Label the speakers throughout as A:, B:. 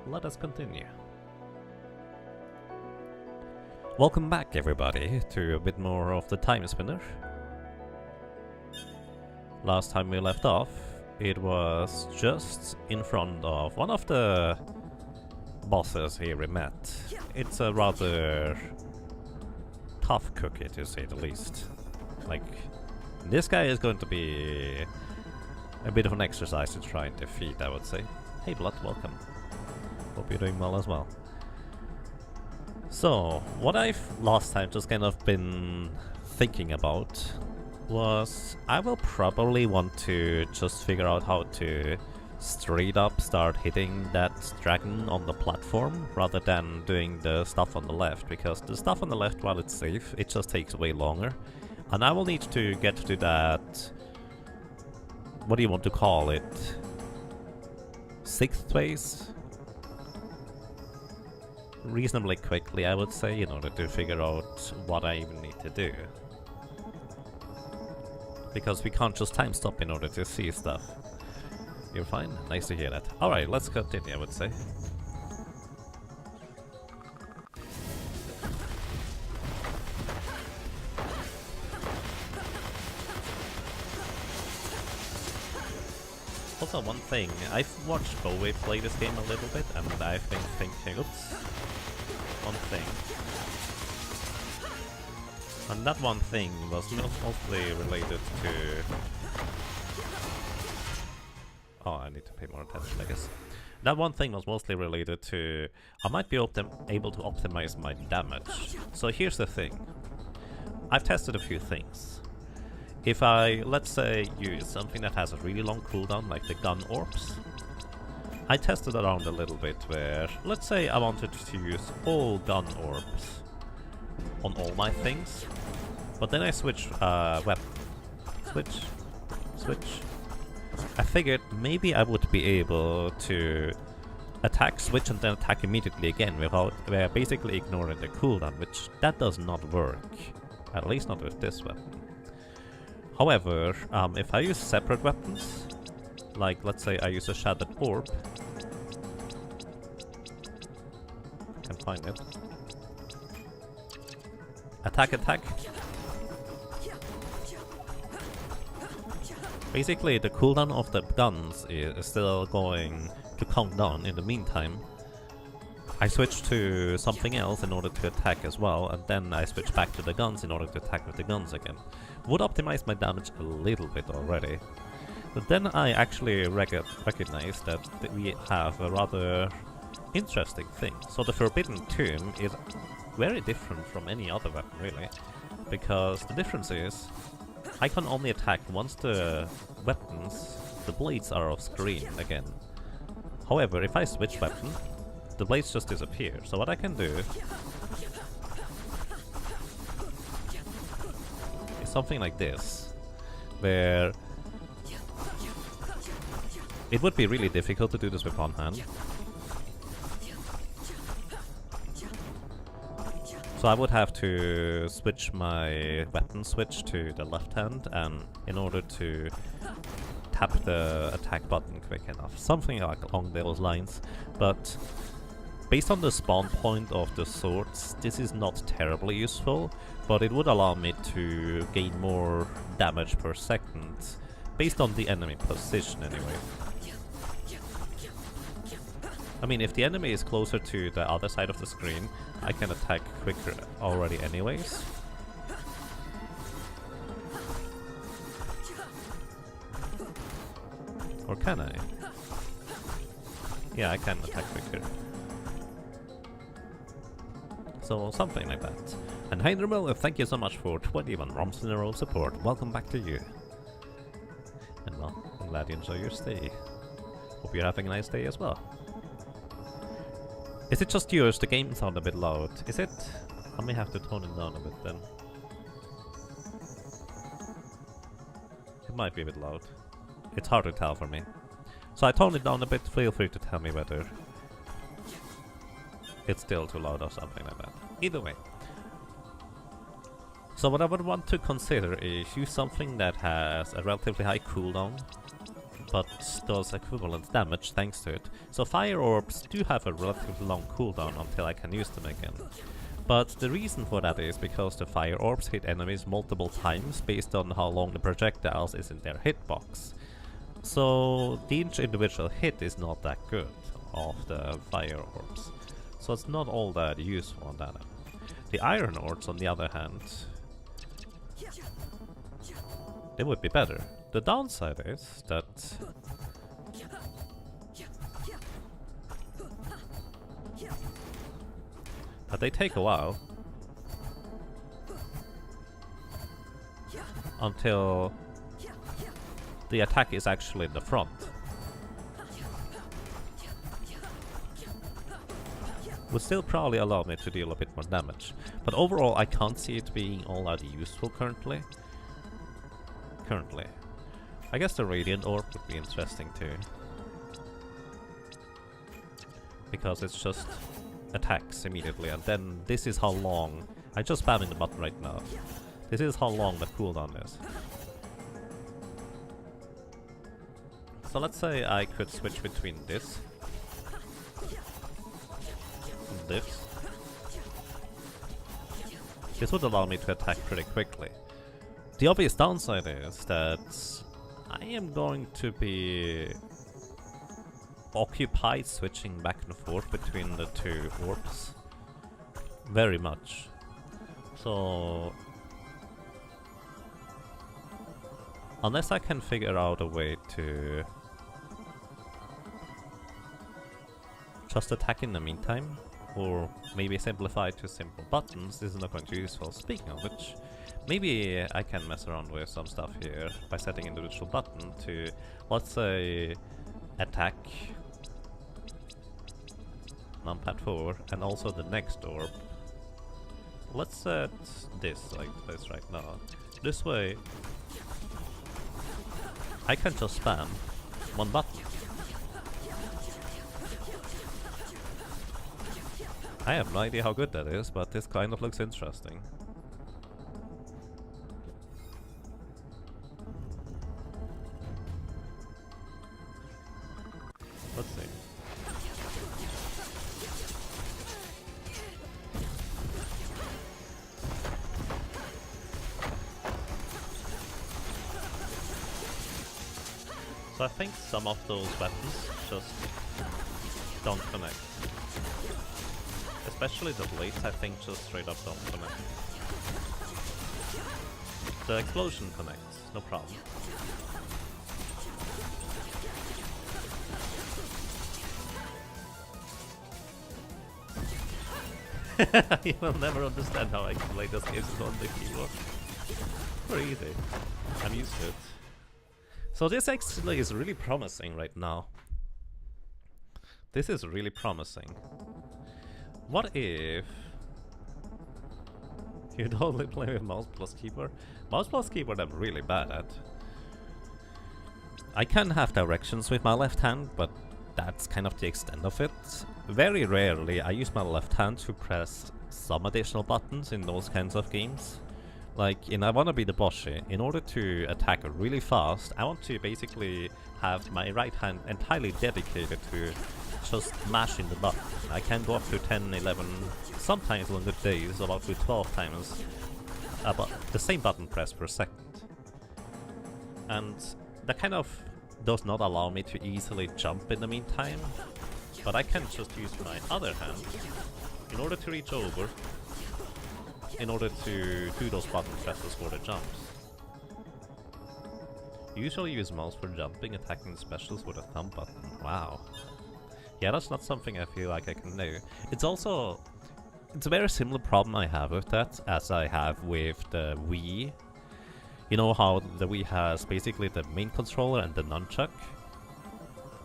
A: let us continue. Welcome back, everybody, to a bit more of the Timespinner. Last time we left off, it was just in front of one of the bosses here we met. It's a rather tough cookie, to say the least. Like, this guy is going to be a bit of an exercise to try and defeat, I would say. Hey Blood, welcome. Hope you're doing well as well. So, what I've last time just kind of been thinking about was I will probably want to just figure out how to straight up start hitting that dragon on the platform rather than doing the stuff on the left, because the stuff on the left, while it's safe, it just takes way longer. And I will need to get to that, what do you want to call it, 6th phase? Reasonably quickly, I would say, in order to figure out what I even need to do. Because we can't just time stop in order to see stuff. You're fine? Nice to hear that. Alright, let's continue, I would say. Also, one thing, I've watched Bowie play this game a little bit, and I've been thinking, oops, one thing. And that one thing was mostly related to... Oh, I need to pay more attention, I guess. That one thing was mostly related to... I might be able to optimize my damage. So here's the thing. I've tested a few things. If I, let's say, use something that has a really long cooldown, like the gun orbs, I tested around a little bit where, let's say I wanted to use all gun orbs on all my things, but then I switch weapon. Switch. I figured maybe I would be able to attack, switch, and then attack immediately again without basically ignoring the cooldown, which that does not work. At least not with this weapon. However, if I use separate weapons, like let's say I use a shattered orb, I can find it. Attack. Basically, the cooldown of the guns is still going to count down in the meantime. I switch to something else in order to attack as well, and then I switch back to the guns in order to attack with the guns again. Would optimize my damage a little bit already. But then I actually recognize that we have a rather interesting thing. So the Forbidden Tomb is very different from any other weapon, really. Because the difference is, I can only attack once the weapons, the blades are off screen again. However, if I switch weapon, the blades just disappear. So what I can do is something like this, where it would be really difficult to do this with one hand. So I would have to switch my weapon switch to the left hand, and in order to tap the attack button quick enough. Something like along those lines, but based on the spawn point of the swords, this is not terribly useful, but it would allow me to gain more damage per second, based on the enemy position anyway. I mean, if the enemy is closer to the other side of the screen, I can attack quicker already anyways. Or can I? Yeah, I can attack quicker. So, something like that. And Heindermill, thank you so much for 21 ROMs in a row support. Welcome back to you. And well, I'm glad you enjoy your stay. Hope you're having a nice day as well. Is it just yours? The game sound a bit loud. Is it? I may have to tone it down a bit then. It might be a bit loud. It's hard to tell for me. So I toned it down a bit. Feel free to tell me whether it's still too loud or something like that. Either way. So what I would want to consider is use something that has a relatively high cooldown, but does equivalent damage thanks to it. So fire orbs do have a relatively long cooldown until I can use them again. But the reason for that is because the fire orbs hit enemies multiple times based on how long the projectiles is in their hitbox. So each individual hit is not that good of the fire orbs. So it's not all that useful on that end. The iron orbs on the other hand, they would be better. The downside is that they take a while until the attack is actually in the front. Would still probably allow me to deal a bit more damage, but overall I can't see it being all that useful currently. I guess the Radiant Orb would be interesting too, because it's just attacks immediately, and then this is how long, I'm just spamming the button right now, this is how long the cooldown is. So let's say I could switch between this and this. This would allow me to attack pretty quickly. The obvious downside is that I am going to be occupied switching back and forth between the two orbs very much. So unless I can figure out a way to just attack in the meantime, or maybe simplify to simple buttons, this is not going to be useful. Speaking of which, maybe I can mess around with some stuff here by setting individual button to, let's say, attack numpad 4 and also the next orb. Let's set this like this right now. This way I can just spam one button. I have no idea how good that is, but this kind of looks interesting. Let's see. So I think some of those weapons just don't connect. Especially the blades, I think just straight up don't connect. The explosion connects, no problem. You will never understand how I can play this game on the keyboard. Very easy. I'm used to it. So this actually is really promising right now. This is really promising. What if you'd only play with mouse plus keyboard? Mouse plus keyboard I'm really bad at. I can have directions with my left hand, but that's kind of the extent of it. Very rarely I use my left hand to press some additional buttons in those kinds of games. Like in I Wanna Be the Boshi, in order to attack really fast, I want to basically have my right hand entirely dedicated to just mashing the button. I can go up to 10, 11, sometimes on good days, about to 12 times about the same button press per second. And that kind of does not allow me to easily jump in the meantime, but I can just use my other hand in order to reach over, in order to do those button presses for the jumps. Usually use mouse for jumping, attacking specials with a thumb button. Wow. Yeah, that's not something I feel like I can do. It's also, it's a very similar problem I have with that as I have with the Wii. You know how the Wii has basically the main controller and the nunchuck?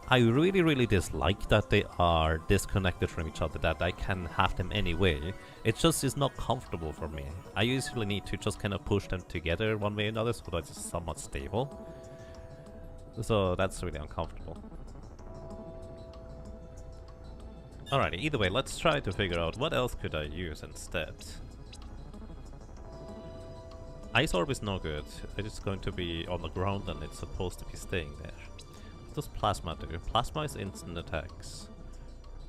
A: I really dislike that they are disconnected from each other, that I can have them anyway. It just is not comfortable for me. I usually need to just kind of push them together one way or another so that it's somewhat stable. So that's really uncomfortable. Alrighty, either way, let's try to figure out what else could I use instead. Ice Orb is no good. It's going to be on the ground and it's supposed to be staying there. What does Plasma do? Plasma is instant attacks.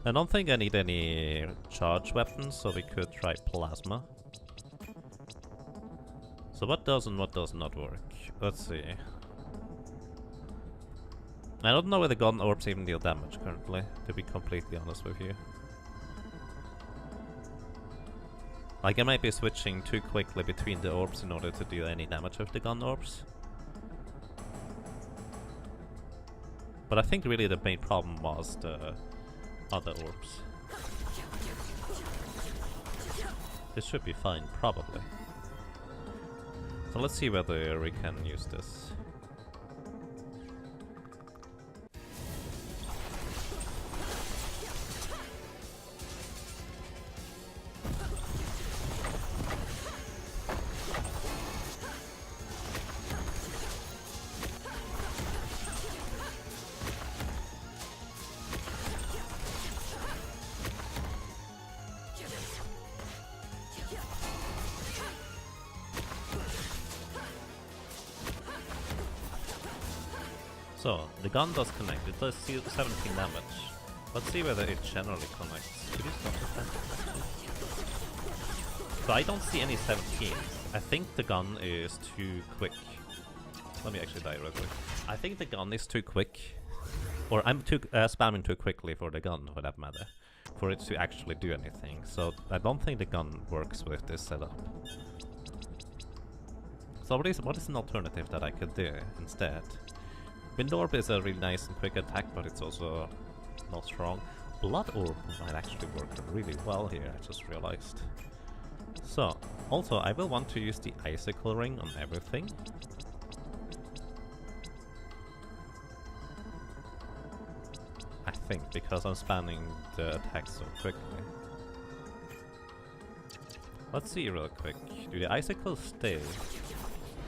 A: I don't think I need any charge weapons, so we could try Plasma. So what does and what does not work? Let's see. I don't know whether gun orbs even deal damage currently, to be completely honest with you. Like, I might be switching too quickly between the orbs in order to do any damage with the gun orbs. But I think really the main problem was the other orbs. This should be fine, probably. So let's see whether we can use this. So, the gun does connect, it does 17 damage. Let's see whether it generally connects. Could you stop the So I don't see any 17. I think the gun is too quick. Let me actually die real quick. I think the gun is too quick. Or I'm too spamming too quickly for the gun, for that matter. For it to actually do anything. So I don't think the gun works with this setup. So what is an alternative that I could do instead? Wind Orb is a really nice and quick attack, but it's also not strong. Blood Orb might actually work really well here, I just realized. So, also I will want to use the Icicle Ring on everything. I think, because I'm spamming the attack so quickly. Let's see real quick. Do the Icicles stay?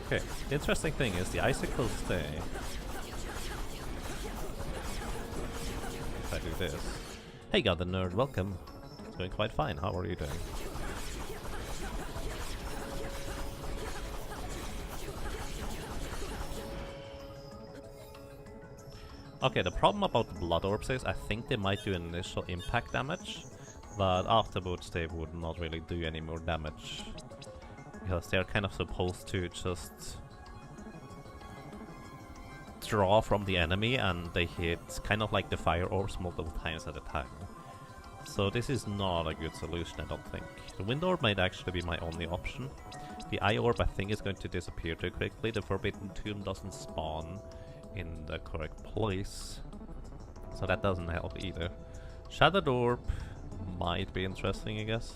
A: Okay, the interesting thing is the Icicles stay. I do this. Hey God the Nerd, welcome. It's going quite fine, how are you doing? Okay, the problem about the Blood Orbs is I think they might do initial impact damage, but afterwards they would not really do any more damage. Because they're kind of supposed to just draw from the enemy and they hit kind of like the fire orbs multiple times at a time. So this is not a good solution, I don't think. The Wind Orb might actually be my only option. The Eye Orb I think is going to disappear too quickly. The Forbidden Tomb doesn't spawn in the correct place, so that doesn't help either. Shattered Orb might be interesting, I guess.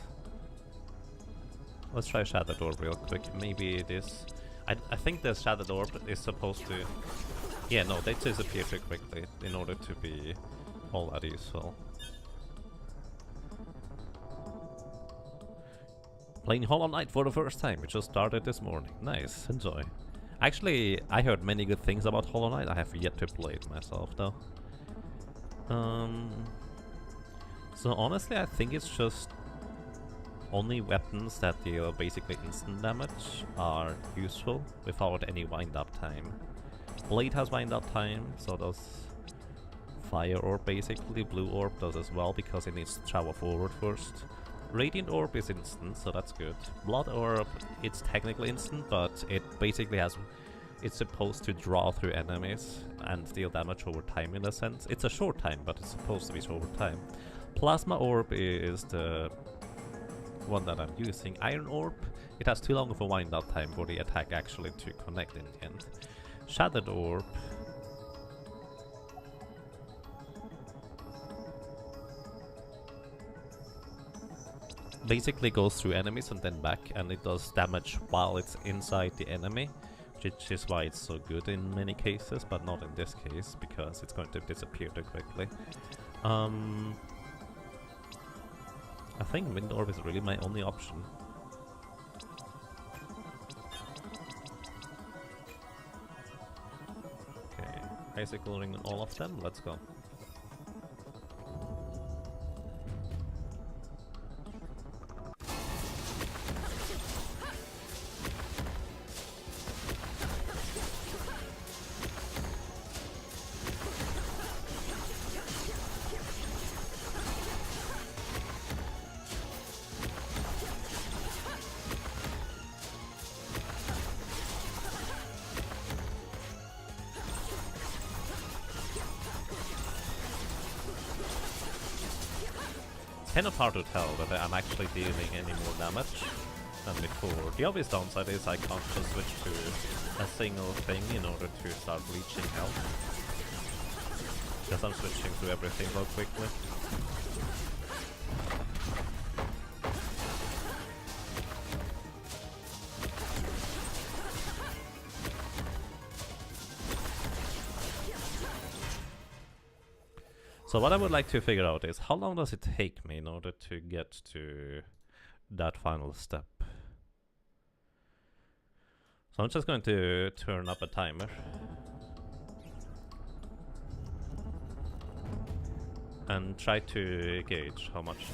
A: Let's try Shattered Orb real quick. Maybe it is. I think the Shattered Orb is supposed to... Yeah, no, they disappear too quickly in order to be all that useful. Playing Hollow Knight for the first time. It just started this morning. Nice, enjoy. Actually, I heard many good things about Hollow Knight. I have yet to play it myself, though. So honestly, I think it's just only weapons that deal basically instant damage are useful without any wind-up time. Blade has wind-up time, so does Fire Orb basically. Blue Orb does as well because it needs to travel forward first. Radiant Orb is instant, so that's good. Blood Orb, it's technically instant, but it basically has... It's supposed to draw through enemies and deal damage over time in a sense. It's a short time, but it's supposed to be over time. Plasma Orb is the one that I'm using. Iron Orb, it has too long of a wind-up time for the attack actually to connect in the end. Shattered Orb... basically goes through enemies and then back, and it does damage while it's inside the enemy, which is why it's so good in many cases, but not in this case, because it's going to disappear too quickly. I think Wind Orb is really my only option. Okay, Icicle Ring on all of them, let's go. kind of hard to tell whether I'm actually dealing any more damage than before. The obvious downside is I can't just switch to a single thing in order to start leeching health, because I'm switching to everything so quickly. So what I would like to figure out is how long does it take me in order to get to that final step. So I'm just going to turn up a timer. And try to gauge how much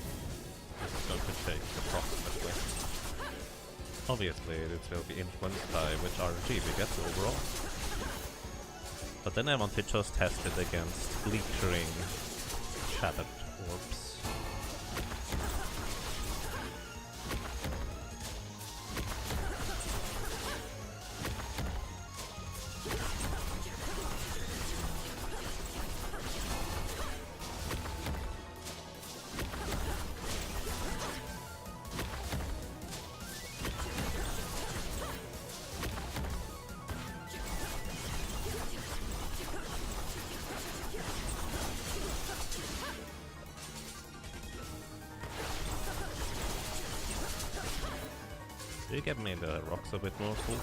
A: this is going to take approximately. Obviously it will be influenced by which RNG we get overall. But then I want to just test it against glittering shattered orbs. Do you get me the rocks a bit more full?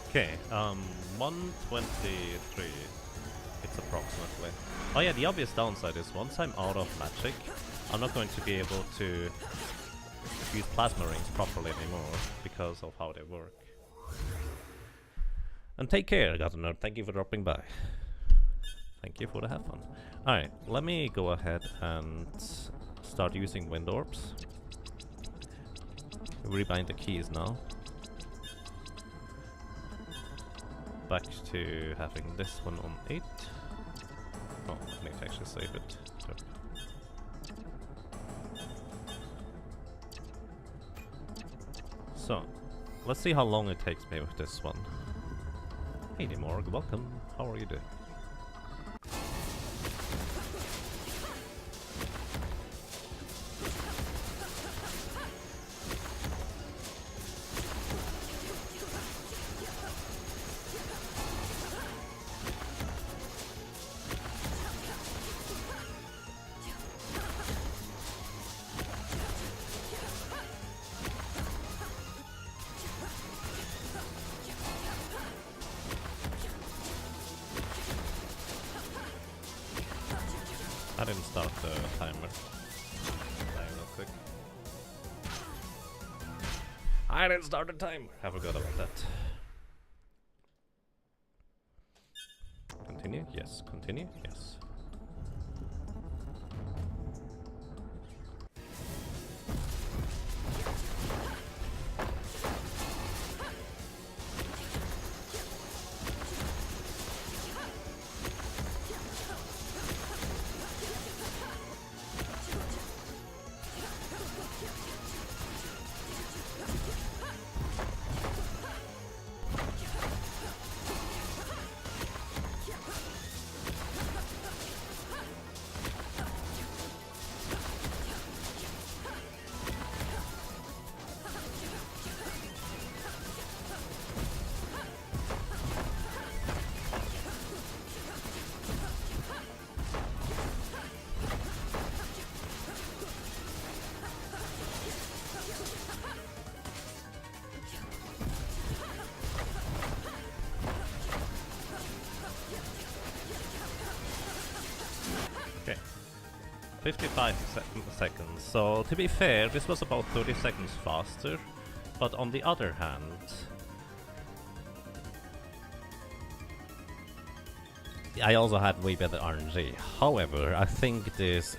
A: Okay, 123, it's approximately. Oh yeah, the obvious downside is once I'm out of magic, I'm not going to be able to use plasma rings properly anymore because of how they work. And take care, Gardener, thank you for dropping by. Thank you for the have fun. Alright, let me go ahead and start using wind orbs. Rebind the keys now. Back to having this one on 8. Oh, I need to actually save it. Yep. So, let's see how long it takes me with this one. Hey Demorg, welcome. How are you doing? I didn't start the timer. Real quick. I didn't start the timer. I forgot about that. Continue? Yes. Continue? Yes. Okay. 55 seconds. So, to be fair, this was about 30 seconds faster. But on the other hand... I also had way better RNG. However, I think this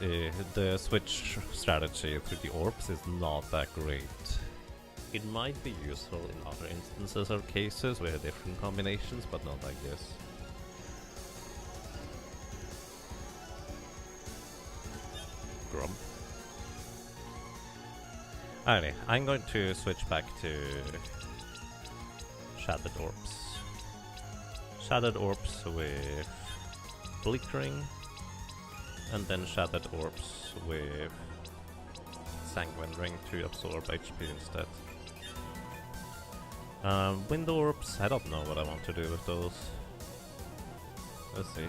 A: the switch strategy through the orbs is not that great. It might be useful in other instances or cases with different combinations, but not like this. Grump. Alrighty, I'm going to switch back to Shattered Orbs. Shattered Orbs with Flickering, and then Shattered Orbs with Sanguine Ring to absorb HP instead. Wind Orbs, I don't know what I want to do with those. Let's see.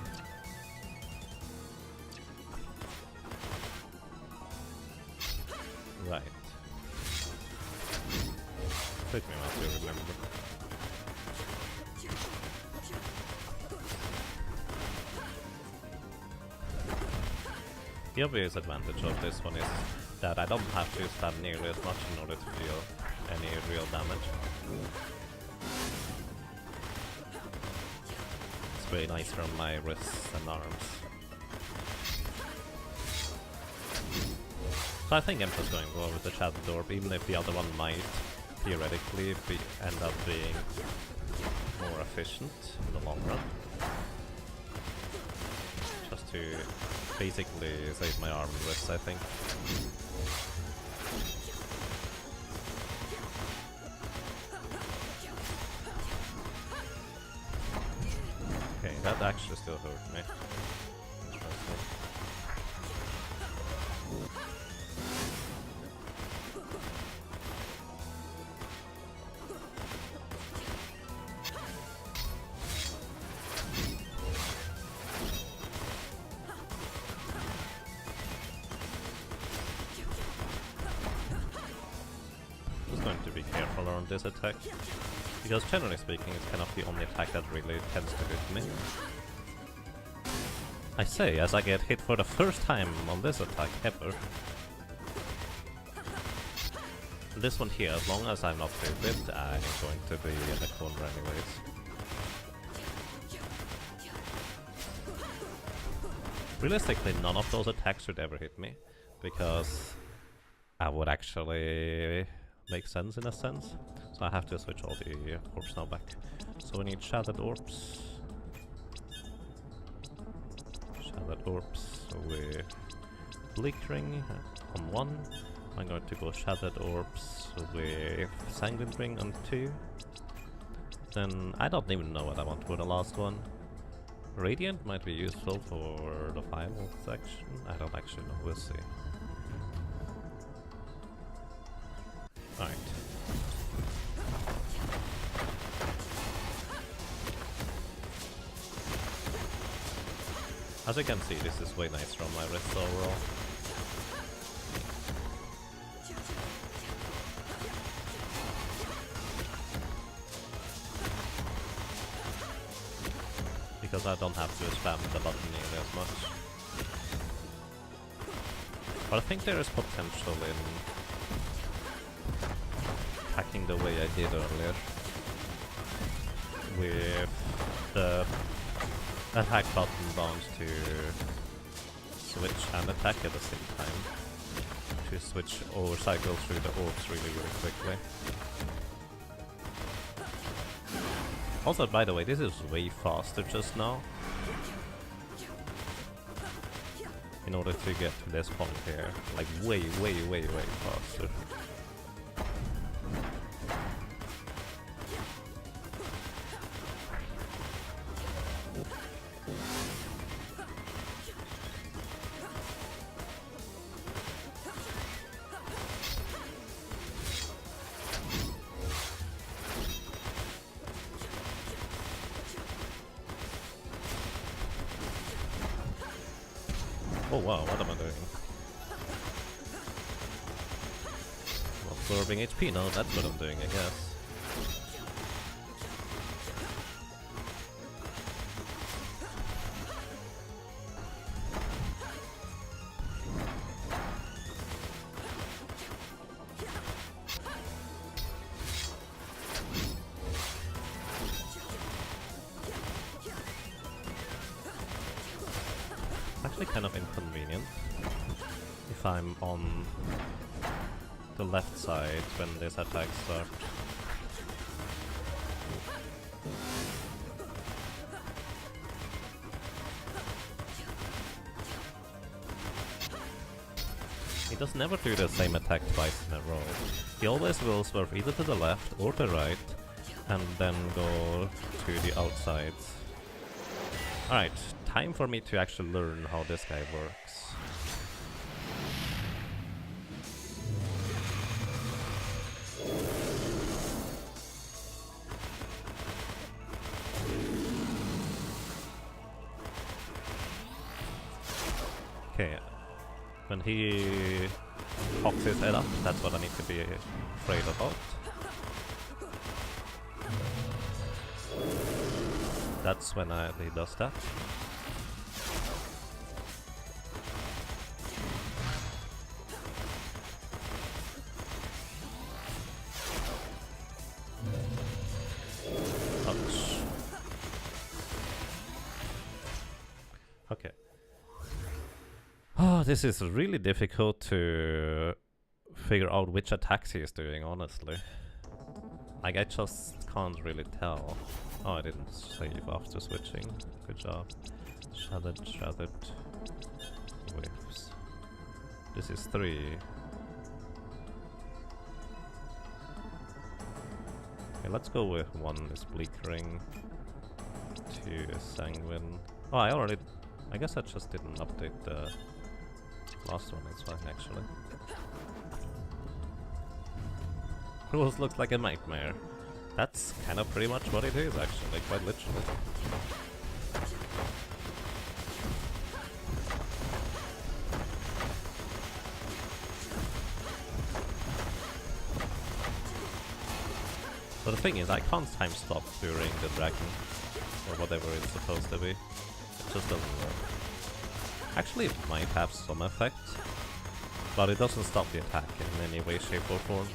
A: Right. Take me out to remember. The obvious advantage of this one is that I don't have to stab nearly as much in order to deal any real damage. It's very nice from my wrists and arms. So I think I'm just going to go with the Shattered Orb, even if the other one might theoretically end up being more efficient in the long run. Just to basically save my arm and wrists, I think. Okay, that actually still hurt me. Interesting. This attack, because generally speaking it's kind of the only attack that really tends to hit me. I say, as I get hit for the first time on this attack ever. This one here, as long as I'm not stupid, I'm going to be in the corner anyways. Realistically, none of those attacks should ever hit me, because I would actually make sense in a sense. So I have to switch all the orbs now back. So we need Shattered Orbs. Shattered Orbs with Flickering on 1. I'm going to go Shattered Orbs with Sanguine Ring on 2. Then I don't even know what I want for the last one. Radiant might be useful for the final section. I don't actually know, we'll see. Alright. As you can see, this is way nicer on my wrist overall. Because I don't have to spam the button nearly as much. But I think there is potential in attacking the way I did earlier, with the attack button bound to switch and attack at the same time, to switch or cycle through the orbs really quickly. Also, by the way, this is way faster just now. In order to get to this point here, like way faster. Oh wow, what am I doing? Absorbing HP, no, that's what I'm doing, I guess. Actually kind of inconvenient if I'm on the left side when this attack starts. He does never do the same attack twice in a row. He always will swerve either to the left or the right, and then go to the outsides. Alright, time for me to actually learn how this guy works. Okay, when he cocks his head up, that's what I need to be afraid about. That's when he does that. Ouch. Okay. Oh, this is really difficult to figure out which attacks he is doing, honestly. Like, I just can't really tell. Oh, I didn't save after switching. Good job. Shattered, whiffs. This is 3. Okay, let's go with 1 is Bleakering, 2 is Sanguine. Oh, I guess I just didn't update the last one, it's fine actually. Rules looks like a nightmare. That's kind of pretty much what it is actually, quite literally. But the thing is, I can't time stop during the dragon, or whatever it's supposed to be. It just doesn't work. Actually, it might have some effect, but it doesn't stop the attack in any way, shape or form.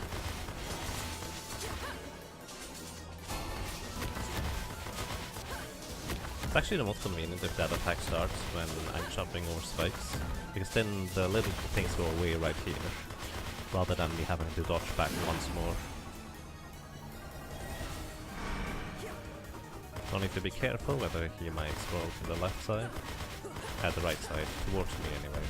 A: It's actually the most convenient if that attack starts when I'm jumping over spikes, because then the little things go away right here, rather than me having to dodge back once more. So I need to be careful whether he might scroll to the left side, at the right side, towards me anyway.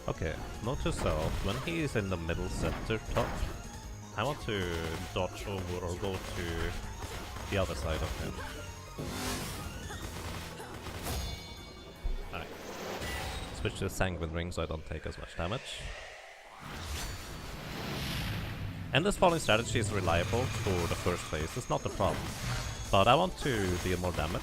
A: Okay, note to self, when he is in the middle center top, I want to dodge over or go to the other side of him. Alright. Switch to the Sanguine Ring so I don't take as much damage. Endless Falling strategy is reliable for the first phase, it's not the problem. But I want to deal more damage.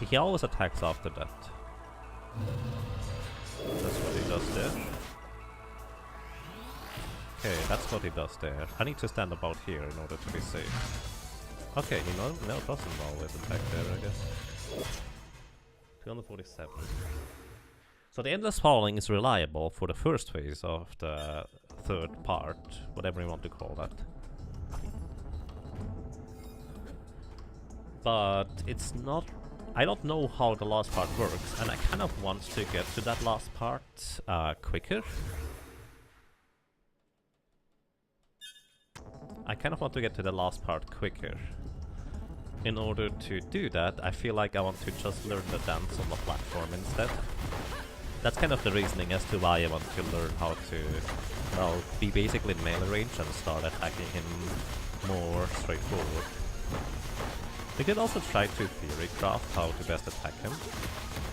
A: He always attacks after that. That's what he does there. Okay, that's what he does there. I need to stand about here in order to be safe. Okay, he now doesn't always attack there, I guess. 247. So the Endless Falling is reliable for the first phase of the third part, whatever you want to call that. But it's not... I don't know how the last part works, and I kind of want to get to that last part quicker. I kind of want to get to the last part quicker. In order to do that, I feel like I want to just learn the dance on the platform instead. That's kind of the reasoning as to why I want to learn how to, well, be basically in melee range and start attacking him more straightforward. We could also try to theory craft how to best attack him.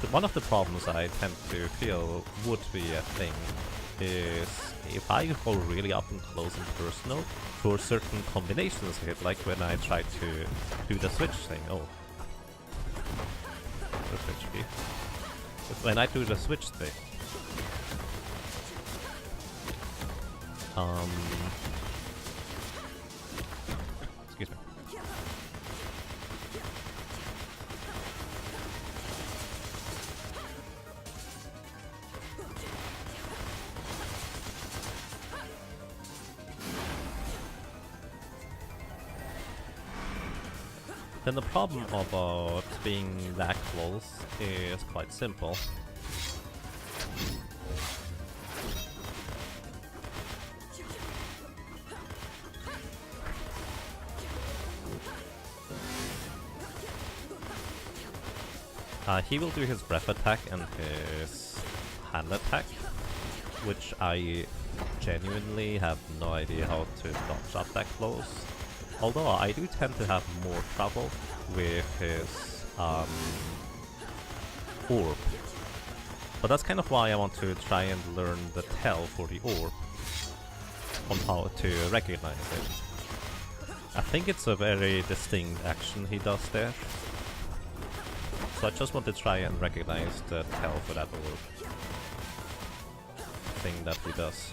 A: But one of the problems I tend to feel would be a thing is if I go really up and close and personal for certain combinations hit, like when I try to do the switch thing. Oh. The switch key. When I do the switch thing. Excuse me. Then the problem about being that close is quite simple. He will do his breath attack and his hand attack, which I genuinely have no idea how to dodge up that close. Although I do tend to have more trouble with his orb. But that's kind of why I want to try and learn the tell for the orb on how to recognize it. I think it's a very distinct action he does there. So I just want to try and recognize the tell for that orb thing that he does.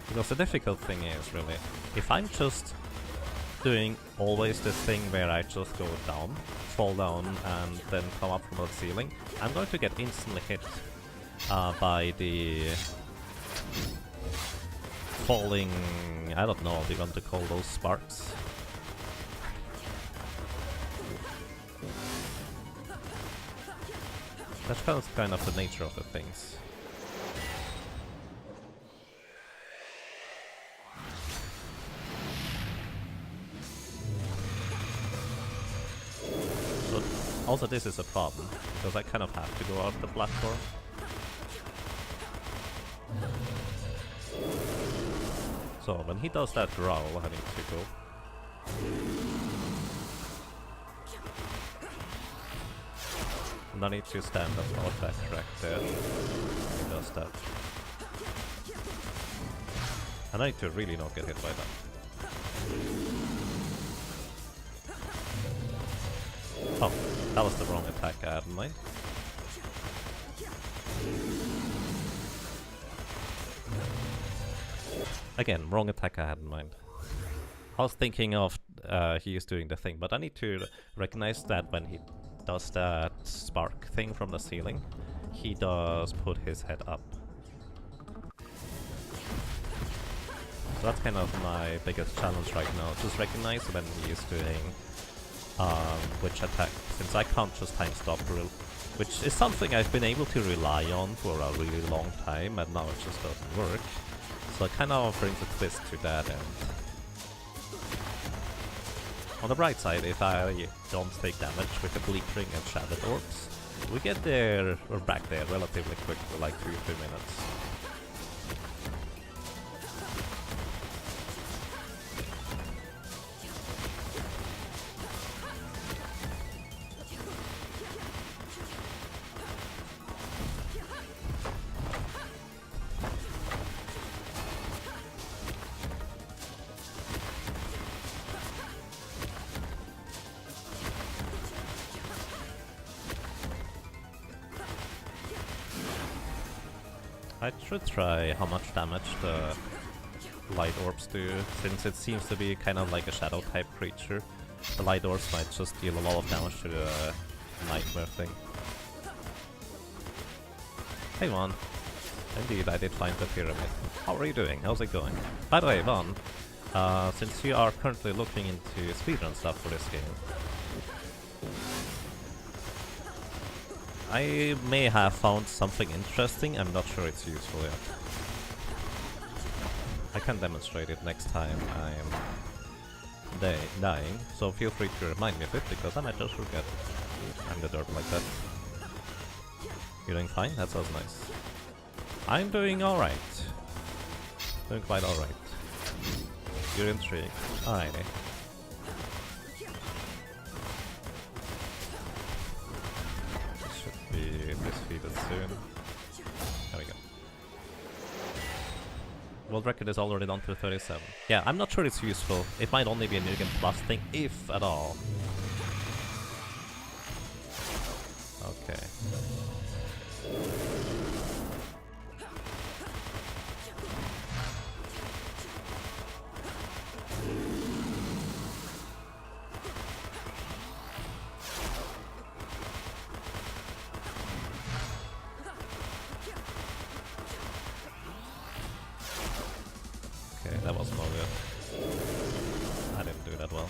A: Because the difficult thing is really, if I'm just doing always this thing where I just go down, fall down and then come up from the ceiling, I'm going to get instantly hit by the falling, I don't know what you want to call those sparks. That's kind of the nature of the things. But also this is a problem, because I kind of have to go out the platform. So when he does that growl, I need to go. And I need to stand up or backtrack there. He does that. And I need to really not get hit by that. Oh, that was the wrong attack I had in mind. Again, wrong attack I had in mind. I was thinking of he is doing the thing, but I need to recognize that when he does that spark thing from the ceiling, he does put his head up. So that's kind of my biggest challenge right now, just recognize when he is doing which attack, since I can't just time stop, which is something I've been able to rely on for a really long time, and now it just doesn't work. So it kind of brings a twist to that end. On the bright side, if I don't take damage with the Bleak Ring and Shattered Orbs, we get there, or back there, relatively quick, for like 2 or 3 minutes. I should try how much damage the light orbs do, since it seems to be kind of like a shadow type creature. The light orbs might just deal a lot of damage to the nightmare thing. Hey Vaughn. Indeed, I did find the pyramid. How are you doing? How's it going? By the way, Vaughn, since you are currently looking into speedrun stuff for this game, I may have found something interesting, I'm not sure it's useful yet. I can demonstrate it next time I'm dying, so feel free to remind me of it, because I might just forget. I'm the dirt like that. You doing fine? That sounds nice. I'm doing alright. Doing quite alright. You're intrigued. Alrighty. Should be defeated soon. There we go. World record is already down to 37. Yeah, I'm not sure it's useful. It might only be a New Game Plus thing, if at all. Okay. Okay, that was no good. I didn't do that well.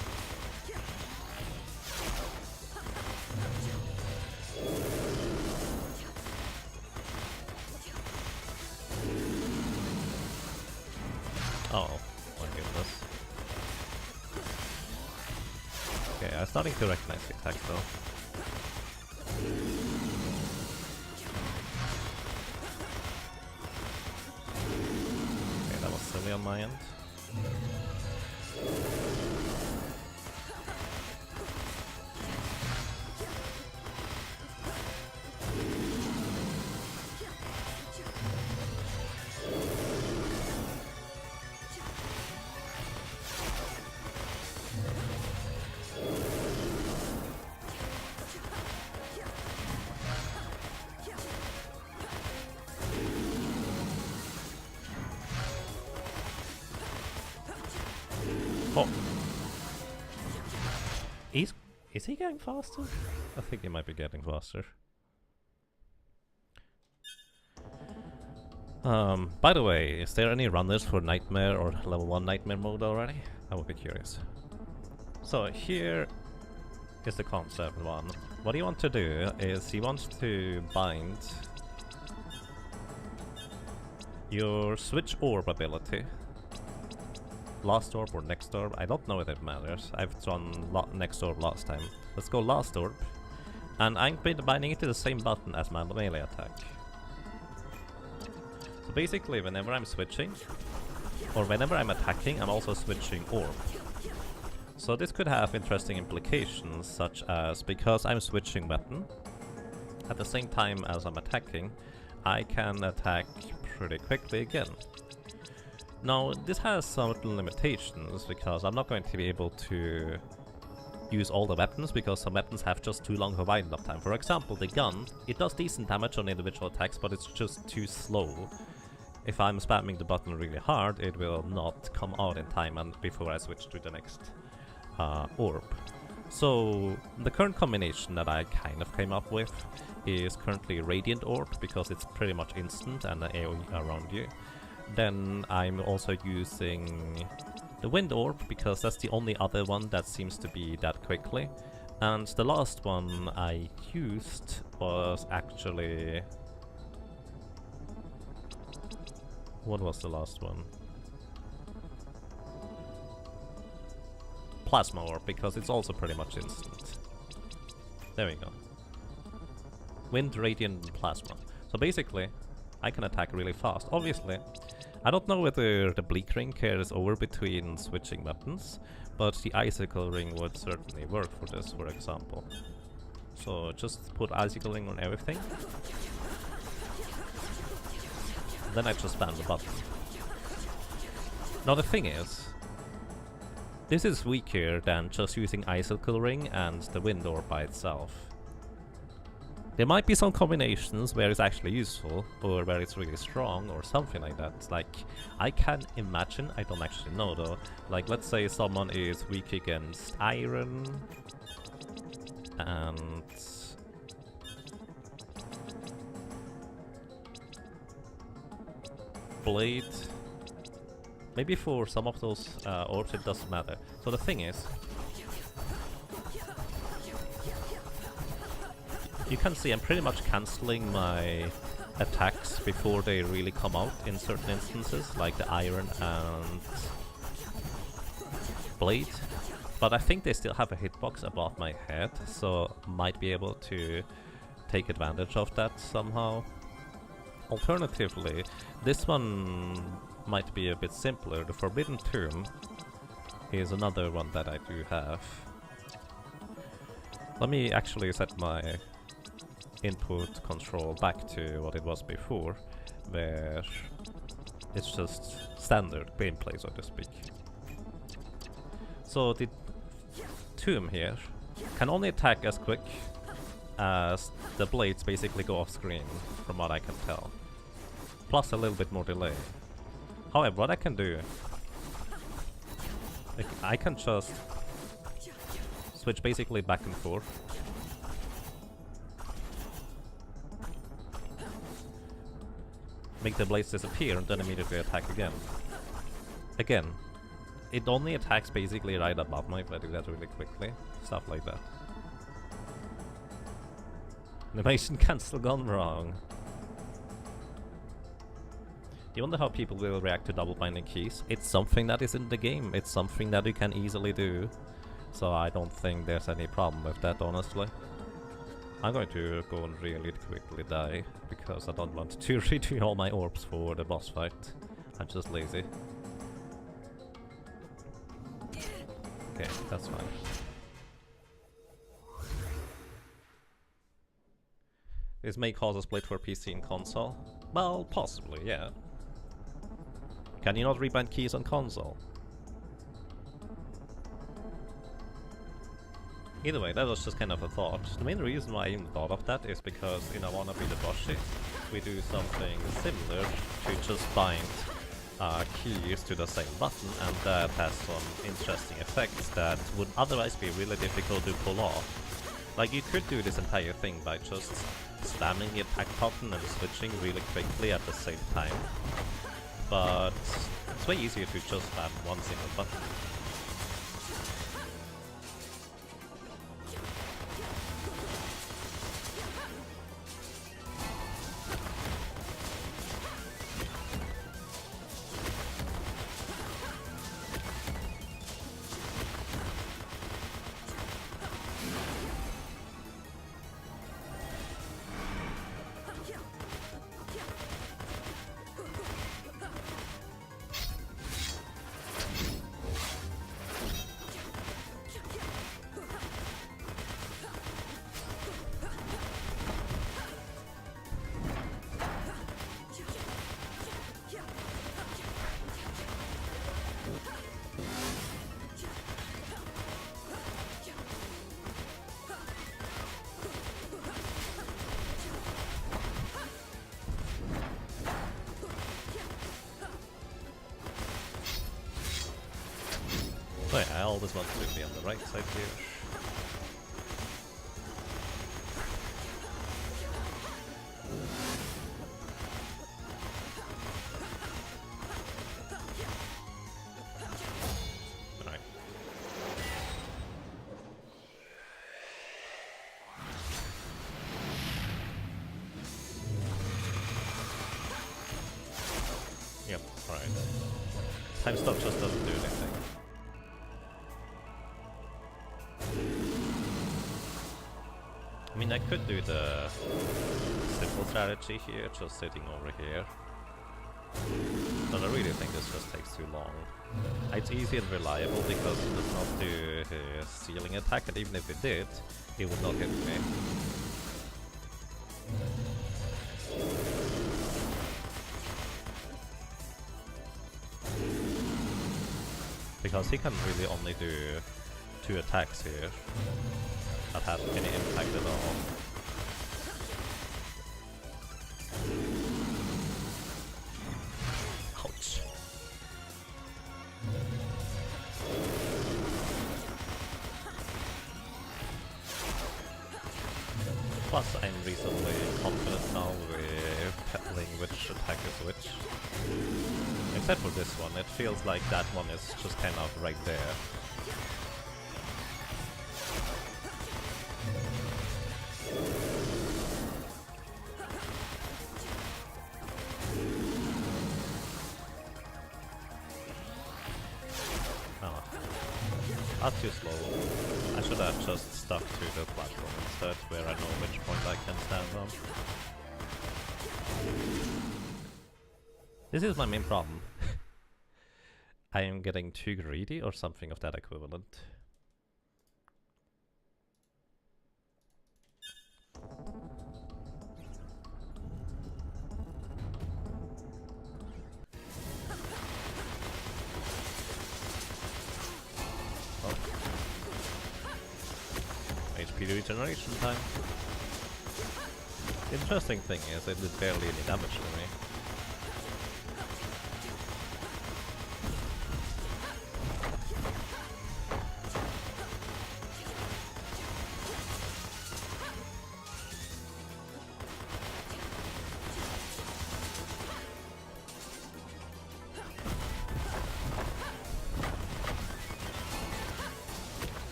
A: Oh, my goodness. Okay, I'm starting to recognize the attack though. Okay, that was silly on my end. Oh! Is he getting faster? I think he might be getting faster. By the way, is there any runners for Nightmare or level 1 Nightmare mode already? I would be curious. So here is the concept one. What he wants to do is he wants to bind your switch orb ability. Last orb or next orb, I don't know if it matters. I've done next orb last time. Let's go last orb. And I'm binding it to the same button as my melee attack. So basically whenever I'm switching, or whenever I'm attacking, I'm also switching orb. So this could have interesting implications, such as because I'm switching weapon, at the same time as I'm attacking, I can attack pretty quickly again. Now, this has certain limitations, because I'm not going to be able to use all the weapons, because some weapons have just too long of a wind-up time. For example, the gun, it does decent damage on individual attacks, but it's just too slow. If I'm spamming the button really hard, it will not come out in time and before I switch to the next orb. So, the current combination that I kind of came up with is currently Radiant Orb, because it's pretty much instant and AoE around you. Then I'm also using the Wind Orb, because that's the only other one that seems to be that quickly. And the last one I used was actually... What was the last one? Plasma Orb, because it's also pretty much instant. There we go. Wind, Radiant, and Plasma. So basically, I can attack really fast. Obviously, I don't know whether the Bleak Ring carries over between switching weapons, but the Icicle Ring would certainly work for this, for example. So just put Icicle Ring on everything. Then I just spam the button. Now the thing is, this is weaker than just using Icicle Ring and the Wind Orb by itself. There might be some combinations where it's actually useful, or where it's really strong, or something like that. Like, I can imagine, I don't actually know though, like let's say someone is weak against iron, and... blade. Maybe for some of those orbs it doesn't matter. So the thing is, you can see I'm pretty much cancelling my attacks before they really come out in certain instances, like the iron and blade. But I think they still have a hitbox above my head, so might be able to take advantage of that somehow. Alternatively, this one might be a bit simpler. The Forbidden Tomb is another one that I do have. Let me actually set my input control back to what it was before, where it's just standard gameplay, so to speak. So the tomb here can only attack as quick as the blades basically go off screen, from what I can tell. Plus a little bit more delay. However, what I can do, I can just switch basically back and forth. Make the blades disappear and then immediately attack again. Again, it only attacks basically right above me if I do that really quickly. Stuff like that. Animation cancel gone wrong. You wonder how people will react to double binding keys. It's something that is in the game. It's something that you can easily do. So I don't think there's any problem with that, honestly. I'm going to go and really quickly die, because I don't want to redo all my orbs for the boss fight. I'm just lazy. Okay, that's fine. This may cause a split for PC and console. Well, possibly, yeah. Can you not rebind keys on console? Either way, that was just kind of a thought. The main reason why I even thought of that is because in I Wanna Be the Boshi, we do something similar to just bind keys to the same button, and that has some interesting effects that would otherwise be really difficult to pull off. Like, you could do this entire thing by just slamming the attack button and switching really quickly at the same time, but it's way easier to just slam one single button. So yeah, I always want to be on the right side here. Alright. Yep, alright. Time stop just doesn't do anything. I mean, I could do the simple strategy here, just sitting over here. But I really think this just takes too long. It's easy and reliable because it does not do a ceiling attack, and even if it did, it would not hit me. Because he can really only do 2 attacks here that have any impact at all. Ouch. Plus, I'm reasonably confident now with telling which attack is which. Except for this one, it feels like that one is just kind of right there. That's too slow. I should have just stuck to the platform instead, where I know which point I can stand on. This is my main problem. I am getting too greedy or something of that equivalent. HP regeneration time. The interesting thing is it did barely any damage to me.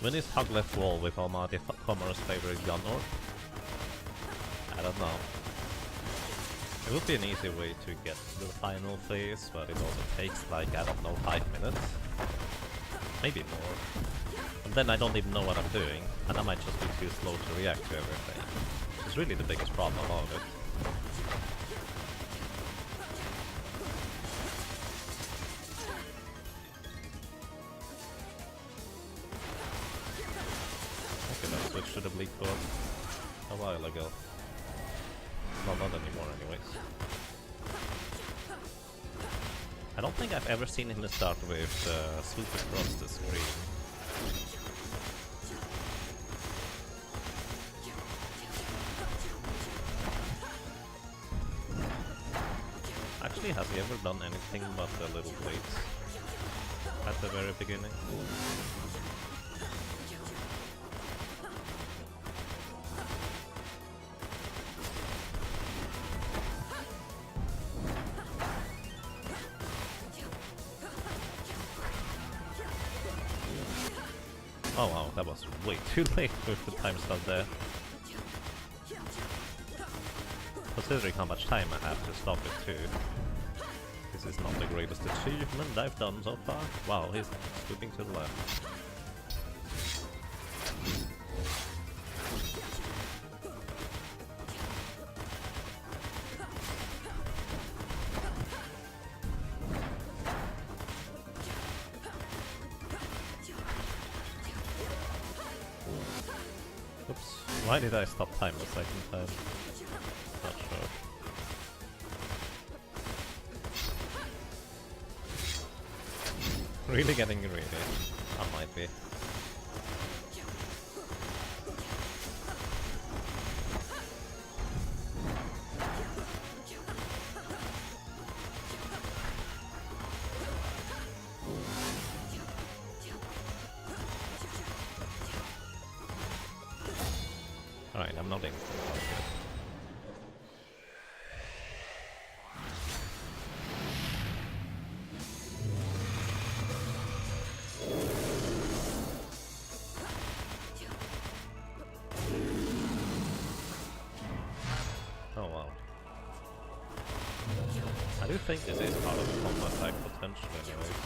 A: When is Hug left wall with Almighty Commer's favorite gun or? I don't know. It would be an easy way to get to the final phase, but it also takes like, I don't know, 5 minutes? Maybe more. And then I don't even know what I'm doing, and I might just be too slow to react to everything. It's really the biggest problem of it. Switched to the bleak core a while ago. Well, not anymore anyways. I don't think I've ever seen him start with swoop across the screen. Actually, has he ever done anything but the little blades at the very beginning? Oh wow, that was way too late with the time stop there. Considering how much time I have to stop it too. This is not the greatest achievement I've done so far. Wow, he's scooping to the left. Oops, why did I stop time the second time? Not sure. Really getting greedy. I might be. Alright, I'm nodding. Oh wow. I do think this is part of the combo attack potential anyways.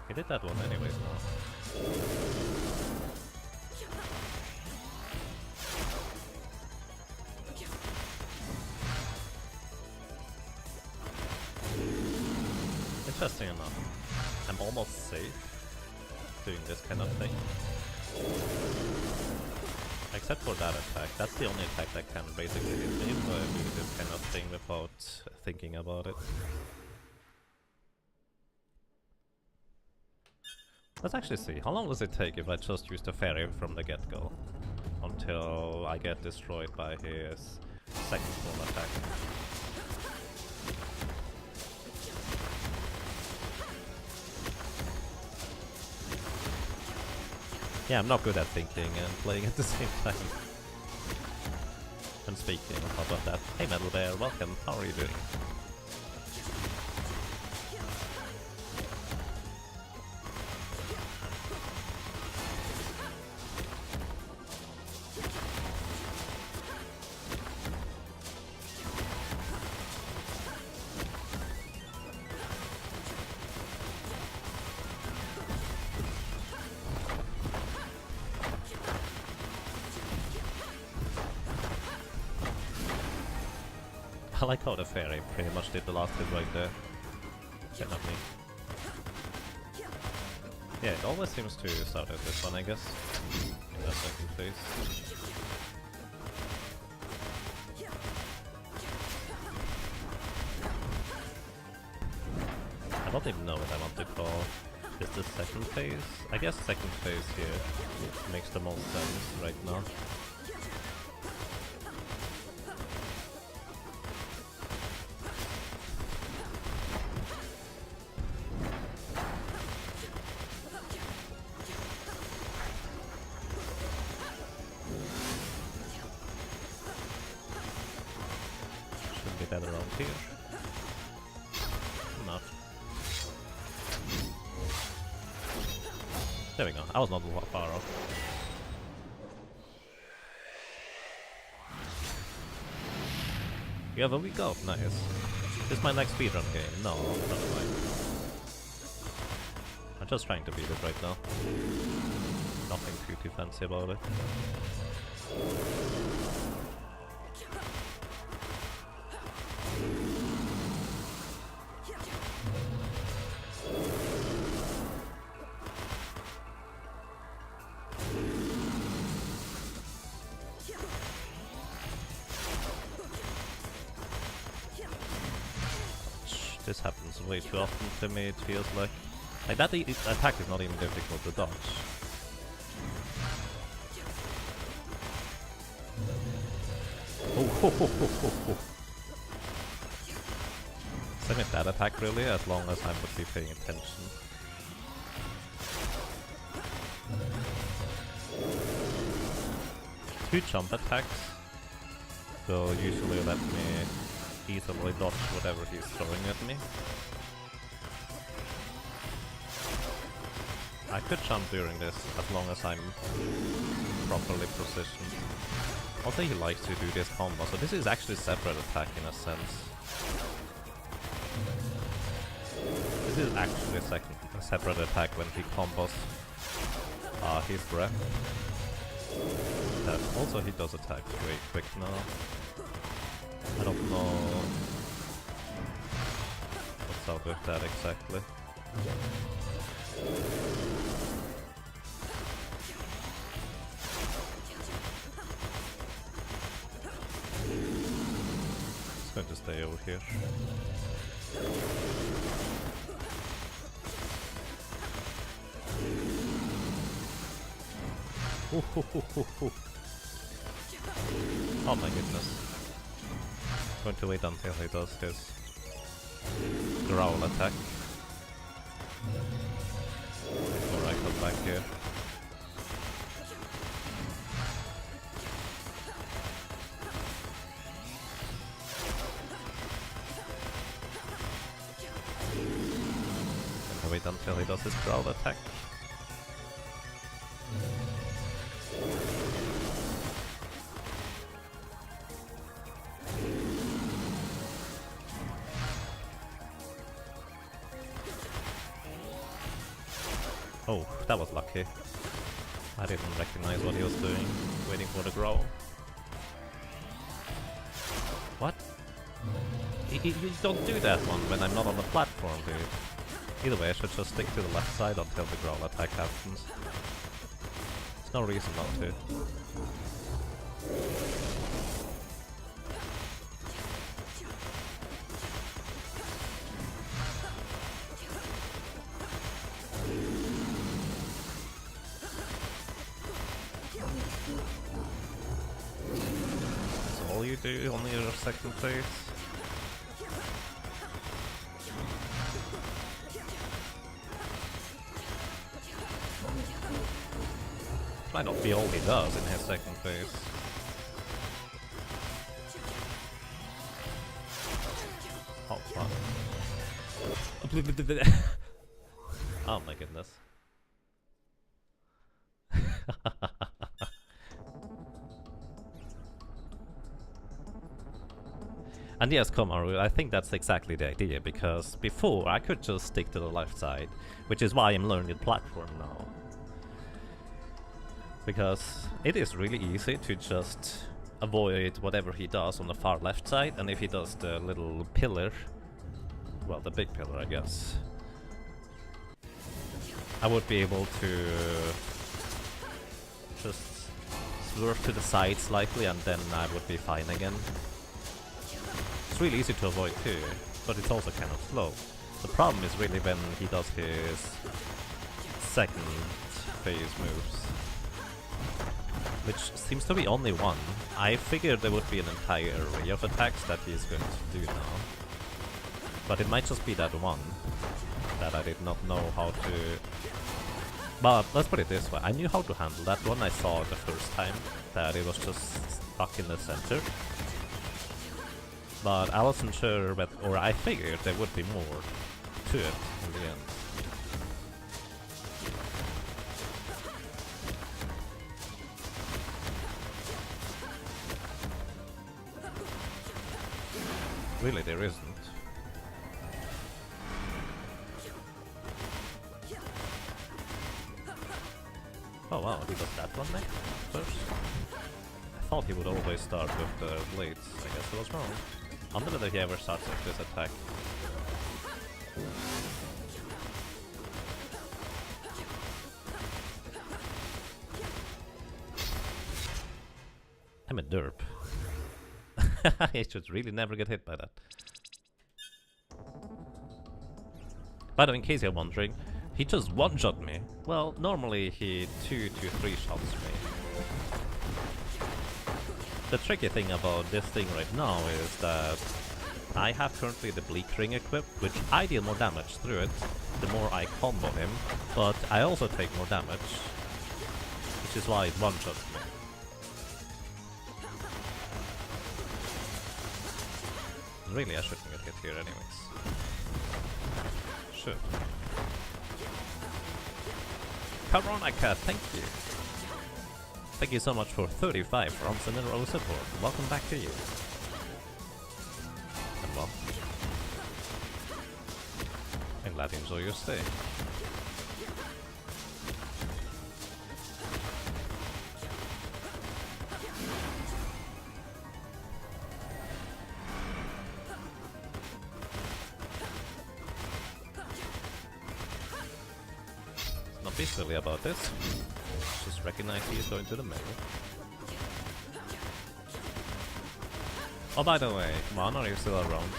A: He did that one anyways now. Interesting enough, I'm almost safe doing this kind of thing. Except for that attack. That's the only attack that can basically hit me if I do this kind of thing without thinking about it. Let's actually see, how long does it take if I just use the fairy from the get-go? Until I get destroyed by his second form attack. Yeah, I'm not good at thinking and playing at the same time. And speaking on top of that, hey Metal Bear, welcome, how are you doing? I like how the fairy pretty much did the last hit right there. Yeah, not me. Yeah, it always seems to start at this one, I guess. In that second phase. I don't even know what I want to call this the second phase. I guess second phase here makes the most sense right now. Should be better around here. Not. There we go. I was not far off. You have a week off, nice. This is my next speedrun game. No, not mine. I'm just trying to beat it right now. Nothing too fancy about it. This happens way too often to me, it feels like. Like that attack is not even difficult to dodge. Oh, ho, ho, ho, ho, ho. Same with that attack really, as long as I would be paying attention. Two jump attacks will usually let me easily dodge whatever he's throwing at me. I could jump during this as long as I'm properly positioned. Also he likes to do this combo, so this is actually a separate attack in a sense. This is actually a separate attack when he combos his breath. Also he does attack very quick now. I don't know what's up with that exactly. Just going to stay over here. Oh my goodness. Going to wait until he does his growl attack before I come back here. And wait until he does his growl attack. Oh, that was lucky. I didn't recognize what he was doing, waiting for the growl. What? You don't do that one when I'm not on the platform, dude. Either way, I should just stick to the left side until the growl attack happens. There's no reason not to. That's all you do on your second phase. Might not be all he does in his second phase. Oh fuck. Oh my goodness. And yes, Komaru, I think that's exactly the idea, because before I could just stick to the left side, which is why I'm learning the platform now. Because it is really easy to just avoid whatever he does on the far left side, and if he does the little pillar, well, the big pillar, I guess, I would be able to just swerve to the side slightly, and then I would be fine again. It's really easy to avoid too, but it's also kind of slow. The problem is really when he does his second phase moves, which seems to be only one. I figured there would be an entire array of attacks that he's going to do now, but it might just be that one that I did not know how to... But let's put it this way, I knew how to handle that one. I saw it the first time that it was just stuck in the center, but I wasn't sure, or I figured there would be more to it in the end. Really, there isn't. Oh wow, he does that one next first? I thought he would always start with the blades. I guess I was wrong. I wonder whether he ever starts with this attack. I'm a derp. I should really never get hit by that. By the way, in case you're wondering, he just one-shot me. Well, normally he 2 to 3 shots me. The tricky thing about this thing right now is that I have currently the Bleak Ring equipped, which I deal more damage through it the more I combo him, but I also take more damage, which is why it one-shots me. Really, I shouldn't get hit here anyways. Should. Caronica, thank you. Thank you so much for 35 rounds in a row support. Welcome back to you. And well, I'm glad you enjoy your stay. Not be silly about this. Just recognize he is going to the middle. Oh, by the way, come on, are you still around?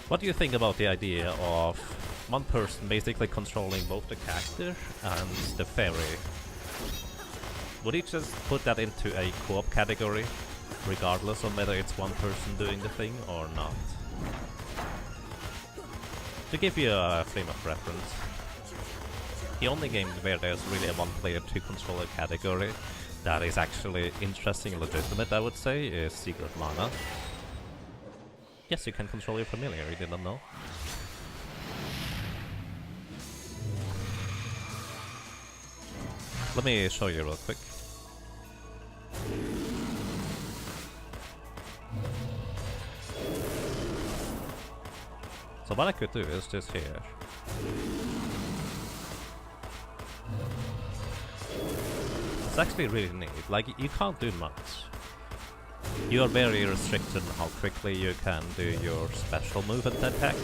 A: What do you think about the idea of one person basically controlling both the character and the fairy? Would you just put that into a co-op category, regardless of whether it's one person doing the thing or not? To give you a frame of reference, the only game where there's really a one-player two-controller category that is actually interesting and legitimate, I would say, is Secret Mana. Yes, you can control your familiar, you didn't know? Let me show you real quick. So what I could do is just here. It's actually really neat, like you can't do much. You are very restricted on how quickly you can do your special move and attack,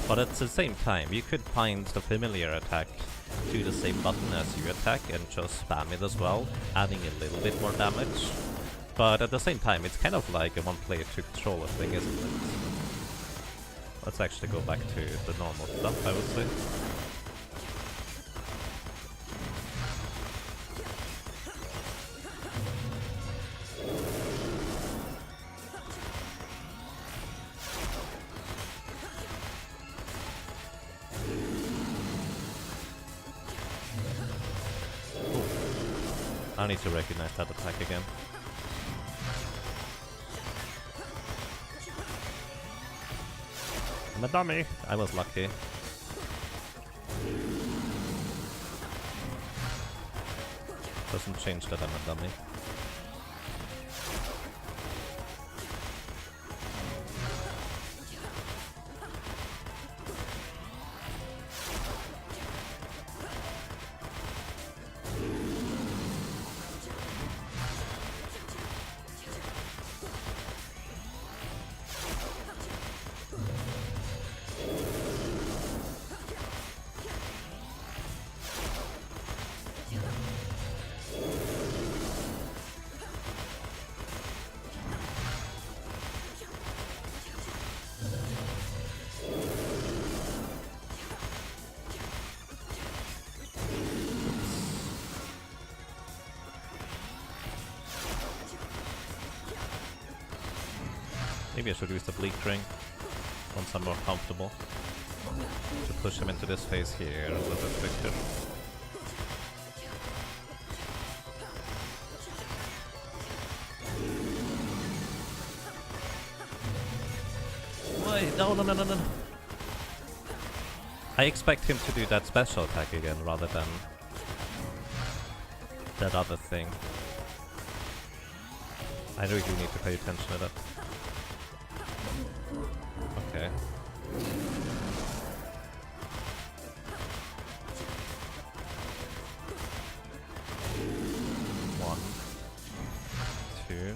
A: but at the same time you could find the familiar attack to the same button as you attack and just spam it as well, adding a little bit more damage. But at the same time it's kind of like a one-player two-controller thing, isn't it? Let's actually go back to the normal stuff, I would say. I need to recognize that attack again. I'm a dummy! I was lucky. Doesn't change that I'm a dummy. Maybe I should use the bleak ring once I'm more comfortable to push him into this phase here a little bit quicker. Wait, no. I expect him to do that special attack again rather than that other thing. I really do need to pay attention to that. Okay. One, two,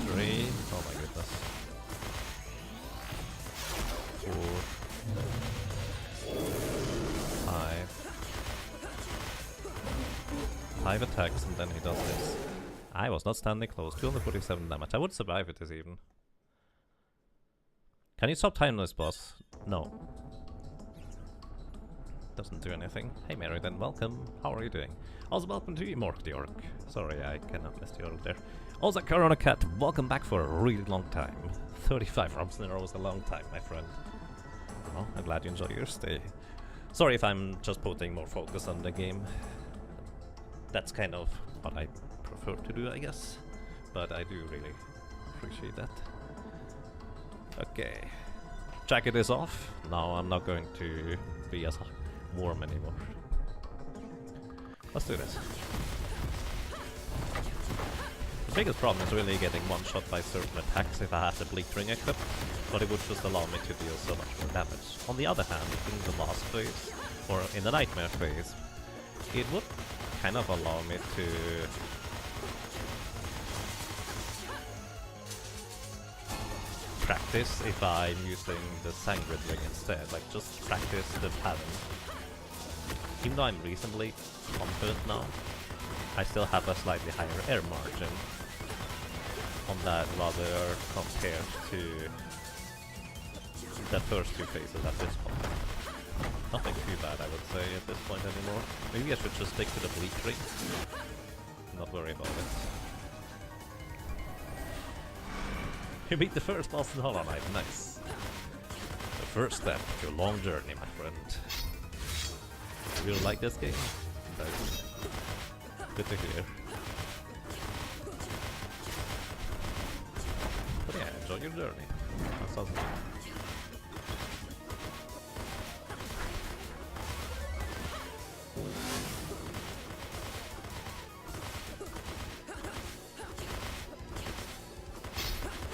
A: three. Oh my goodness. 4, 5 attacks and then he does this. I was not standing close. 247 damage. I would survive it this even. Can you stop time this boss? No. Doesn't do anything. Hey Mary, then welcome. How are you doing? Also welcome to you, Mork the Orc. Sorry, I cannot miss the orc there. Also Corona Cat, welcome back for a really long time. 35 rounds in a row is a long time, my friend. Well, I'm glad you enjoy your stay. Sorry if I'm just putting more focus on the game. That's kind of what I prefer to do, I guess. But I do really appreciate that. Okay. Jacket is off. Now I'm not going to be as warm anymore. Let's do this. The biggest problem is really getting one shot by certain attacks if I had the bleak ring equipped, but it would just allow me to deal so much more damage. On the other hand, in the last phase, or in the nightmare phase, it would kind of allow me to practice if I'm using the Sangrid ring instead, like just practice the pattern. Even though I'm reasonably confident now, I still have a slightly higher air margin on that rather compared to the first two phases at this point. Nothing too bad, I would say, at this point anymore. Maybe I should just stick to the bleak ring. Not worry about it. You beat the first boss in Hollow Knight, nice. The first step to a long journey, my friend. You really like this game? Nice. Good to hear. But yeah, enjoy your journey. That sounds good.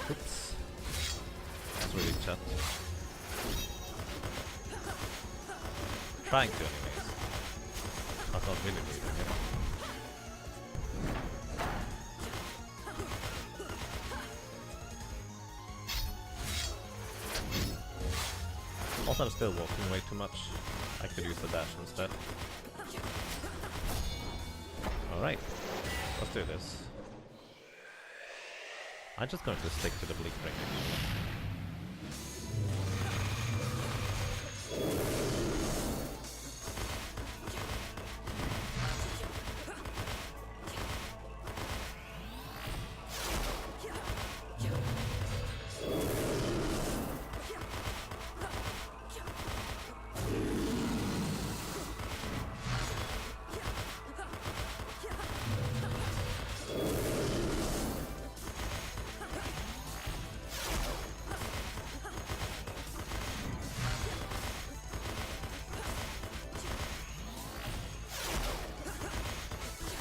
A: Oops. That's really chat. Trying to anyways. That's not really needed, yeah. Also, I'm still walking way too much. I could use the dash instead. Alright, let's do this. I'm just going to stick to the bleak ring.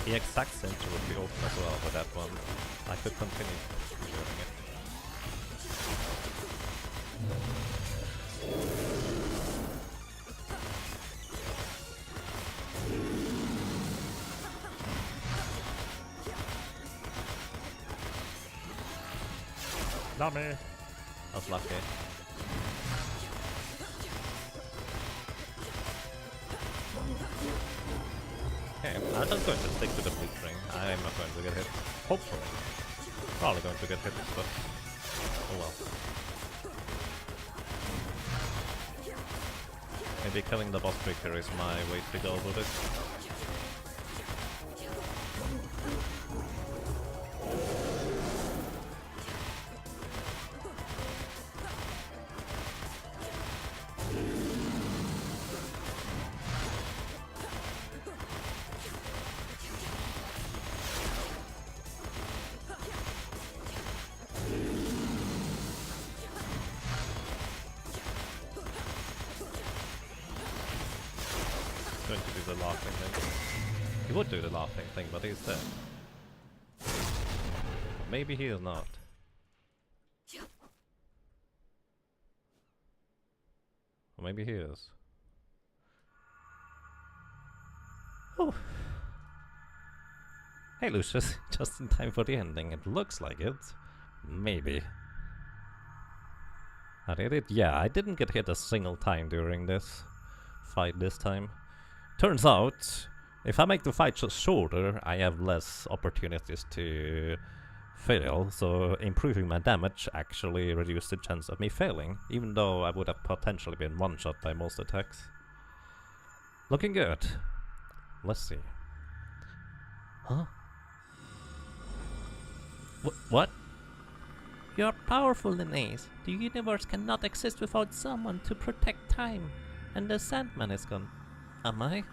A: The exact center would be open as well with that one. I could continue doing it. Not me! I was lucky. Okay, I'm just going to stick to the bleak ring. I'm not going to get hit. Hopefully. Probably going to get hit, but oh well. Maybe killing the boss quicker is my way to go with it. the laughing thing. He would do the laughing thing, but he's dead. Maybe he is not. Or maybe he is. Oh. Hey Lucius, just in time for the ending. It looks like it. Maybe. I did it? Yeah, I didn't get hit a single time during this fight this time. Turns out, if I make the fight just shorter, I have less opportunities to fail, so improving my damage actually reduced the chance of me failing, even though I would have potentially been one-shot by most attacks. Looking good. Let's see. Huh? What? You're powerful, Linnaeus. The universe cannot exist without someone to protect time. And the Sandman is gone. Am I?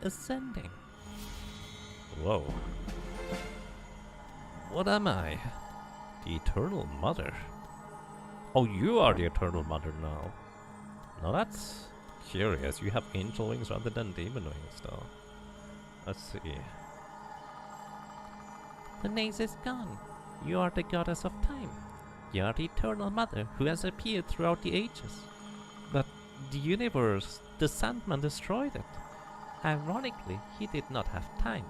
A: Ascending. Whoa. What am I? The Eternal Mother. Oh, you are the Eternal Mother now. Now that's curious. You have angel wings rather than demon wings, though. Let's see. Linnaeus is gone. You are the goddess of time. You are the Eternal Mother who has appeared throughout the ages. But the universe, the Sandman destroyed it. Ironically, he did not have time.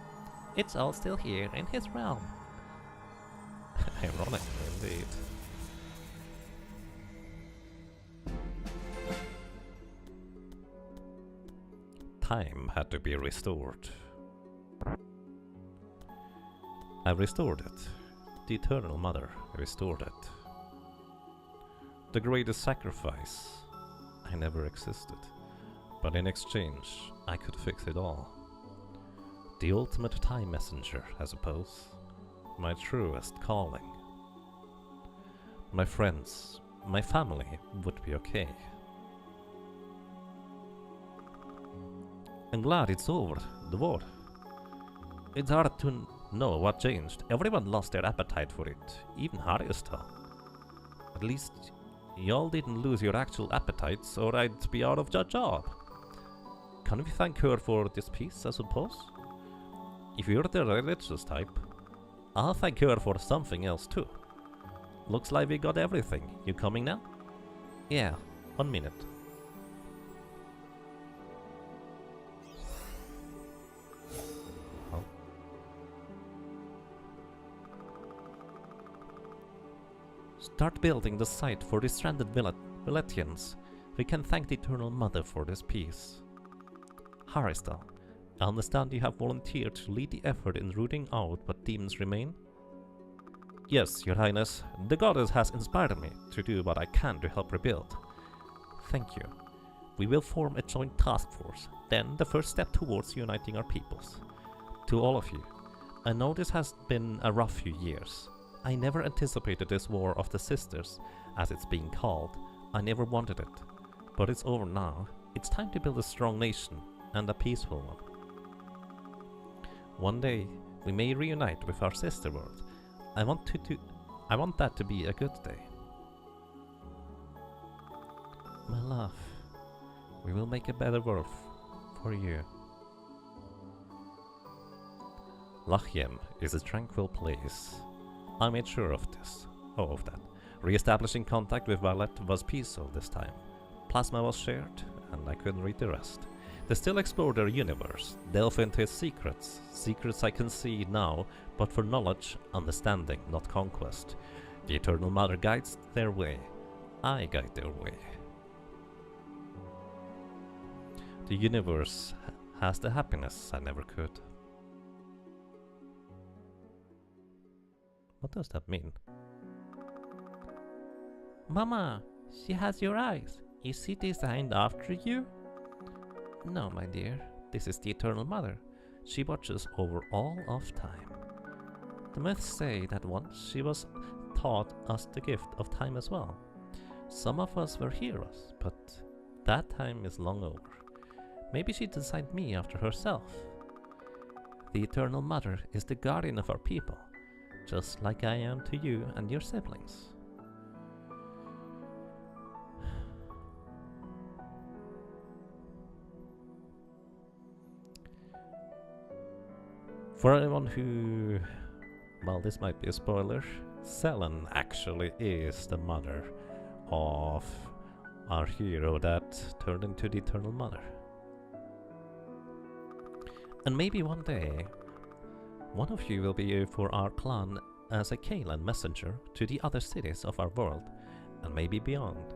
A: It's all still here in his realm. Ironic, indeed. Time had to be restored. I restored it. The Eternal Mother restored it. The greatest sacrifice. I never existed, but in exchange, I could fix it all. The ultimate time messenger, I suppose. My truest calling. My friends, my family would be okay. I'm glad it's over, the war. It's hard to know what changed. Everyone lost their appetite for it, even Harjestad. At least, y'all didn't lose your actual appetites, or I'd be out of the job. Can we thank her for this peace, I suppose? If you're the religious type, I'll thank her for something else too. Looks like we got everything. You coming now? Yeah, 1 minute. Oh. Start building the site for the stranded Villetians. We can thank the Eternal Mother for this peace. Harjestad, I understand you have volunteered to lead the effort in rooting out what demons remain? Yes, Your Highness. The goddess has inspired me to do what I can to help rebuild. Thank you. We will form a joint task force, then the first step towards uniting our peoples. To all of you, I know this has been a rough few years. I never anticipated this war of the sisters, as it's being called. I never wanted it. But it's over now. It's time to build a strong nation, and a peaceful one. One day, we may reunite with our sister world. I want that to be a good day. My love, we will make a better world for you. Lachiem is a tranquil place. I made sure of this. Oh, of that. Re-establishing contact with Violet was peaceful this time. Plasma was shared, and I couldn't read the rest. They still explore their universe, delve into its secrets. Secrets I can see now, but for knowledge, understanding, not conquest. The Eternal Mother guides their way. I guide their way. The universe has the happiness I never could. What does that mean? Mama, she has your eyes. Is she designed after you? No, my dear. This is the Eternal Mother. She watches over all of time. The myths say that once she was taught us the gift of time as well. Some of us were heroes, but that time is long over. Maybe she designed me after herself. The Eternal Mother is the guardian of our people, just like I am to you and your siblings. For anyone who... well, this might be a spoiler. Selen actually is the mother of our hero that turned into the Eternal Mother. And maybe one day, one of you will be for our clan as a Kaelan messenger to the other cities of our world, and maybe beyond.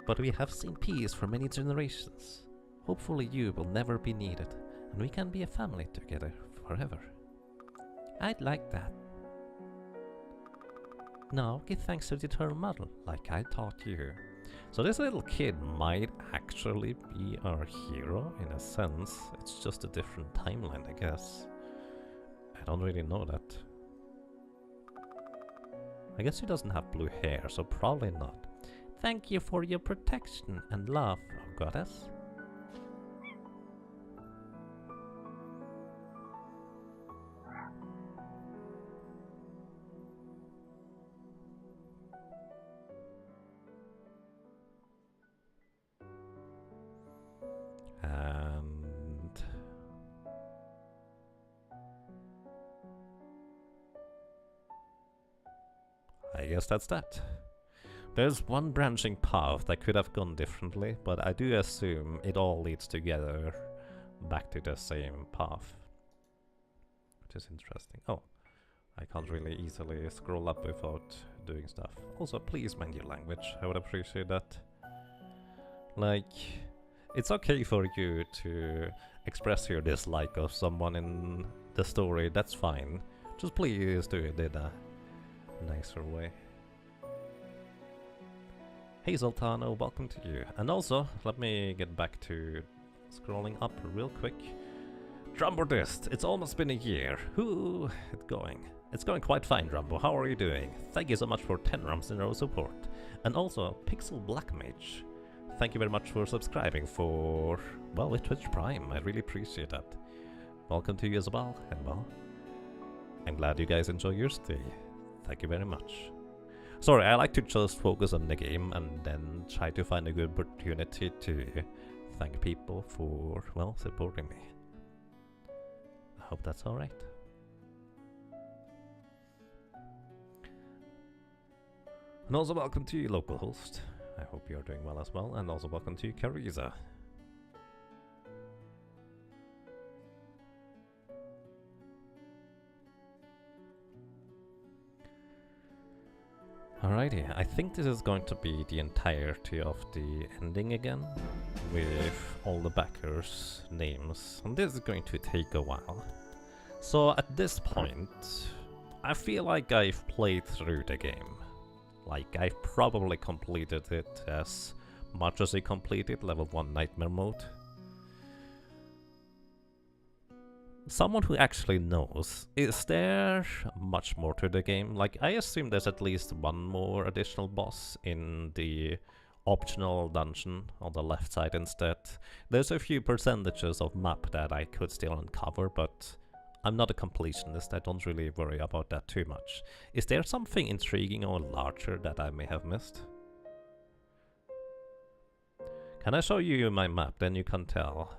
A: But we have seen peace for many generations. Hopefully you will never be needed, and we can be a family together forever. I'd like that. Now, give thanks to the Eternal Mother, like I taught you. So this little kid might actually be our hero, in a sense. It's just a different timeline, I guess. I don't really know that. I guess he doesn't have blue hair, so probably not. Thank you for your protection and love, oh goddess. And I guess that's that. There's one branching path that could have gone differently, but I do assume it all leads together back to the same path. Which is interesting. Oh, I can't really easily scroll up without doing stuff. Also, please mind your language. I would appreciate that. Like, it's okay for you to express your dislike of someone in the story, that's fine. Just please do it in a nicer way. Hey Zoltano, welcome to you. And also, let me get back to scrolling up real quick. Drumbordist, it's almost been a year. Hoo, it's going. It's going quite fine, Drumbo. How are you doing? Thank you so much for 10 rums in a row support. And also, Pixel Black Mage. Thank you very much for subscribing for, well, with Twitch Prime. I really appreciate that. Welcome to you as well, and well, I'm glad you guys enjoy your stay. Thank you very much. Sorry, I like to just focus on the game and then try to find a good opportunity to thank people for, well, supporting me. I hope that's alright. And also welcome to you, local host. I hope you're doing well as well, and also welcome to you, Cariza. Alrighty, I think this is going to be the entirety of the ending again, with all the backers' names, and this is going to take a while. So at this point, I feel like I've played through the game. Like, I've probably completed it as much as I completed level 1 Nightmare mode. Someone who actually knows, is there much more to the game? Like, I assume there's at least one more additional boss in the optional dungeon on the left side instead. There's a few percentages of map that I could still uncover, but I'm not a completionist, I don't really worry about that too much. Is there something intriguing or larger that I may have missed? Can I show you my map, then you can tell?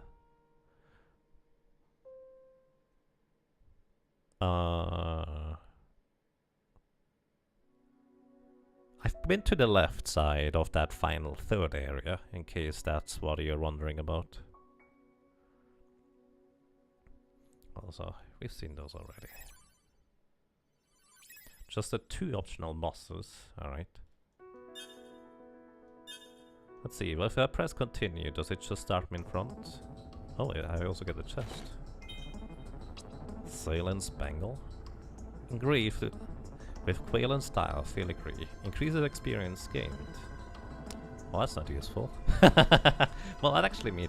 A: I've been to the left side of that final third area, in case that's what you're wondering about. Also, we've seen those already. Just the 2 optional bosses, alright. Let's see, if I press continue, does it just start me in front? Oh yeah, I also get a chest. Sail and Spangle. Grief with Quail and Style, Filigree. Increases experience gained. Well, that's not useful. Well, that actually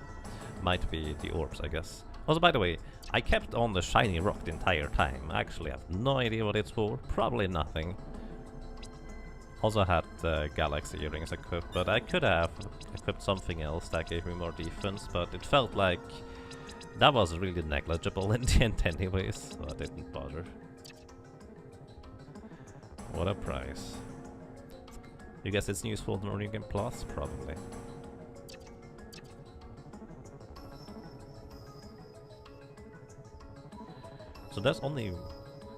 A: might be the orbs, I guess. Also, by the way, I kept on the shiny rock the entire time. I actually have no idea what it's for. Probably nothing. Also had galaxy earrings equipped, but I could have equipped something else that gave me more defense, but it felt like that was really negligible in the end anyways, so I didn't bother. What a price. You guess it's useful in New Game Plus? Probably. there's only...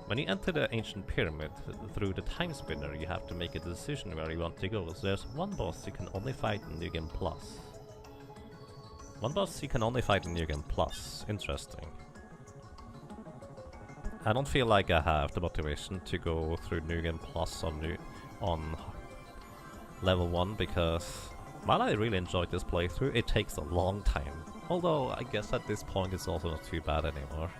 A: When you enter the ancient pyramid through the Timespinner, you have to make a decision where you want to go. So there's one boss you can only fight in New Game Plus. One boss you can only fight in New Game Plus. Interesting. I don't feel like I have the motivation to go through New Game Plus on level 1 because while I really enjoyed this playthrough, it takes a long time. Although I guess at this point it's also not too bad anymore.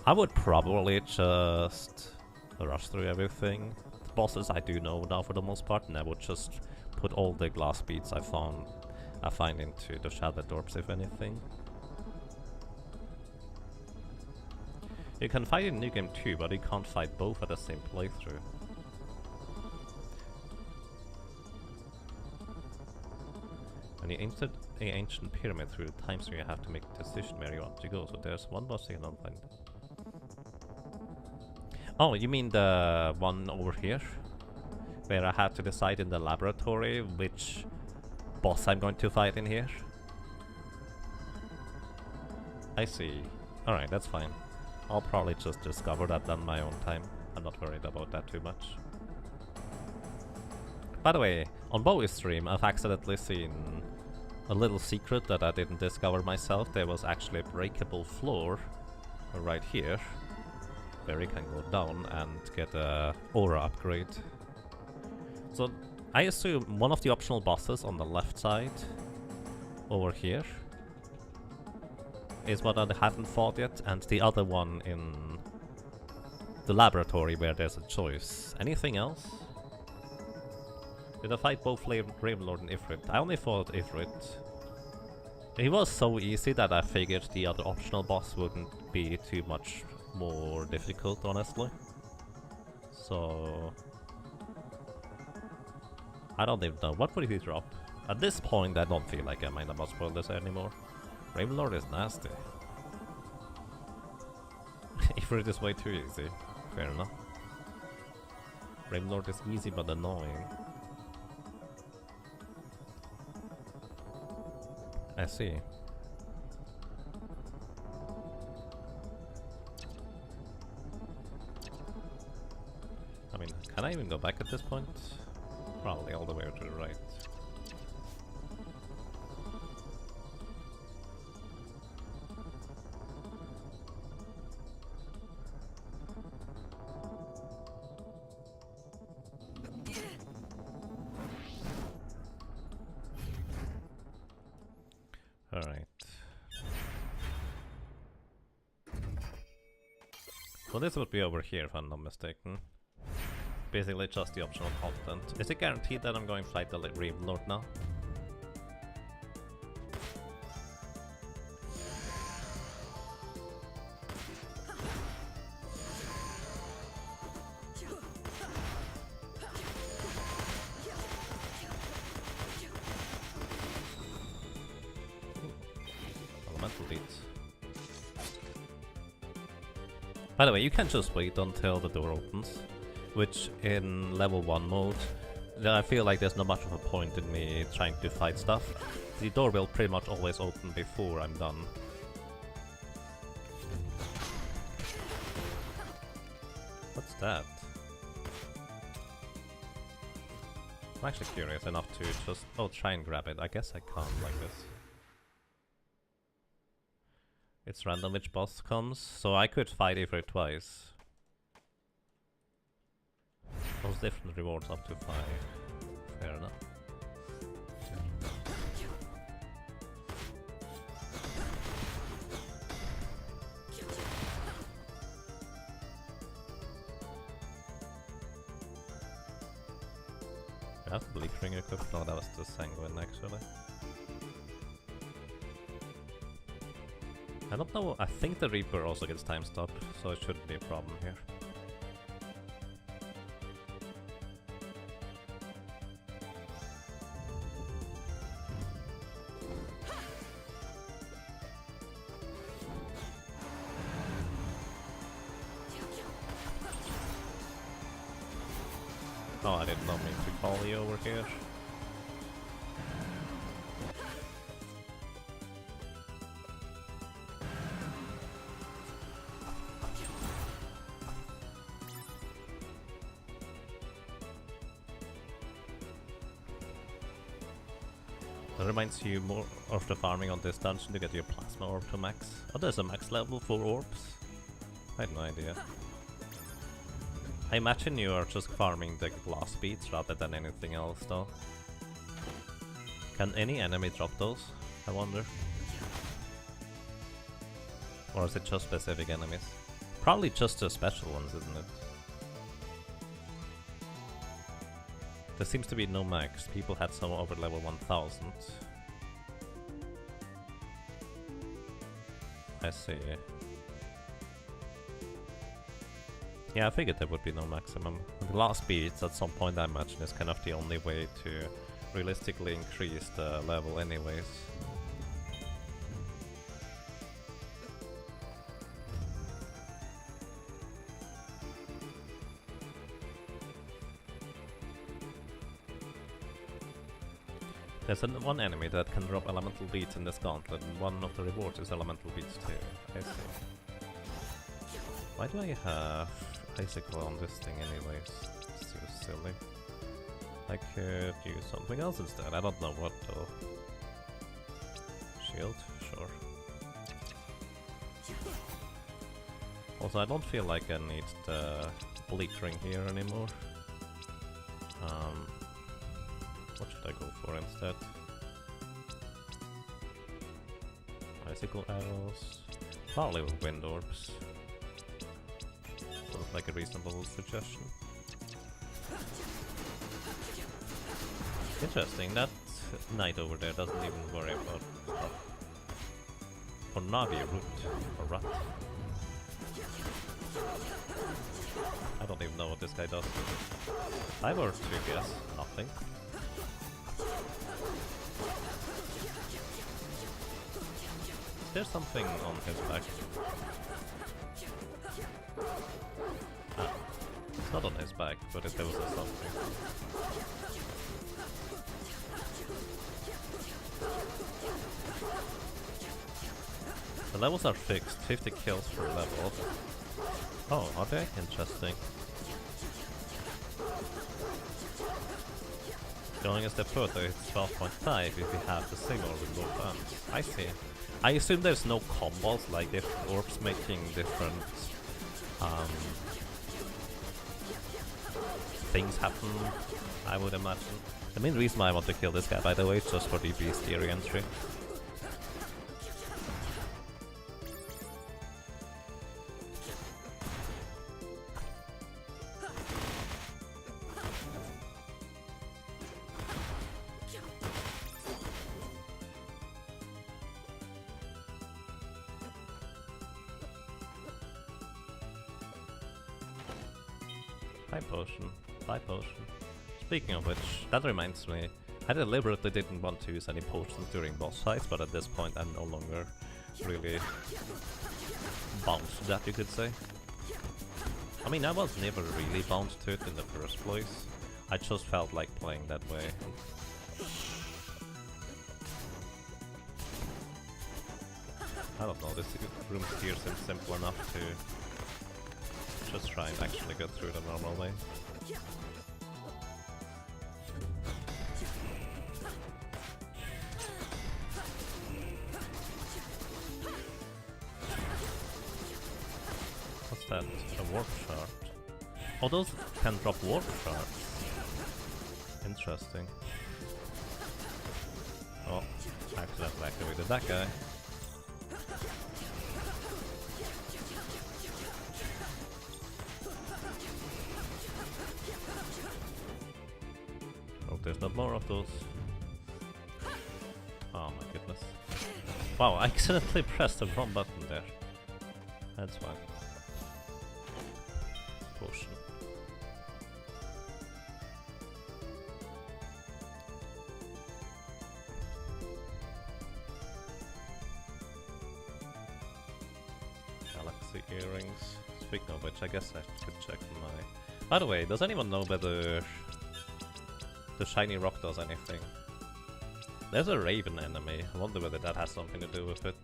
A: I would probably just rush through everything. The bosses I do know now for the most part, and I would just put all the glass beads I find into the Shattered Orbs, if anything. You can fight in New Game 2, but you can't fight both at the same playthrough. When you enter the ancient pyramid through the time, so you have to make a decision where you want to go. So there's one boss you cannot find. Oh, you mean the one over here? Where I had to decide in the laboratory which boss I'm going to fight in here? I see. Alright, that's fine. I'll probably just discover that on my own time. I'm not worried about that too much. By the way, on Bowie's stream, I've accidentally seen a little secret that I didn't discover myself. There was actually a breakable floor right here, where you can go down and get a aura upgrade. So I assume one of the optional bosses on the left side, over here, is what I haven't fought yet, and the other one in the laboratory where there's a choice. Anything else? Did I fight both Ravenlord and Ifrit? I only fought Ifrit. He was so easy that I figured the other optional boss wouldn't be too much more difficult, honestly. So... I don't even know. What would he drop? At this point, I don't feel like I might not spoil this anymore. Ravenlord is nasty. Ifrit is way too easy. Fair enough. Ravenlord is easy but annoying. I see. I mean, can I even go back at this point? Probably all the way to the right. Alright. So this would be over here if I'm not mistaken. Basically just the optional content. Is it guaranteed that I'm going to fight the Ravenlord now? By the way, you can just wait until the door opens, which in level 1 mode, I feel like there's not much of a point in me trying to fight stuff. The door will pretty much always open before I'm done. What's that? I'm actually curious enough to just... oh, try and grab it. I guess I can't like this. It's random which boss comes, so I could fight Ifrit twice. Those different rewards up to 5. Fair enough. That's the Bleak Ring equipped. No, that was the Sanguine actually. I don't know, I think the Reaper also gets time stopped, so it shouldn't be a problem here. Oh, I did not mean to call you over here. That reminds you more of the farming on this dungeon to get your plasma orb to max. Oh, there's a max level for orbs? I had no idea. I imagine you are just farming the glass beads rather than anything else though. Can any enemy drop those? I wonder. Or is it just specific enemies? Probably just the special ones, isn't it? There seems to be no max. People had some over level 1000. I see. Yeah, I figured there would be no maximum. The last beats at some point I imagine is kind of the only way to realistically increase the level anyways. There's one enemy that can drop elemental beads in this gauntlet, and one of the rewards is elemental beads too. I see. Why do I have icicle on this thing anyways? It's too silly. I could use something else instead. I don't know what though. Shield? Sure. Also, I don't feel like I need the bleed ring here anymore. What should I go for instead? Icicle arrows. Probably with wind orbs. Sounds like a reasonable suggestion. Interesting, that knight over there doesn't even worry about stuff. For Navi root or rat. I don't even know what this guy does. I were to guess nothing. There's something on his back. Ah, it's not on his back, but there was something. The levels are fixed, 50 kills per level. Oh, are they? Interesting. Going a step further, it's 12.5 if we have the same orb with both hands. I see. I assume there's no combos, like different orbs making different things happen, I would imagine. The main reason why I want to kill this guy, by the way, is just for the bestiary entry. Life potion. Speaking of which, that reminds me, I deliberately didn't want to use any potions during boss fights, but at this point I'm no longer really bound to that, you could say. I mean, I was never really bound to it in the first place. I just felt like playing that way. I don't know, this room here seems simple enough to just try and actually get through the normal way. What's that? A warp shard? Oh, those can drop warp shards. Interesting. Oh, accidentally activated that guy. There's not more of those. Oh my goodness. Wow, I accidentally pressed the wrong button there. That's fine. Potion. Galaxy earrings. Speaking of which, I guess I could check my... By the way, does anyone know whether the shiny rock does anything? There's a raven enemy. I wonder whether that has something to do with it.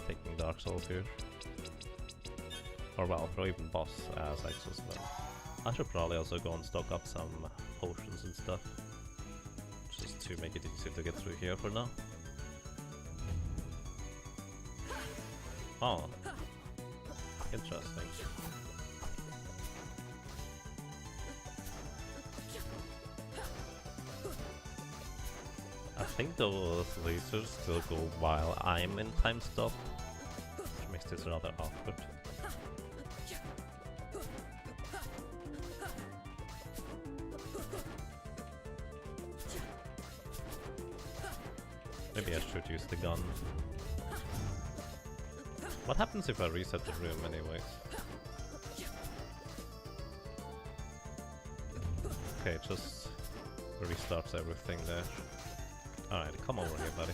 A: Taking Dark Souls here. Or well, Raven boss as I just know. I should probably also go and stock up some potions and stuff. just to make it easier to get through here for now. Oh, interesting. I think those lasers still go while I'm in time stop, which makes this rather awkward. Maybe I should use the gun. What happens if I reset the room anyways? Okay, it just restarts everything there. Alright, come over here, buddy.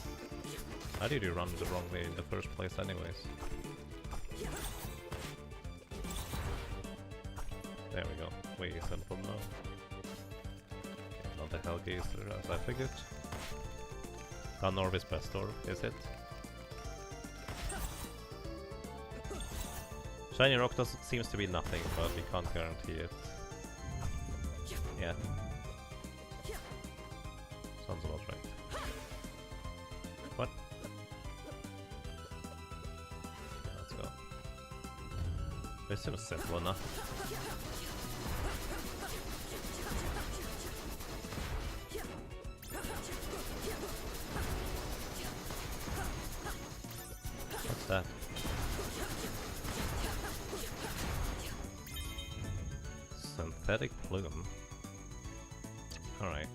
A: How did you run the wrong way in the first place anyways? There we go. Way simple now. Okay, not the Hellgeister as I figured. Gun orb is best orb, is it? Shiny rock seems to be nothing, but we can't guarantee it. Yeah. Sounds about right. What? Yeah, let's go. This seems simple enough. What's that? Synthetic plume. Alright.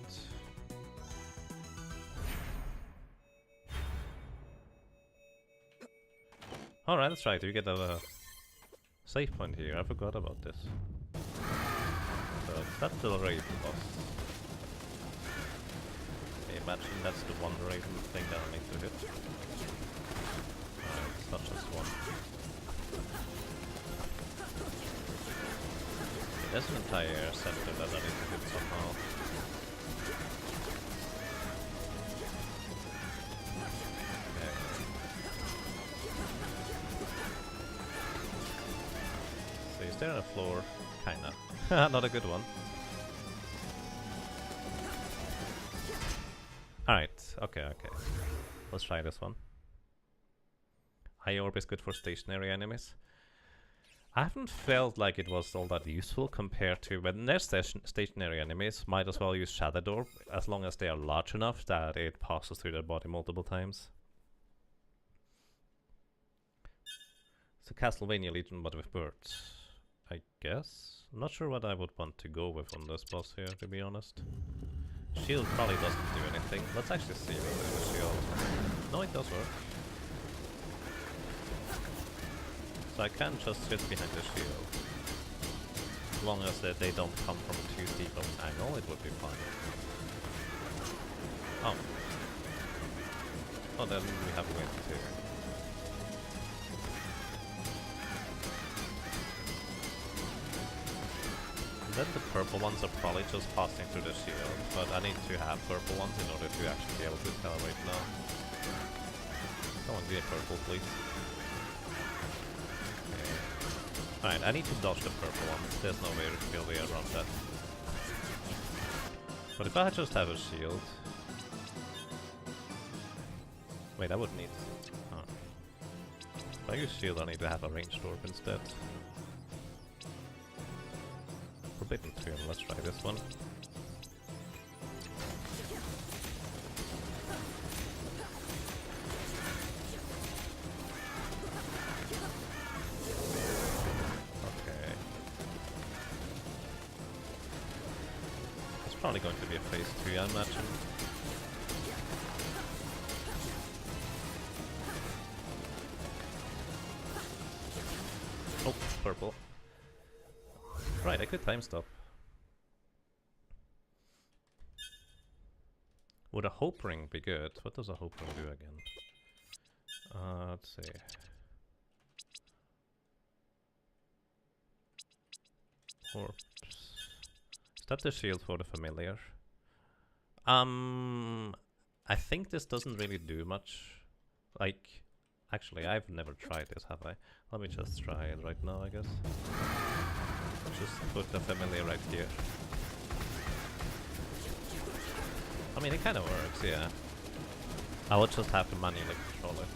A: Alright, that's right, you get a save point here, I forgot about this. So that's still a raid boss. Okay, imagine that's the one raid thing that I need to hit. Alright, it's not just one. Okay, there's an entire center that I need to hit somehow. Is there a floor? Kinda. Not a good one. Alright, okay. Let's try this one. High orb is good for stationary enemies. I haven't felt like it was all that useful compared to when there's stationary enemies, might as well use Shadow Orb as long as they are large enough that it passes through their body multiple times. So Castlevania Legion but with birds. I guess? I'm not sure what I would want to go with on this boss here, to be honest. Shield probably doesn't do anything. Let's actually see with the shield. No, it does work. So I can just sit behind the shield. As long as they don't come from too steep of an angle, it would be fine. Oh. Oh, then we have wind too. Then the purple ones are probably just passing through the shield, but I need to have purple ones in order to actually be able to tell right now. Someone be a purple, please. Okay. Alright, I need to dodge the purple ones. There's no real way around that. But if I just have a shield... Wait, I would need... Oh. If I use shield, I need to have a ranged orb instead. Forbidden Tomb, let's try this one. Okay. It's probably going to be a phase 3, I imagine. Oh, purple. Right, I could time stop. Would a hope ring be good? What does a hope ring do again? Let's see. Orbs. Is that the shield for the familiar? I think this doesn't really do much. Like, actually, I've never tried this, have I? Let me just try it right now, I guess. Just put the familiar right here. I mean, it kind of works, yeah. I would just have to manually control it.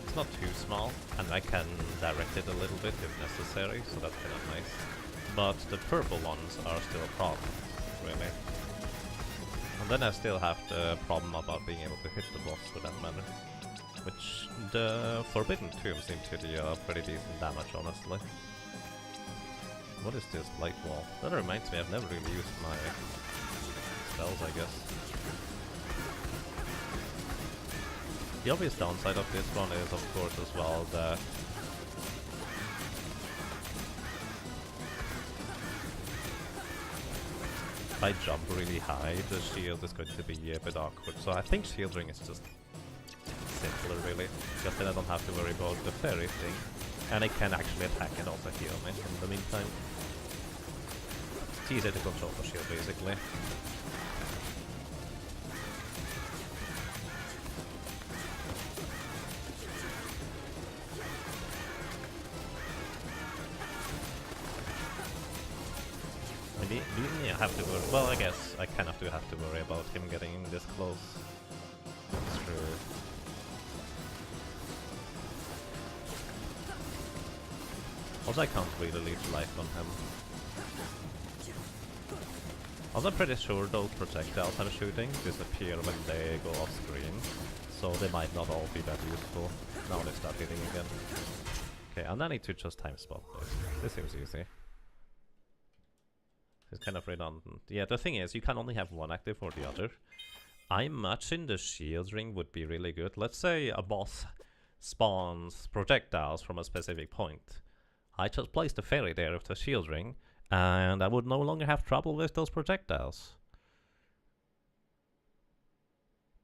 A: It's not too small, and I can direct it a little bit if necessary, so that's kind of nice. But the purple ones are still a problem, really. And then I still have the problem about being able to hit the boss for that matter. Which the Forbidden Tomb seems to do pretty decent damage, honestly. What is this light wall? That reminds me, I've never really used my spells, I guess. The obvious downside of this one is, of course, as well that if I jump really high, the shield is going to be a bit awkward. So I think shield ring is just simpler, really, because then I don't have to worry about the fairy thing, and it can actually attack and also heal me in the meantime. It's easier to control the shield, basically. I have to worry. Well, I guess I kind of do have to worry about him getting this close. That's true. Also, I can't really leave life on him. Also, I'm pretty sure those projectiles I'm shooting disappear when they go off screen, so they might not all be that useful. Now they start hitting again. Okay, and I need to just time spot this. This seems easy. It's kind of redundant. Yeah, the thing is, you can only have one active or the other. I imagine the shield ring would be really good. Let's say a boss spawns projectiles from a specific point. I just place the fairy there with the shield ring, and I would no longer have trouble with those projectiles.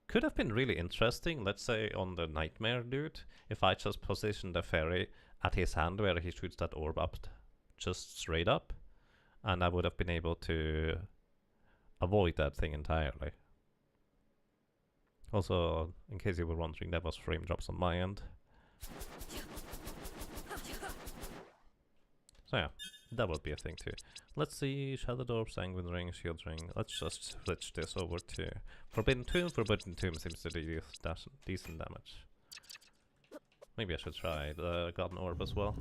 A: Could have been really interesting, let's say on the nightmare dude, if I just positioned the fairy at his hand where he shoots that orb up, just straight up. And I would have been able to avoid that thing entirely. Also, in case you were wondering, that was frame drops on my end. So yeah, that would be a thing too. Let's see, Shadow Orb, Sanguine Ring, Shield Ring. Let's just switch this over to Forbidden Tomb. Forbidden Tomb seems to do decent damage. Maybe I should try the Golden Orb as well,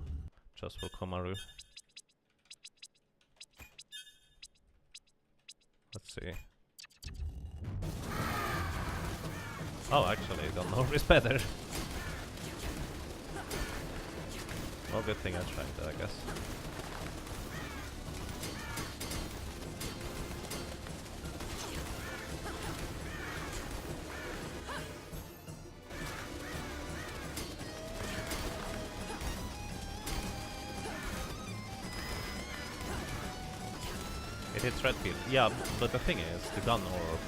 A: just for Komaru. Let's see. Oh, actually, Golden Orb is better. Well, good thing I tried that, I guess. It hits red field. Yeah, but the thing is, the gun orb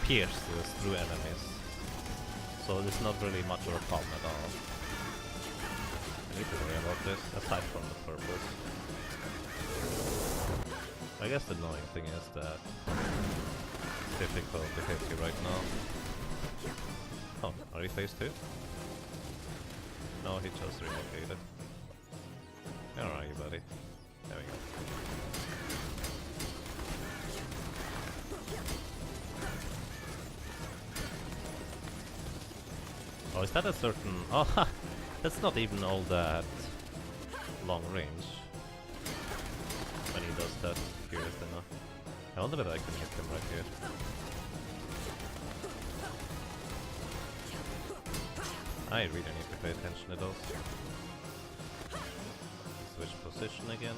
A: pierces through enemies, so it's not really much of a problem at all. I need to worry about this, aside from the purples. I guess the annoying thing is that it's difficult to hit you right now. Oh, are you phase 2? No, he just relocated. Where are you, buddy? There we go. Oh, is that a certain... Oh, that's not even all that long range when he does that, curious enough. I wonder if I can hit him right here. I really need to pay attention to those. Switch position again.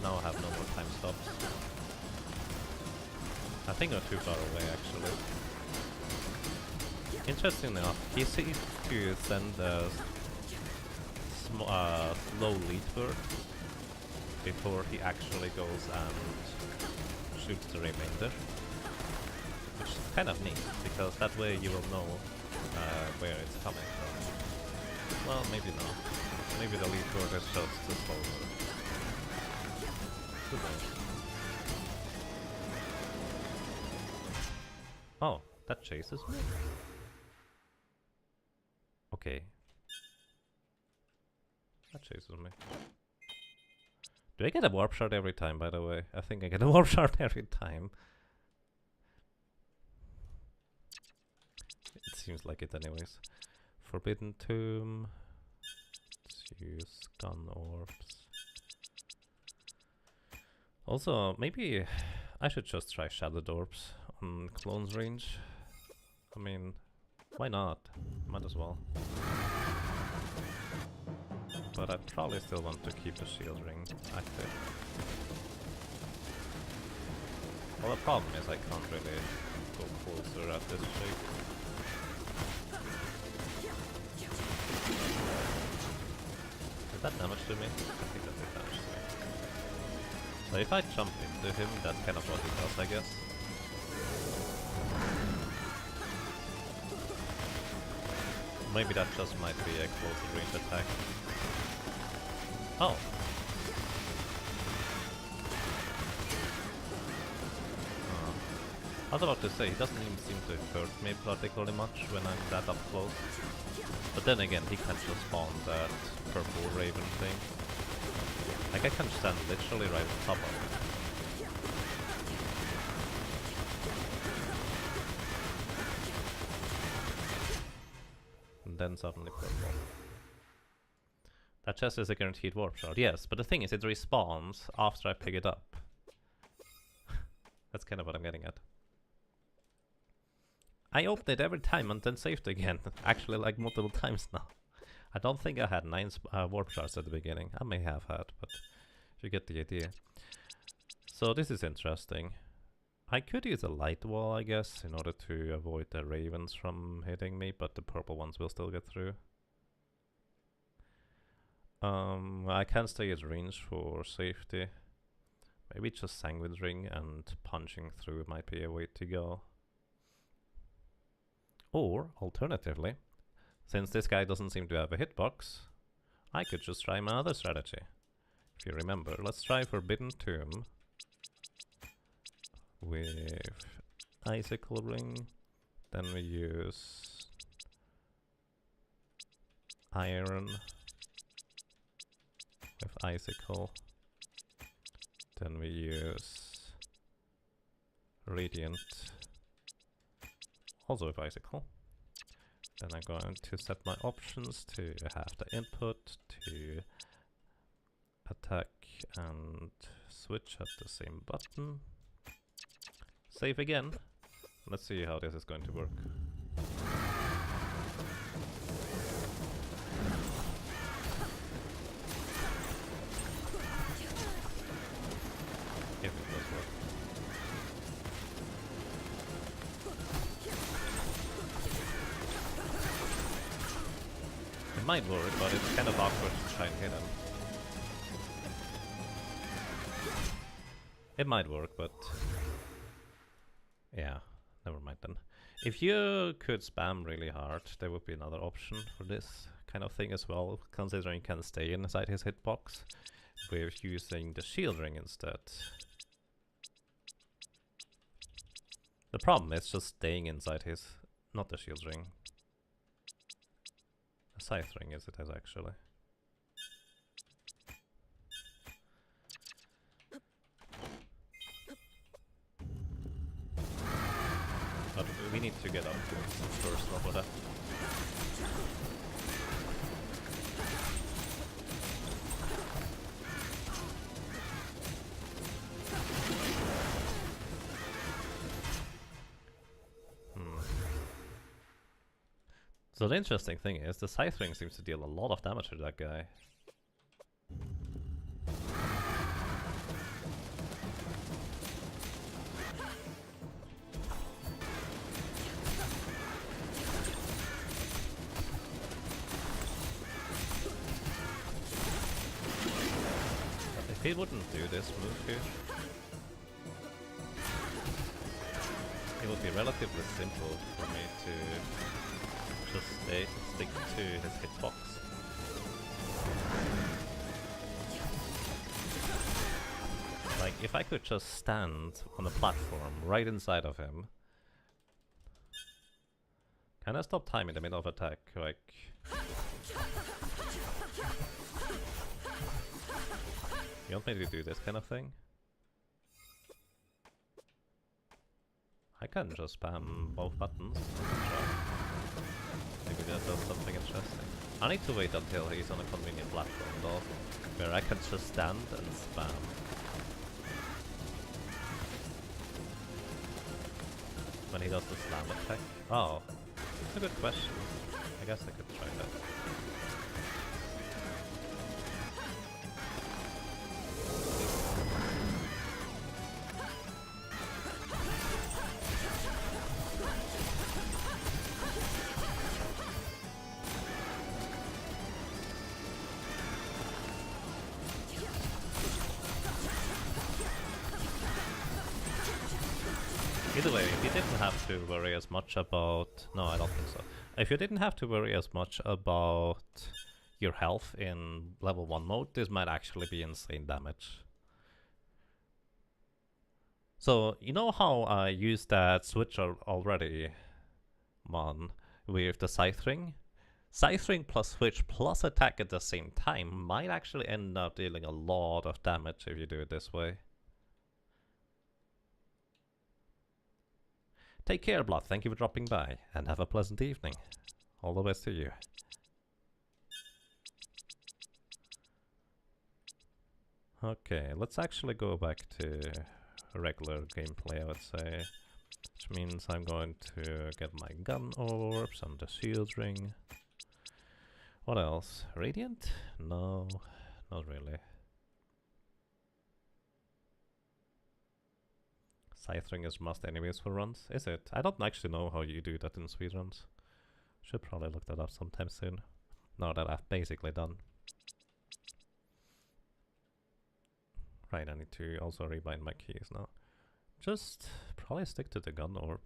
A: Now I have no more time stops. I think I'm too far away, actually. Interestingly enough, he seems to send a slow lead bird before he actually goes and shoots the remainder. Which is kind of neat, because that way you will know where it's coming from. Well, maybe not. Maybe the lead bird is just a slow bird. Who knows? Oh, that chases me? Okay. That chases me. Do I get a warp shard every time, by the way? I think I get a warp shard every time. It seems like it anyways. Forbidden Tomb. Let's use gun orbs. Also, maybe I should just try Shadowed Orbs on clones range. I mean, why not? Might as well. But I probably still want to keep the shield ring active. Well, the problem is I can't really go closer at this shape. Did that damage to me? I think that did damage to me. So if I jump into him, that's kind of what he does, I guess. Maybe that just might be a closer range attack. Oh! I was about to say, he doesn't even seem to hurt me particularly much when I'm that up close. But then again, he can just spawn that purple raven thing. Like, I can stand literally right on top of it. And then suddenly purple. That chest is a guaranteed warp shard, yes, but the thing is it respawns after I pick it up. That's kind of what I'm getting at. I opened it every time and then saved again. Actually, like multiple times now. I don't think I had 9 warp shards at the beginning. I may have had, but you get the idea. So this is interesting. I could use a light wall, I guess, in order to avoid the ravens from hitting me, but the purple ones will still get through. I can stay at range for safety. Maybe just Sanguine Ring and punching through might be a way to go. Or, alternatively, since this guy doesn't seem to have a hitbox, I could just try my other strategy. If you remember, let's try Forbidden Tomb with Icicle Ring. Then we use Iron with Icicle. Then we use Radiant, also with Icicle. Then I'm going to set my options to have the input to attack and switch at the same button. Save again. Let's see how this is going to work. If it does work. It might work, but it's kind of awkward to try and hit him. It might work, but yeah, never mind then. If you could spam really hard, there would be another option for this kind of thing as well, considering you can stay inside his hitbox with using the shield ring instead. The problem is just staying inside his, not the shield ring. A scythe ring is it as actually. But we need to get up to first level that. So the interesting thing is, the scythe ring seems to deal a lot of damage to that guy. But if he wouldn't do this move here, it would be relatively simple for me to just stick to his hitbox. Like, if I could just stand on the platform right inside of him. Can I stop time in the middle of attack? Like... You want me to do this kind of thing? I can just spam both buttons. Maybe that does something interesting. I need to wait until he's on a convenient platform though, where I can just stand and spam. When he does the slam attack. Oh, that's a good question. I guess I could try that. Either way, if you didn't have to worry as much about... No, I don't think so. If you didn't have to worry as much about your health in level 1 mode, this might actually be insane damage. So, you know how I used that switcher already, man, with the Scythe Ring? Scythe Ring plus switch plus attack at the same time might actually end up dealing a lot of damage if you do it this way. Take care, Blood. Thank you for dropping by, and have a pleasant evening. All the best to you. Okay, let's actually go back to regular gameplay, I would say. Which means I'm going to get my gun orbs and the shield ring. What else? Radiant? No, not really. Scythe Ring is must anyways for runs, is it? I don't actually know how you do that in speedruns. Should probably look that up sometime soon. Now that I've basically done. Right, I need to also rebind my keys now. Just probably stick to the gun orb.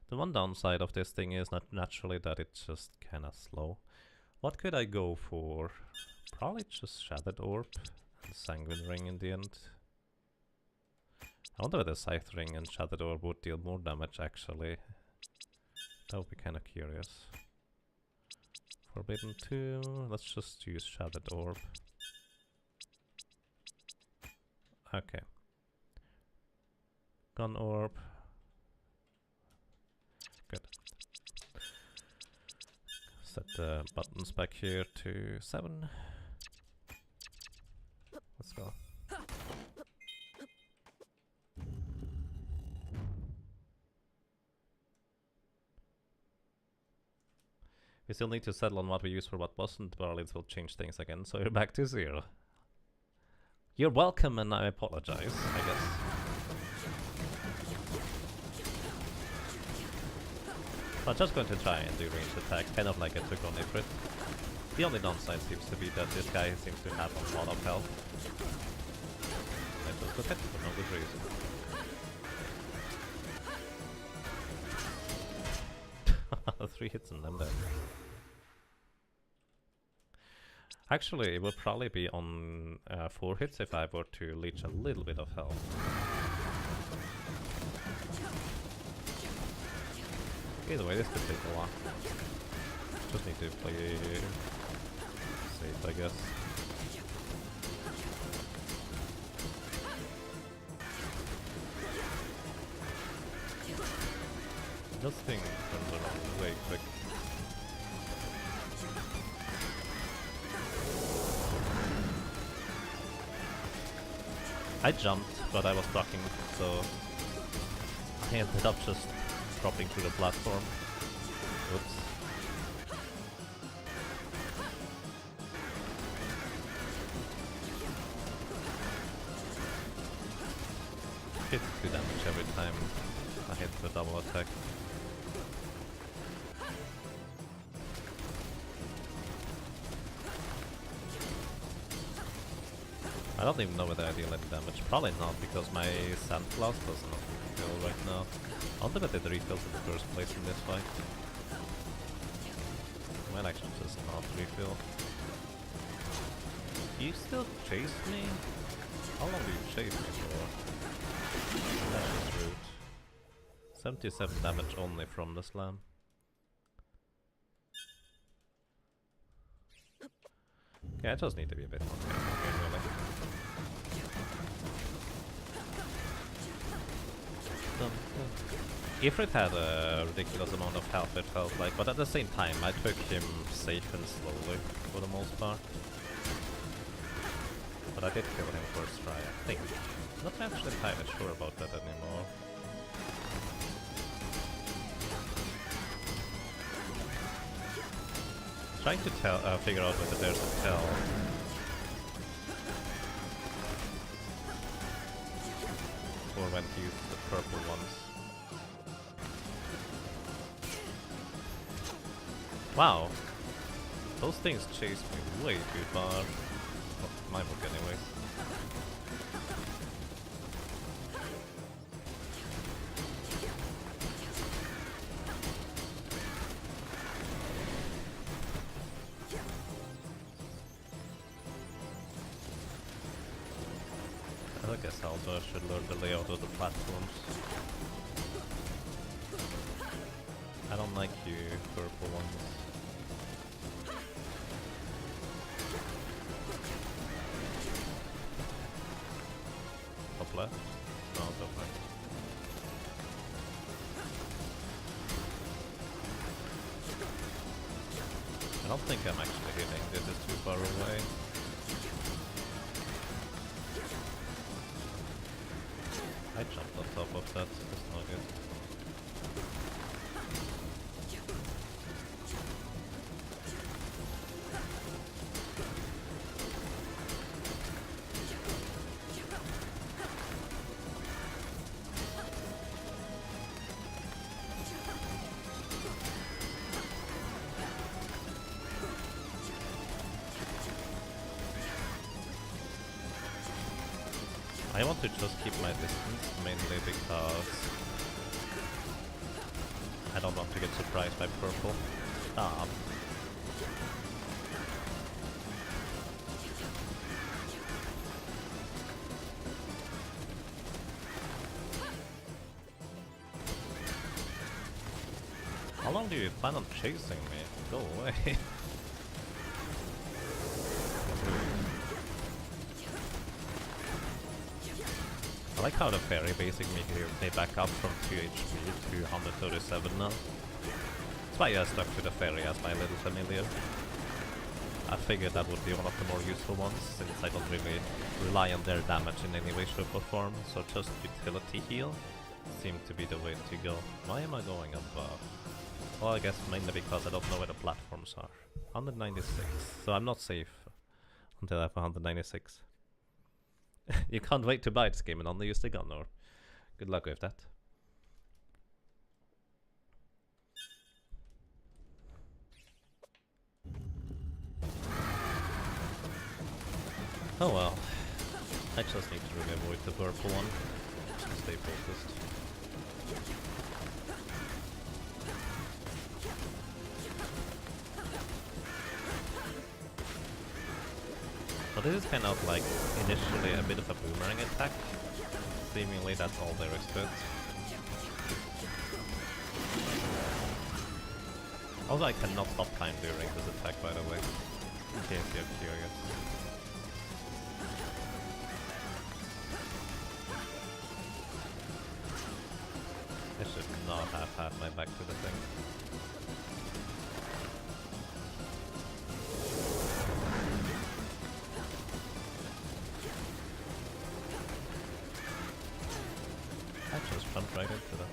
A: The one downside of this thing is not naturally that it's just kinda slow. What could I go for? Probably just Shattered Orb and Sanguine Ring in the end. I wonder whether Scythe Ring and Shattered Orb would deal more damage actually. That would be kinda curious. Forbidden 2, let's just use Shattered Orb. Okay. Gun Orb. Good. Set the buttons back here to 7. Let's go. We still need to settle on what we use for what wasn't, but it will change things again, so you're back to 0. You're welcome, and I apologize, I guess. I'm just going to try and do ranged attacks, kind of like I took on Ifrit. The only downside seems to be that this guy seems to have a lot of health. I just got hit for no good reason. 3 hits and I'm dead. Actually, it would probably be on 4 hits if I were to leech a little bit of health. Either way, this could take a while. Just need to play safe, I guess. This thing turns around way quick. I jumped, but I was blocking, so I ended up just dropping through the platform. Whoops. 52 damage every time I hit the double attack. I don't even know whether I deal any damage. Probably not, because my Sand Blast does not refill right now. I wonder whether it refills in the first place in this fight. It might actually just not refill. You still chase me? How long do you chase me for? That is rude. 77 damage only from the slam. Okay, I just need to be a bit more careful here, really. Dun, dun. Ifrit had a ridiculous amount of health, it felt like, but at the same time I took him safe and slowly for the most part. But I did kill him first try, I think. Not actually entirely sure about that anymore. Trying to figure out whether there's a tell. Or when to use the purple ones. Wow! Those things chased me way too far. Well, my book anyways. I guess also I should learn the layout of the platforms. I don't like you purple ones. Top left? No, top right. I don't think I'm actually hitting, this is too far away. I jumped on top of that, that's not good. I want to just keep my distance, mainly because I don't want to get surprised by purple. Stop. How long do you plan on chasing me? Go away. I like how the fairy basically gave me back up from 2 HP to 137 now. That's why I stuck to the fairy as my little familiar. I figured that would be one of the more useful ones, since I don't really rely on their damage in any way, shape or form, so just utility heal seemed to be the way to go. Why am I going above? Well, I guess mainly because I don't know where the platforms are. 196, so I'm not safe until I have 196. You can't wait to buy this game and only use the gun, or good luck with that. Oh well, I just need to really avoid the purple one, to stay focused. So this is kind of like initially a bit of a boomerang attack. Seemingly that's all there is to it. Also I cannot stop time during this attack, by the way, in case you're curious. I should not have had my back to the thing. I just jumped right into that.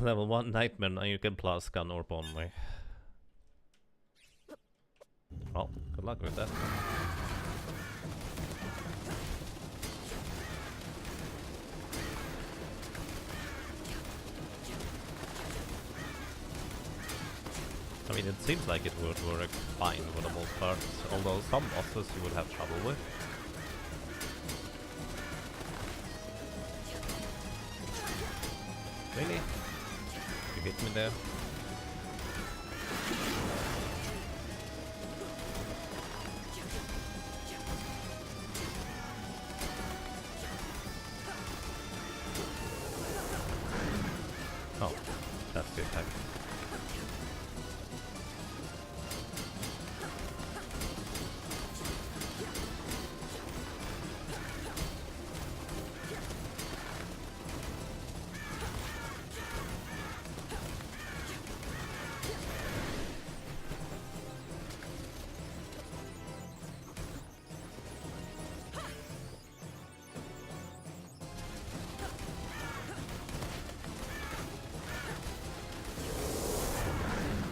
A: Level 1 Nightmare, now you can plus gun orb only. Well, good luck with that. I mean, it seems like it would work fine for the most part, although some bosses you would have trouble with. hit me there. Oh, that's the attack.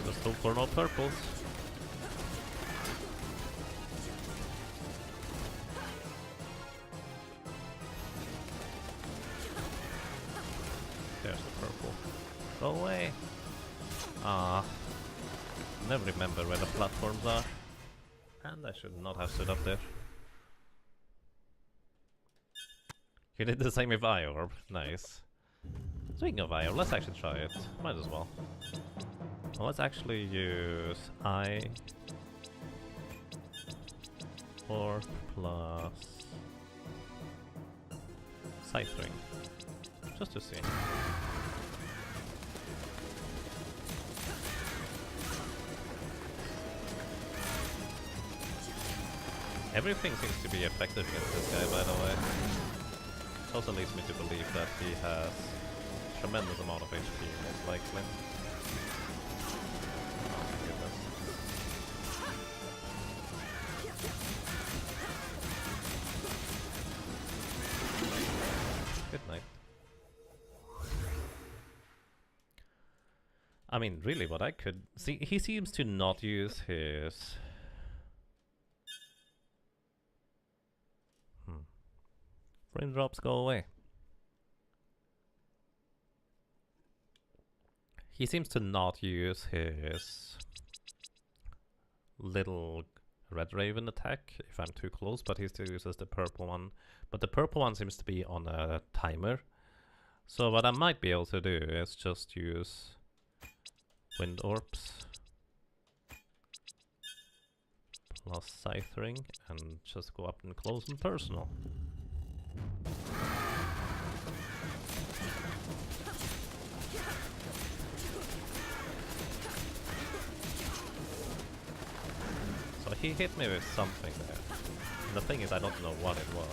A: Just hope for no purples. There's the purple. Go away! Ah, never remember where the platforms are. And I should not have stood up there. You did the same with Eye-Orb. Nice. Speaking of Eye-Orb, let's actually try it. Might as well. Well, let's actually use Eye-Orb plus Scythe Ring. Just to see. Everything seems to be effective against this guy, by the way. It also leads me to believe that he has tremendous amount of HP, most likely. Oh my goodness. Good night. I mean, really, what I could see, he seems to not use his. Frame drops go away. He seems to not use his little red raven attack if I'm too close, but he still uses the purple one. But the purple one seems to be on a timer. So what I might be able to do is just use Wind Orbs plus Scythe Ring and just go up and close and personal. So he hit me with something there. And the thing is, I don't know what it was.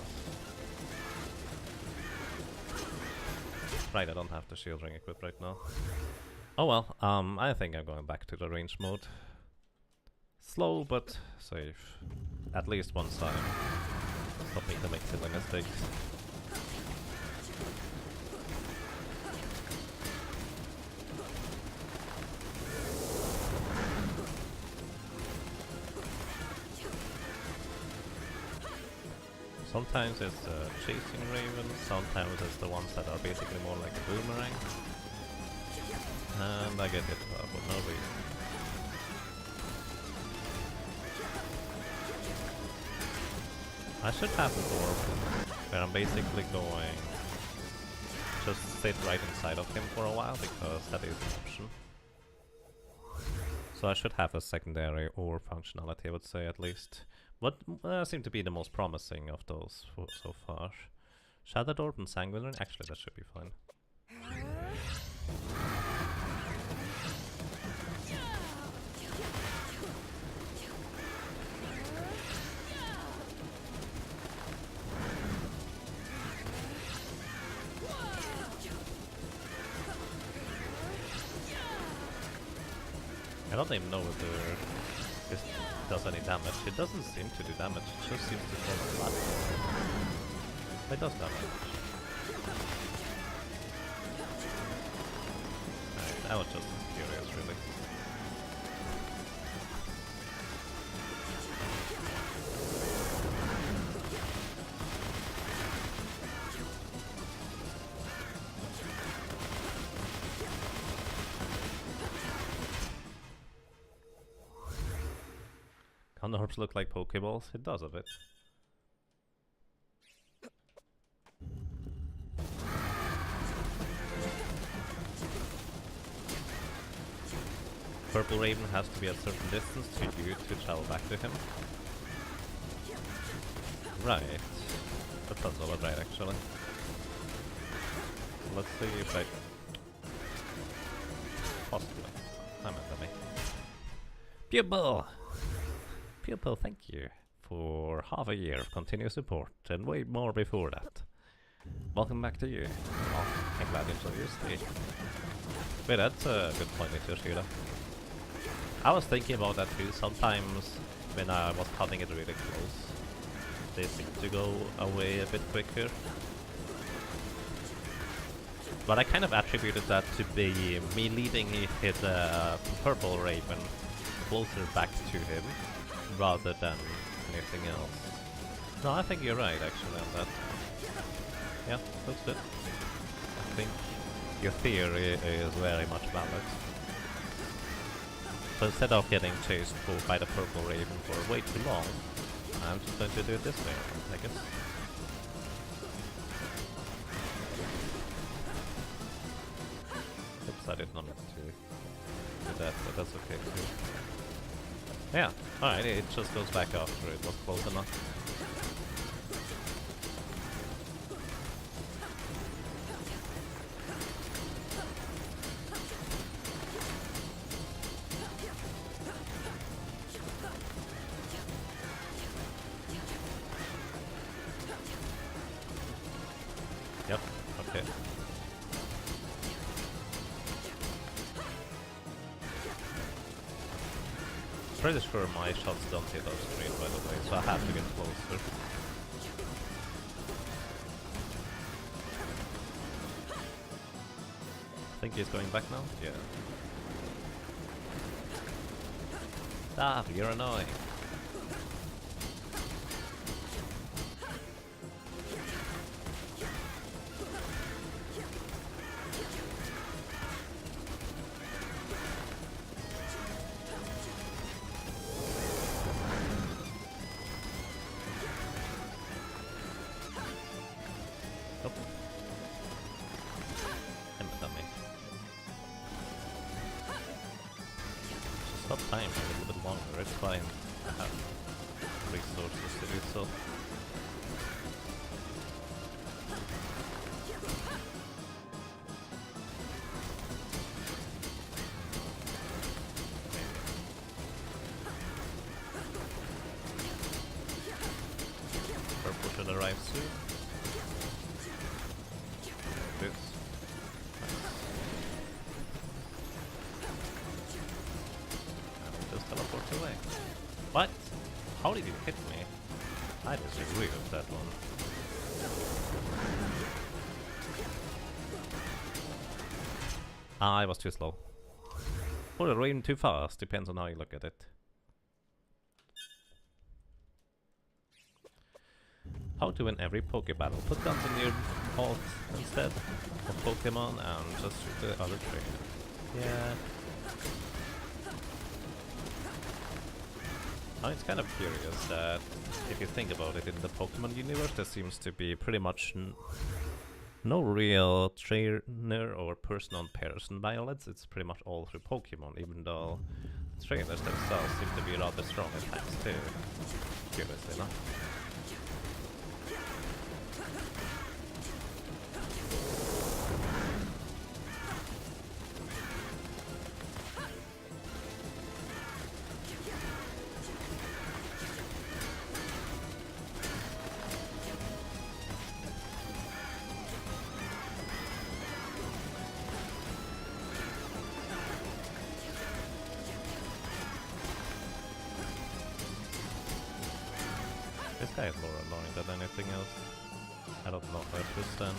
A: Right, I don't have the shield ring equipped right now. Oh well, I think I'm going back to the range mode. Slow but safe. At least one time. Stop me to make silly mistakes. Sometimes it's chasing ravens, sometimes it's the ones that are basically more like a boomerang. And I get hit for no reason. I should have an orb where I'm basically going just sit right inside of him for a while, because that is an option. So I should have a secondary orb functionality, I would say, at least. What seem to be the most promising of those so far. Shattered Orb and Sanguinary? Actually, that should be fine. I don't even know whether this does any damage. It doesn't seem to do damage, it just seems to fall flat. It does damage. Alright, I was just curious, really. Can the orbs look like Pokeballs? It does a bit. Purple Raven has to be a certain distance to you to travel back to him. Right. That sounds all right, actually. Let's see if I... Possibly. I'm at me. Pupil! Pupil, thank you for half a year of continuous support, and way more before that. Welcome back to you. Oh, I'm glad you enjoyed your stay. Wait, that's a good point, Shira. I was thinking about that too. Sometimes when I was cutting it really close, they seem to go away a bit quicker. But I kind of attributed that to be me leading his Purple Raven closer back to him rather than anything else. No, I think you're right actually on that. Yeah, that's good. I think your theory is very much valid. So instead of getting chased by the Purple Raven for way too long, I'm just going to do it this way, I guess. Oops, I did not mean to do that, but that's okay too. Yeah, alright, it just goes back after it was close enough. Yep, okay. Pretty sure my shots don't hit our screen, by the way, so I have to get closer. I think he's going back now? Yeah. Stop, you're annoying. Time a little bit longer, it's fine. I have resources to do so. Purple should arrive soon. This. Teleport away. What? How did you hit me? I disagree with that one. I was too slow. Or the rain too fast, depends on how you look at it. How to win every Poke battle. Put guns in your alt instead of Pokemon and just shoot the other trainer. Yeah. It's kind of curious that if you think about it, in the Pokemon universe there seems to be pretty much no real trainer or person-on-person violence. It's pretty much all through Pokemon, even though trainers themselves seem to be rather strong at times too. Curiously enough. This guy is more annoying than anything else. I don't know where to stand.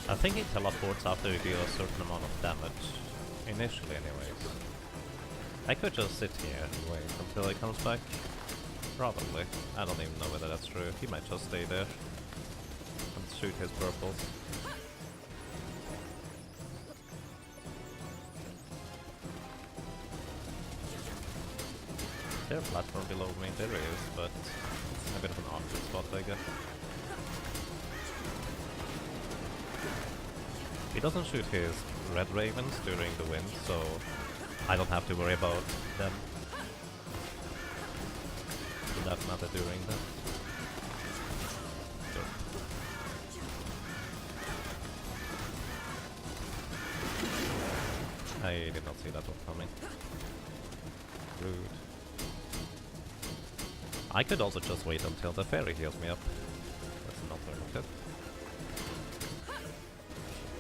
A: I think he teleports after you deal a certain amount of damage. Initially anyways. I could just sit here and wait until he comes back. Probably. I don't even know whether that's true. He might just stay there and shoot his purples. Is there a platform below me? There is, but it's a bit of an awkward spot, I guess. He doesn't shoot his red ravens during the wind, so I don't have to worry about them. For that matter during that. So. I did not see that one coming. Rude. I could also just wait until the fairy heals me up. That's an alternative.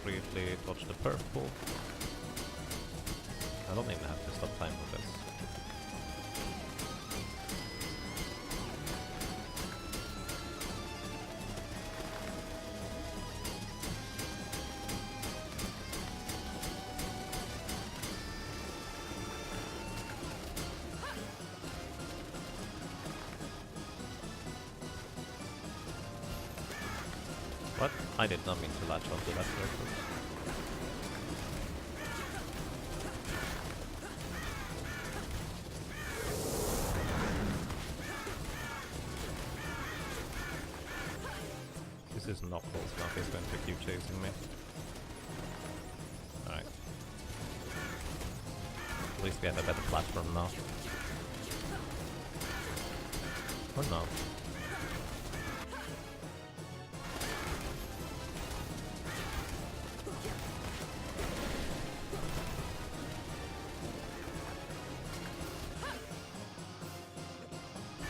A: Briefly touch the purple. I don't even have to stop time for this. What? I did not mean to latch onto that circle. This is not close enough, he's going to keep chasing me. Alright. At least we have a better platform now. Or not.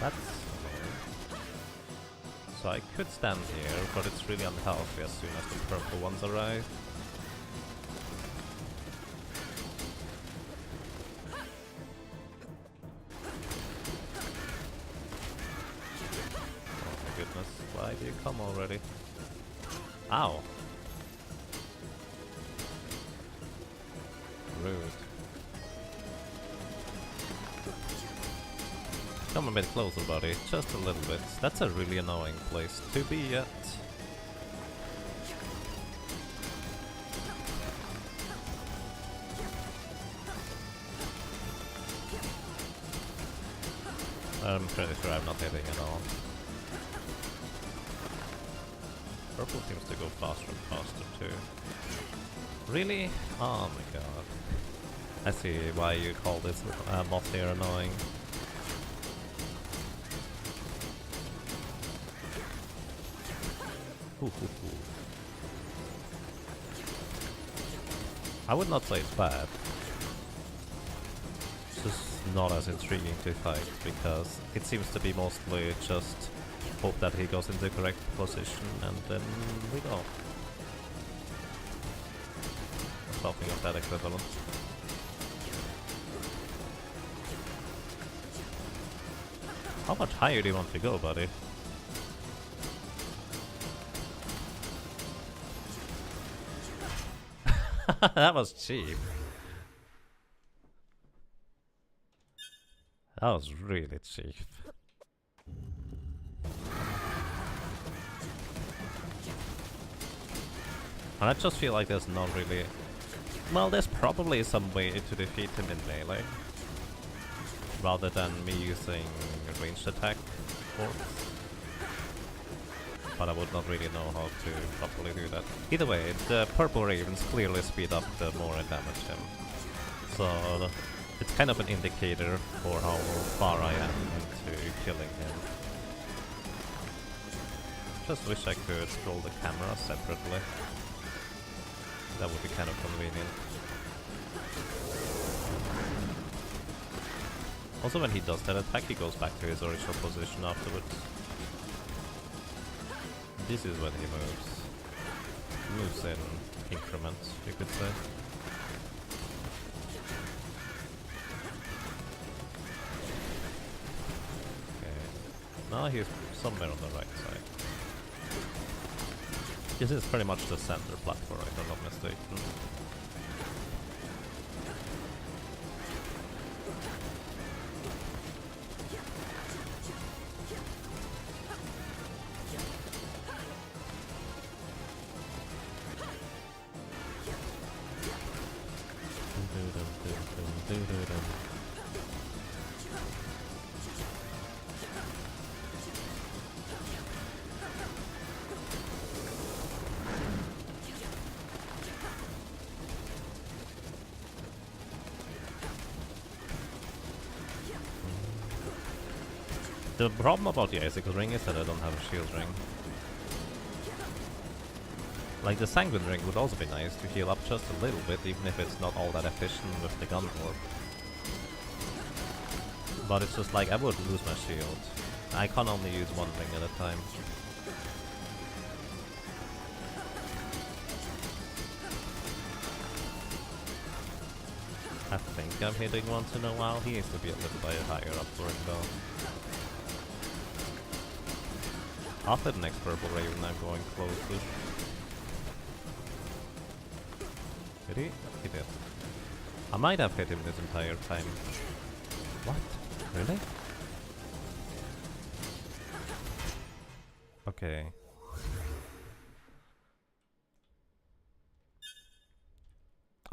A: That's annoying. So I could stand here, but it's really unhealthy as soon as the purple ones arrive. Oh my goodness, why do you come already? Ow! Rude. Come a bit closer, buddy. Just a little bit. That's a really annoying place to be at. I'm pretty sure I'm not hitting at all. Purple seems to go faster and faster too. Really? Oh my god. I see why you call this moth here annoying. I would not say it's bad. It's just not as intriguing to fight because it seems to be mostly just hope that he goes in the correct position and then we go. Something of that equivalent. How much higher do you want to go, buddy? That was cheap. That was really cheap. And I just feel like there's not really... Well, there's probably some way to defeat him in melee. Rather than me using ranged attack force. But I would not really know how to properly do that. Either way, the purple ravens clearly speed up the more I damage him. So it's kind of an indicator for how far I am into killing him. Just wish I could scroll the camera separately. That would be kind of convenient. Also when he does that attack, he goes back to his original position afterwards. This is when he moves. He moves in increments, you could say. Okay. Now he's somewhere on the right side. This is pretty much the center platform, if I'm not mistaken. The problem about the Icicle ring is that I don't have a shield ring. Like the Sanguine ring would also be nice to heal up just a little bit, even if it's not all that efficient with the gun orb. But it's just like I would lose my shield. I can only use one ring at a time. I think I'm hitting once in a while. He needs to be a little bit higher up for it though. After the next Purple Raven I'm going closer. Did he? He did. I might have hit him this entire time. What? Really? Okay.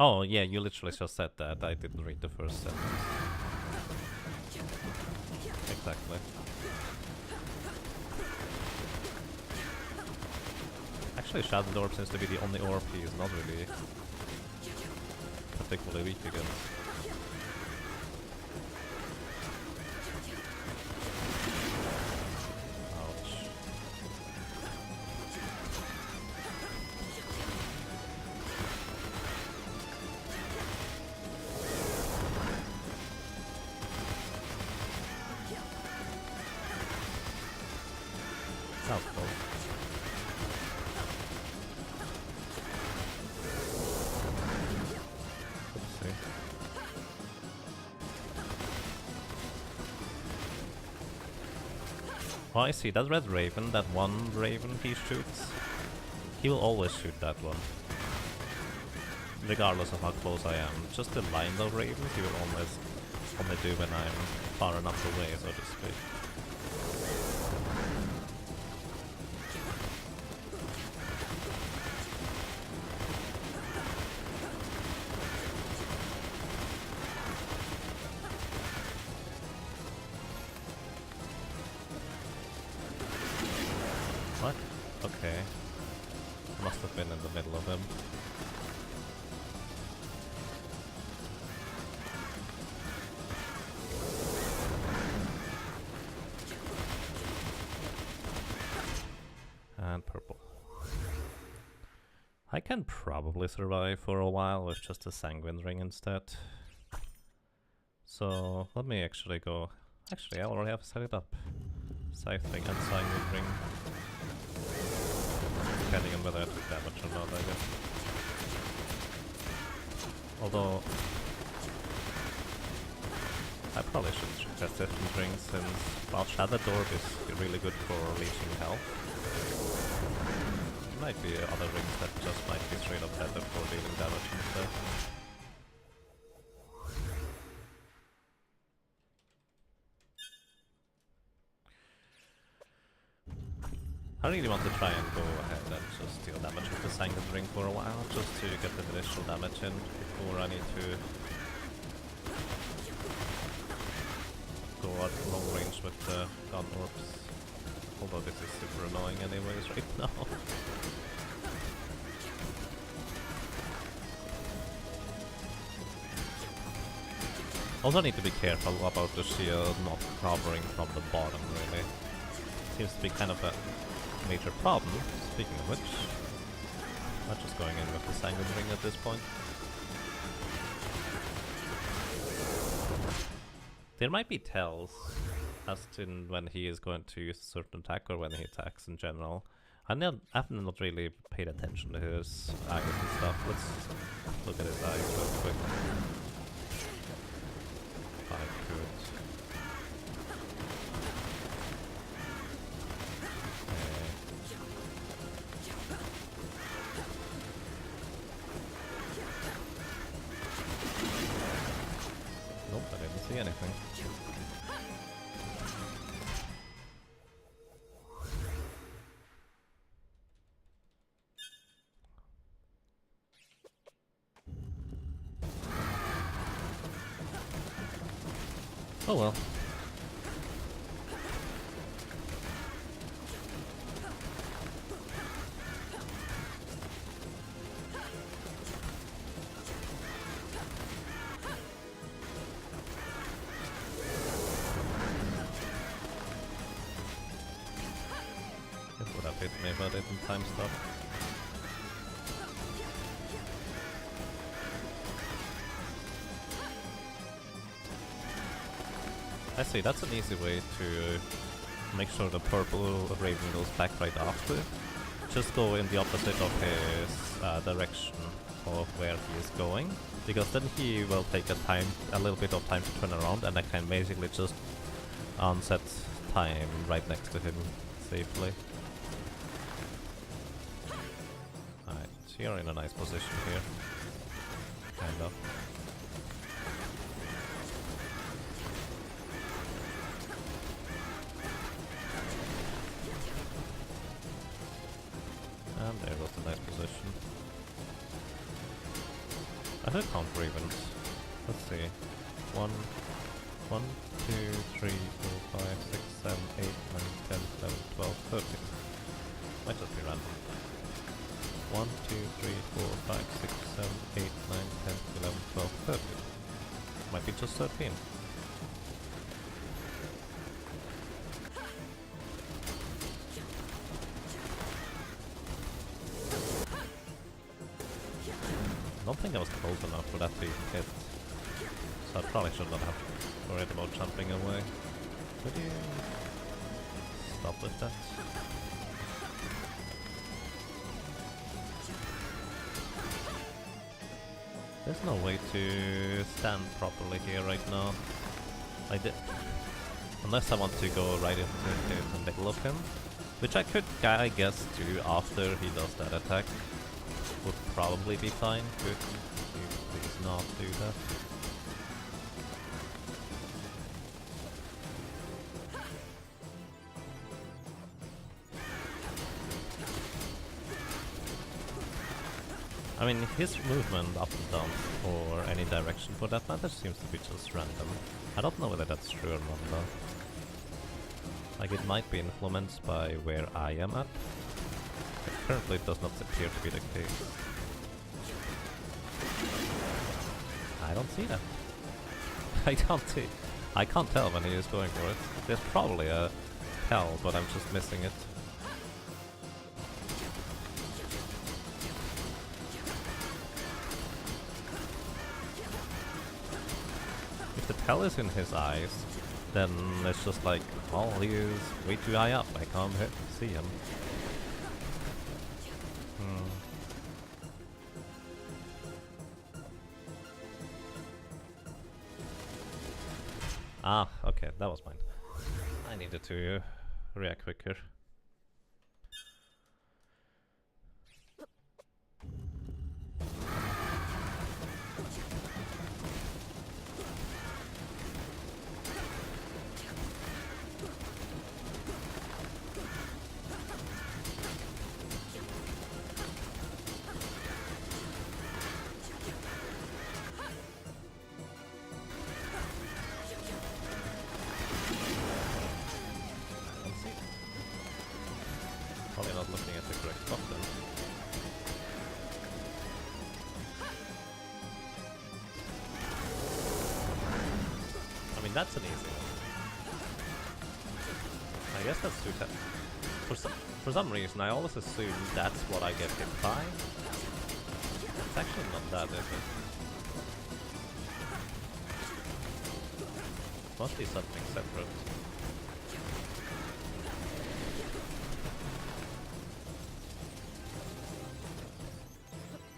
A: Oh, yeah, you literally just said that. I didn't read the first sentence. Exactly. Actually, Shadow Orb seems to be the only orb he is not really particularly weak against. That was close. Oopsie. Oh, I see. That red raven, that one raven he shoots, he will always shoot that one. Regardless of how close I am. Just the line of ravens he will always only do when I'm far enough away, so to speak. What? Okay. Must have been in the middle of him. And purple. I can probably survive for a while with just a Sanguine ring instead. So let me actually go. Actually, I already have set it up. Scythe ring and Sanguine ring. Depending on whether I took damage or not, I guess. Although I probably should test different rings since while Shadow Orb is really good for leeching health, there might be other rings that just might be straight up better for dealing damage instead. I really want to try and go ahead and just deal damage with the Sanguine ring for a while, just to get the initial damage in before I need to go at long range with the gun orbs. Although this is super annoying anyways right now. Also need to be careful about the shield not covering from the bottom really. Seems to be kind of a major problem, speaking of which. Not just going in with the Sanguine ring at this point. There might be tells as to when he is going to use a certain attack or when he attacks in general. I've not really paid attention to his eyes and stuff. Let's look at his eyes real quick. If I could. Nope, I didn't see anything. Oh well. would have hit me, but it didn't time stop. I see, that's an easy way to make sure the purple Raven goes back right after. Just go in the opposite of his direction of where he is going, because then he will take a little bit of time to turn around, and I can basically just onset time right next to him safely. Alright, so you're in a nice position here. Kind of. And there was a nice position. I don't count Ravens. Let's see. 1, 2, 3, 4, 5, 6, 7, 8, 9, 10, 11, 12, 13. Might just be random. 1, 2, 3, 4, 5, 6, 7, 8, 9, 10, 11, 12, 13. Might be just 13. I don't think I was close enough for that to hit, so I probably should not have worried about jumping away. Could you stop with that? There's no way to stand properly here right now. Unless I want to go right into the middle of him, which I could, I guess, do after he does that attack. Would probably be fine. Could you please not do that? I mean, his movement up and down, or any direction for that matter, seems to be just random. I don't know whether that's true or not though. Like, it might be influenced by where I am at. Currently it does not appear to be the case. I don't see that. I can't tell when he is going for it. There's probably a tell, but I'm just missing it. If the tell is in his eyes, then it's just like, well, he is way too high up, I can't see him. Ah, okay, that was mine. I needed to react quicker. Probably not looking at the correct spot then. I mean, that's an easy one. I guess that's too tough. For some reason, I always assume that's what I get hit by. It's actually not that, is it? Must be something separate.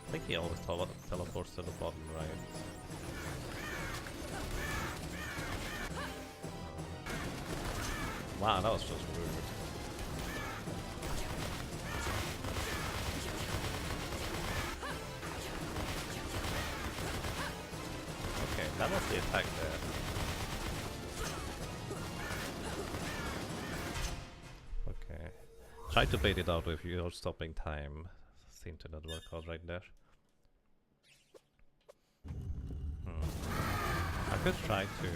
A: I think he always teleports to the bottom right. Wow, that was just rude. Okay, that was the attack there. Okay. Try to bait it out with your stopping time. Seemed to not work out right there. I could try to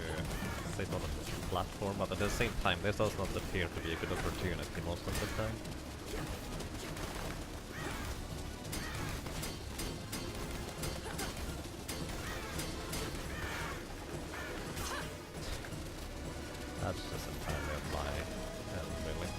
A: sit on a platform, but at the same time this does not appear to be a good opportunity most of the time. That's just entirely a lie, really.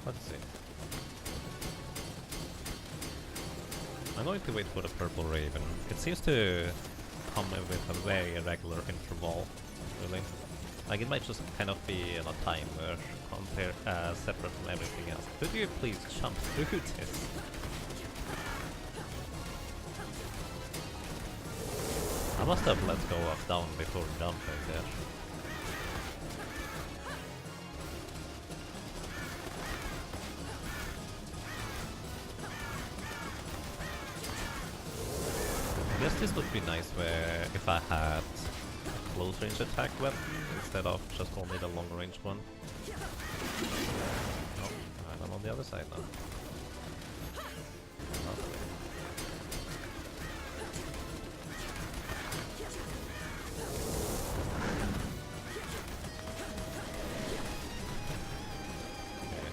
A: Let's see. I'm going to wait for the purple raven. It seems to come with a very irregular interval, really. Like, it might just kind of be in a timer compared separate from everything else. Could you please jump through this? I must have let go of down before jumping there. I guess this would be nice where if I had a close range attack weapon instead of just only the long range one. Oh, I'm on the other side now.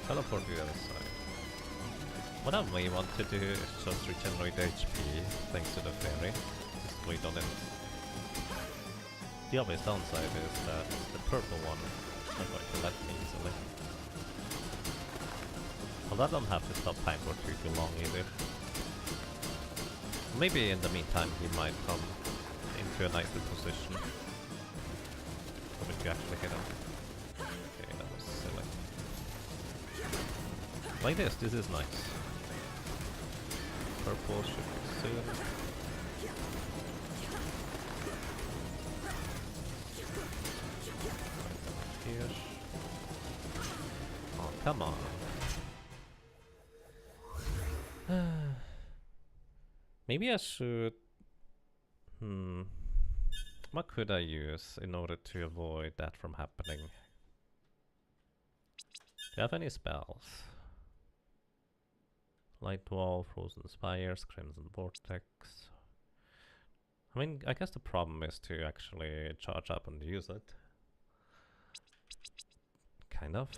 A: Teleport to the other side. What I may want to do is just regenerate HP thanks to the fairy. Just wait on it. The obvious downside is that the purple one is not going to let me easily. Well, I don't have to stop time for too long either. Maybe in the meantime he might come into a nicer position for me to actually hit him. Okay, that was silly. Like this is nice. Purple should be soon. Here. Oh, come on. Maybe I should... What could I use in order to avoid that from happening? Do you have any spells? Light Wall, Frozen Spires, Crimson Vortex. I mean, I guess the problem is to actually charge up and use it. Kind of.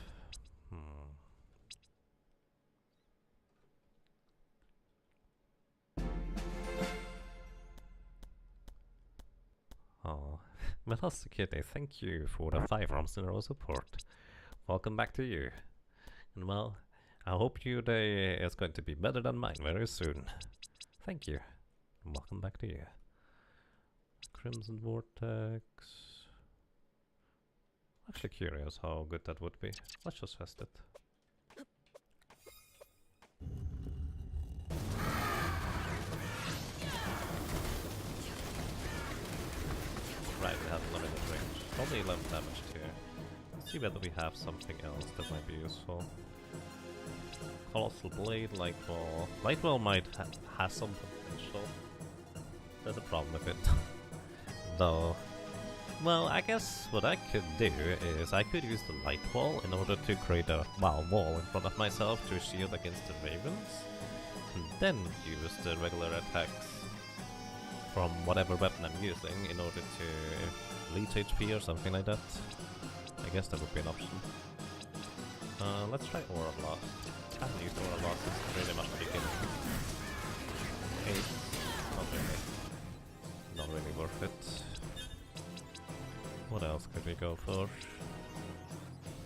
A: Oh, Velocity, thank you for the 5 months in a row support. Welcome back to you. And well, I hope your day is going to be better than mine very soon. Thank you. And welcome back to you. Crimson Vortex. Actually curious how good that would be. Let's just test it. Right, we have limited range. Only 11 damage too. Let's see whether we have something else that might be useful. Colossal Blade, Light Wall. Light Wall might have some potential. There's a problem with it. Though. Well, I guess what I could do is I could use the Light Wall in order to create a wall in front of myself to shield against the ravens. And then use the regular attacks from whatever weapon I'm using in order to leech HP or something like that. I guess that would be an option. Let's try Aura Blast. I haven't used Aura Blast since really much the beginning. 8. Not really. Not really worth it. What else could we go for?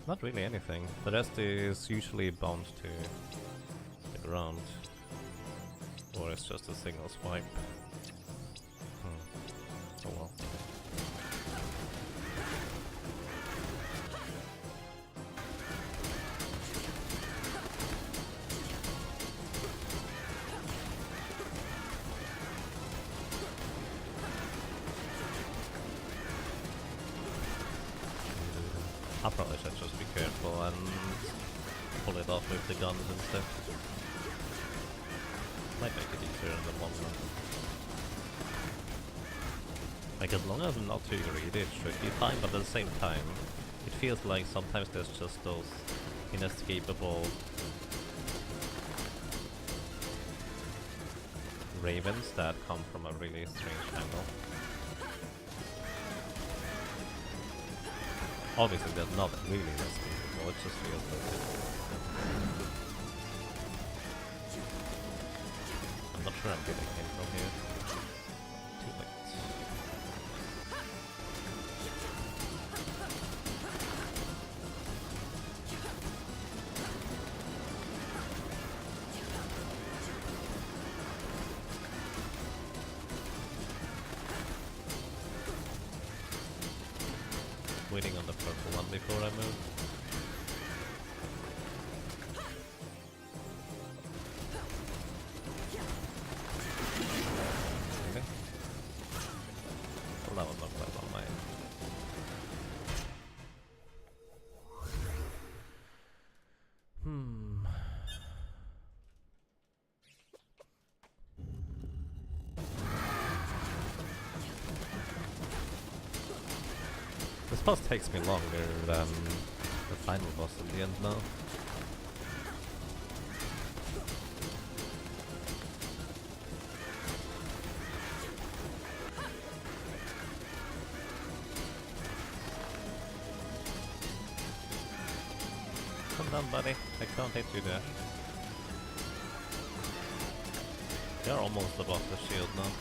A: Not really anything. The rest is usually bound to the ground. Or it's just a single swipe. Oh well. I probably should just be careful and pull it off with the guns instead. Might make it easier in the long run. Like, as long as I'm not too greedy, it should be fine, but at the same time, it feels like sometimes there's just those inescapable ravens that come from a really strange angle. Obviously they're not really inescapable, it just feels like it. I'm not sure I'm getting him from here. Too late. Waiting on the purple one before I move. Okay. Well, that was not quite on mine. This boss takes me longer than the final boss in the end now. Come down, buddy. I can't hit you there. You're almost above the shield now.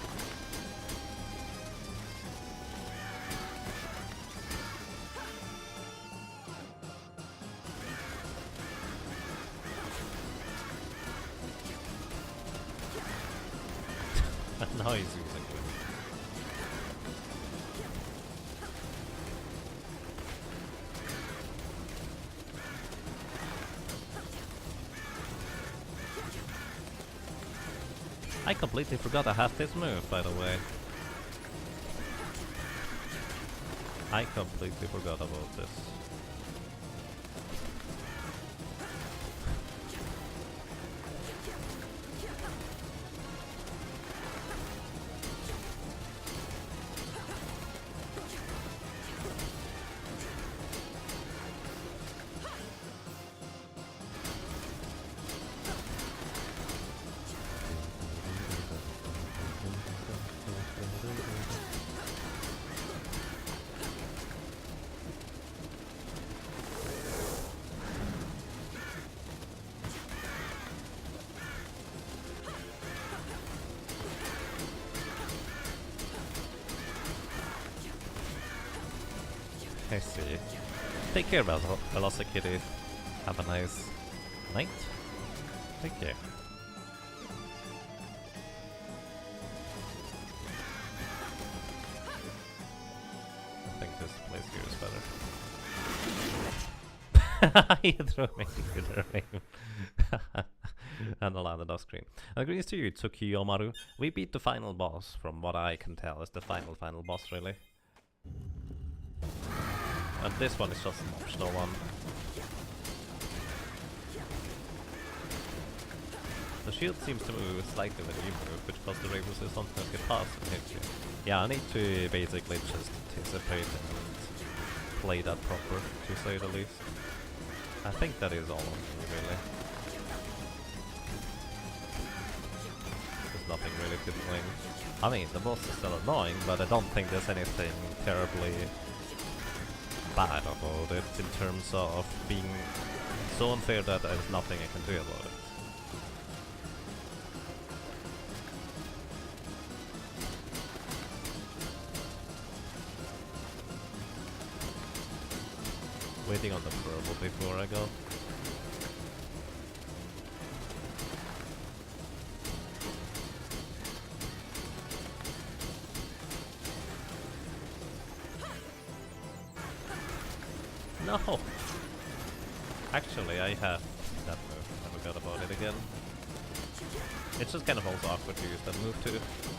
A: Now he's using it. I completely forgot I had this move, by the way. I completely forgot about this. I see. Take care, Velocity. Have a nice night. Take care. I think this place here is better. You threw me into the rain. And landed off screen. And agrees to you, Tsukiyomaru. We beat the final boss, from what I can tell, is the final boss, really. And this one is just an optional one. The shield seems to move slightly when you move, which causes the Ravens sometimes get past and hit you. Yeah, I need to basically just anticipate and play that proper, to say the least. I think that is all of me, really. There's nothing really to blame. I mean, the boss is still annoying, but I don't think there's anything terribly bad about it in terms of being so unfair that there's nothing I can do about it. Waiting on the purple before I go. No! Actually, I have that move. I forgot about it again. It's just kind of also awkward to use that move too.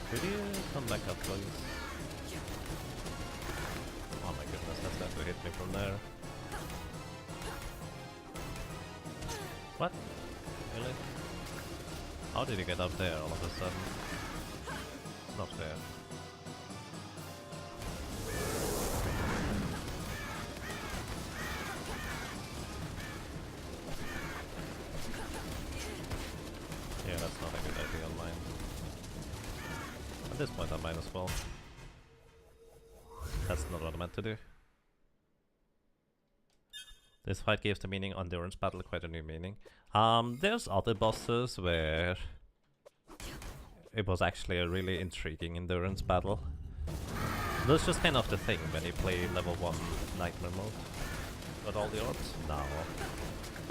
A: Could you come back up, please? Oh my goodness, that's going to hit me from there. What? Really? How did you get up there all of a sudden? Not fair. Yeah, that's not a good idea on mine. At this point I might as well. That's not what I meant to do. This fight gives the meaning endurance battle quite a new meaning. There's other bosses where it was actually a really intriguing endurance battle. That's just kind of the thing when you play level 1 nightmare mode. But all the odds? No.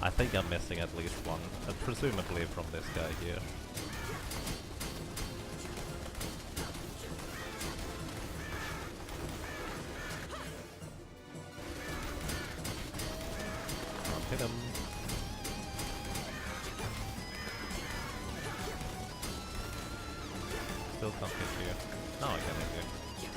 A: I think I'm missing at least one, presumably from this guy here. Hit him. Still can't hit you. Now I can hit you.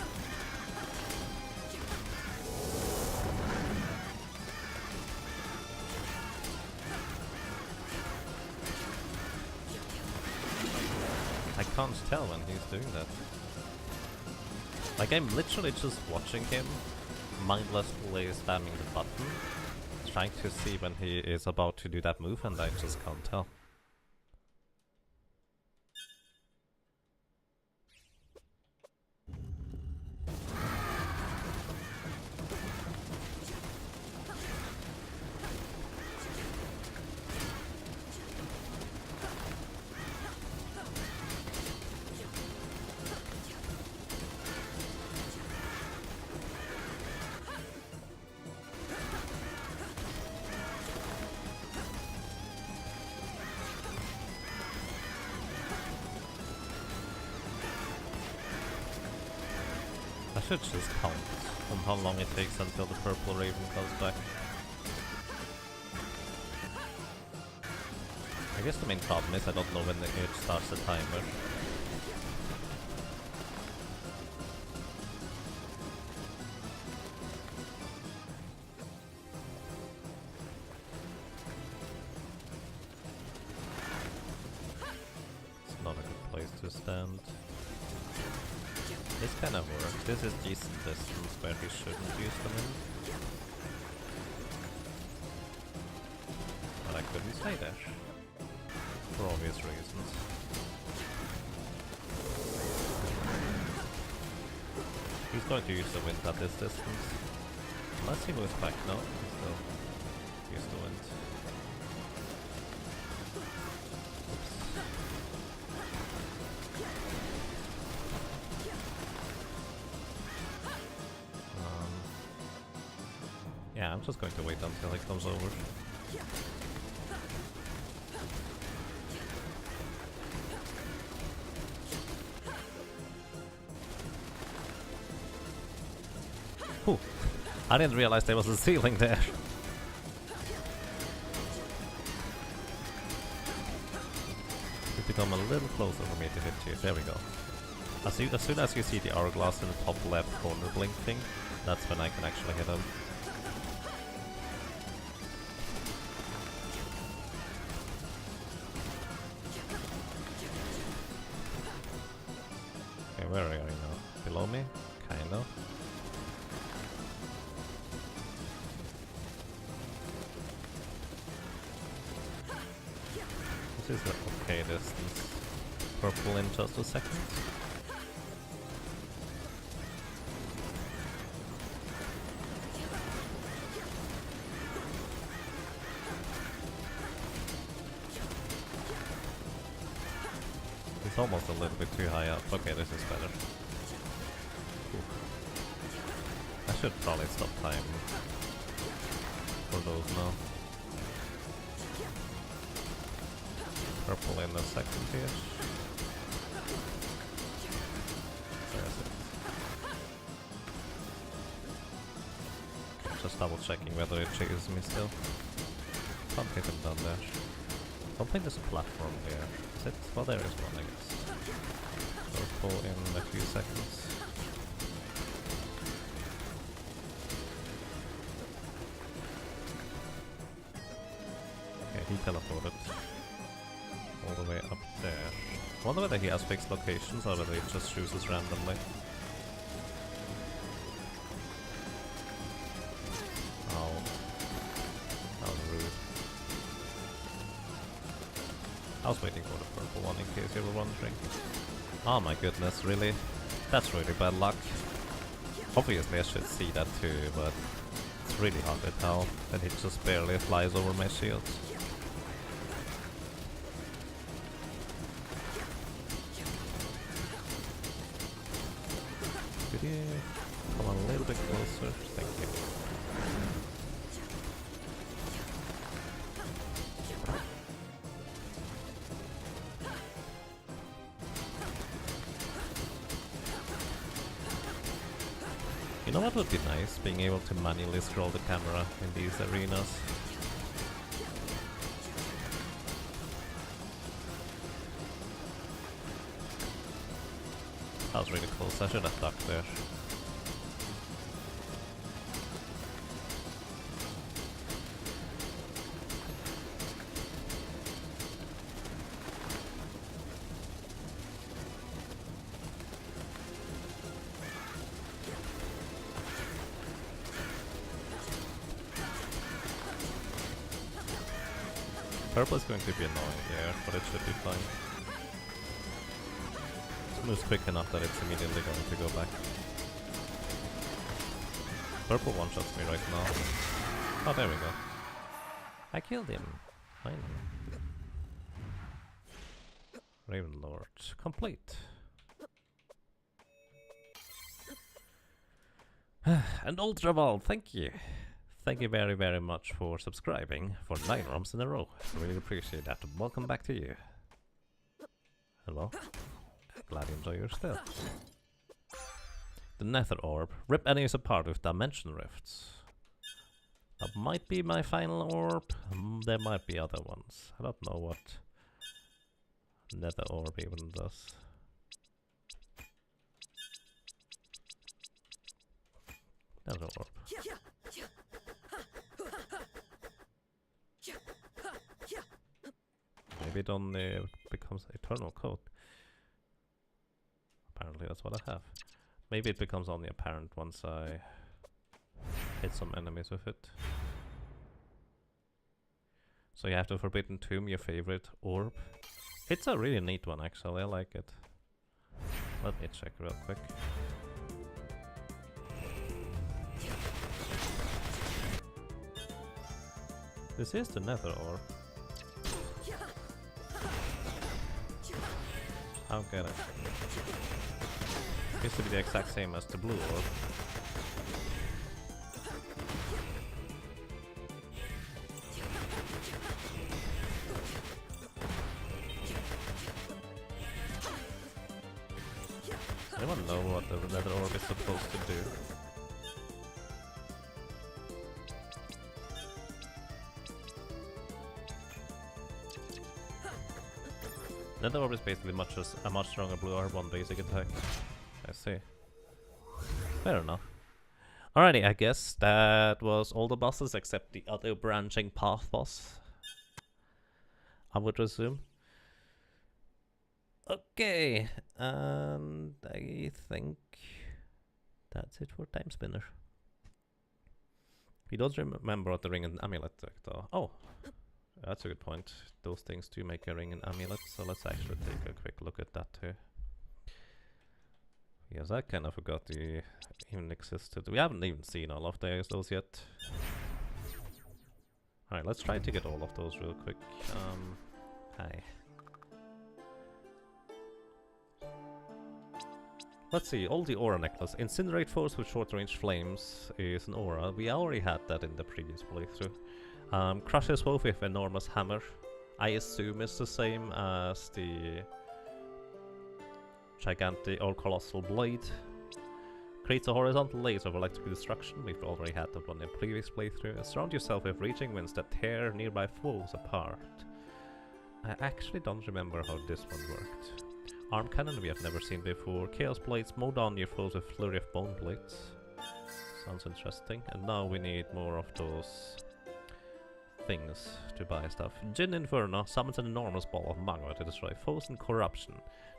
A: I can't tell when he's doing that. Like, I'm literally just watching him, mindlessly spamming the button, trying to see when he is about to do that move, and I just can't tell. I should just count on how long it takes until the purple raven comes back. I guess the main problem is I don't know when it starts the timer. It's not a good place to stand. This kind of works. This is decent distance where he shouldn't use them in. But I couldn't say dash. For obvious reasons. He's going to use the wind at this distance. Unless he moves back. No, he still use the wind. Yeah, I'm just going to wait until he comes over. Ooh, I didn't realize there was a ceiling there. It's become a little closer for me to hit you. There we go. As soon as you see the hourglass in the top left corner blinking, that's when I can actually hit him. Okay, where are you now? Below me? Kind of. This is an okay distance. Purple in just a second. It's almost a little bit too high up. Okay, this is better. Cool. I should probably stop time for those now. Purple in the second here. There's it. Okay, just double checking whether it chases me still. Can't hit him down there. Don't think there's a platform there. Is it? Well, there is one, I guess. Purple in a few seconds. Okay, he teleported all the way up there. I wonder whether he has fixed locations or whether he just chooses randomly. Oh. That was rude. I was waiting for the purple one in case you were wondering. Oh my goodness, really? That's really bad luck. Obviously I should see that too, but it's really hard to tell that he just barely flies over my shield. Could you come a little bit closer? Thank you. You know what would be nice? Being able to manually scroll the camera in these arenas. That was really close. I should have ducked there. Purple is going to be annoying here, but it should be fine. It moves quick enough that it's immediately going to go back. Purple one-shots me right now. Oh, there we go. I killed him. Finally. Raven Lord complete. And Ultraval, thank you. Thank you very, very much for subscribing for 9 ROMs in a row. I really appreciate that. Welcome back to you. Hello. Glad you enjoy your stay. The Nether Orb. Rip enemies apart with Dimension Rifts. That might be my final orb. There might be other ones. I don't know what Nether Orb even does. Nether Orb. Maybe it only becomes Eternal Coat. Apparently that's what I have. Maybe it becomes only apparent once I hit some enemies with it. So you have the Forbidden Tomb, your favorite orb. It's a really neat one actually, I like it. Let me check real quick. This is the Nether Orb. I don't get it. It used to be the exact same as the blue orb. Anyone know what the Nether Orb is supposed to do? Nether Orb is basically a much stronger blue orb on basic attack. I see. Fair enough. Alrighty, I guess that was all the bosses except the other branching path boss, I would assume. Okay, and I think that's it for Timespinner. We don't remember what the ring and amulet took though. Oh, that's a good point. Those things do make a ring and amulet, so let's actually take a quick look at that too. Yes, I kind of forgot they even existed. We haven't even seen all of those yet. Alright, let's try to get all of those real quick. Hi. Let's see, all the aura necklace. Incinerate foes with short range flames is an aura. We already had that in the previous playthrough. Crushes foes with enormous hammer. I assume it's the same as the gigantic or colossal blade. Creates a horizontal laser of electrical destruction. We've already had that one in the previous playthrough. Surround yourself with reaching winds that tear nearby foes apart. I actually don't remember how this one worked. Arm cannon we have never seen before. Chaos blades mow down your foes with flurry of bone blades. Sounds interesting. And now we need more of those things to buy stuff. Jin Inferno summons an enormous ball of magma to destroy foes and corruption.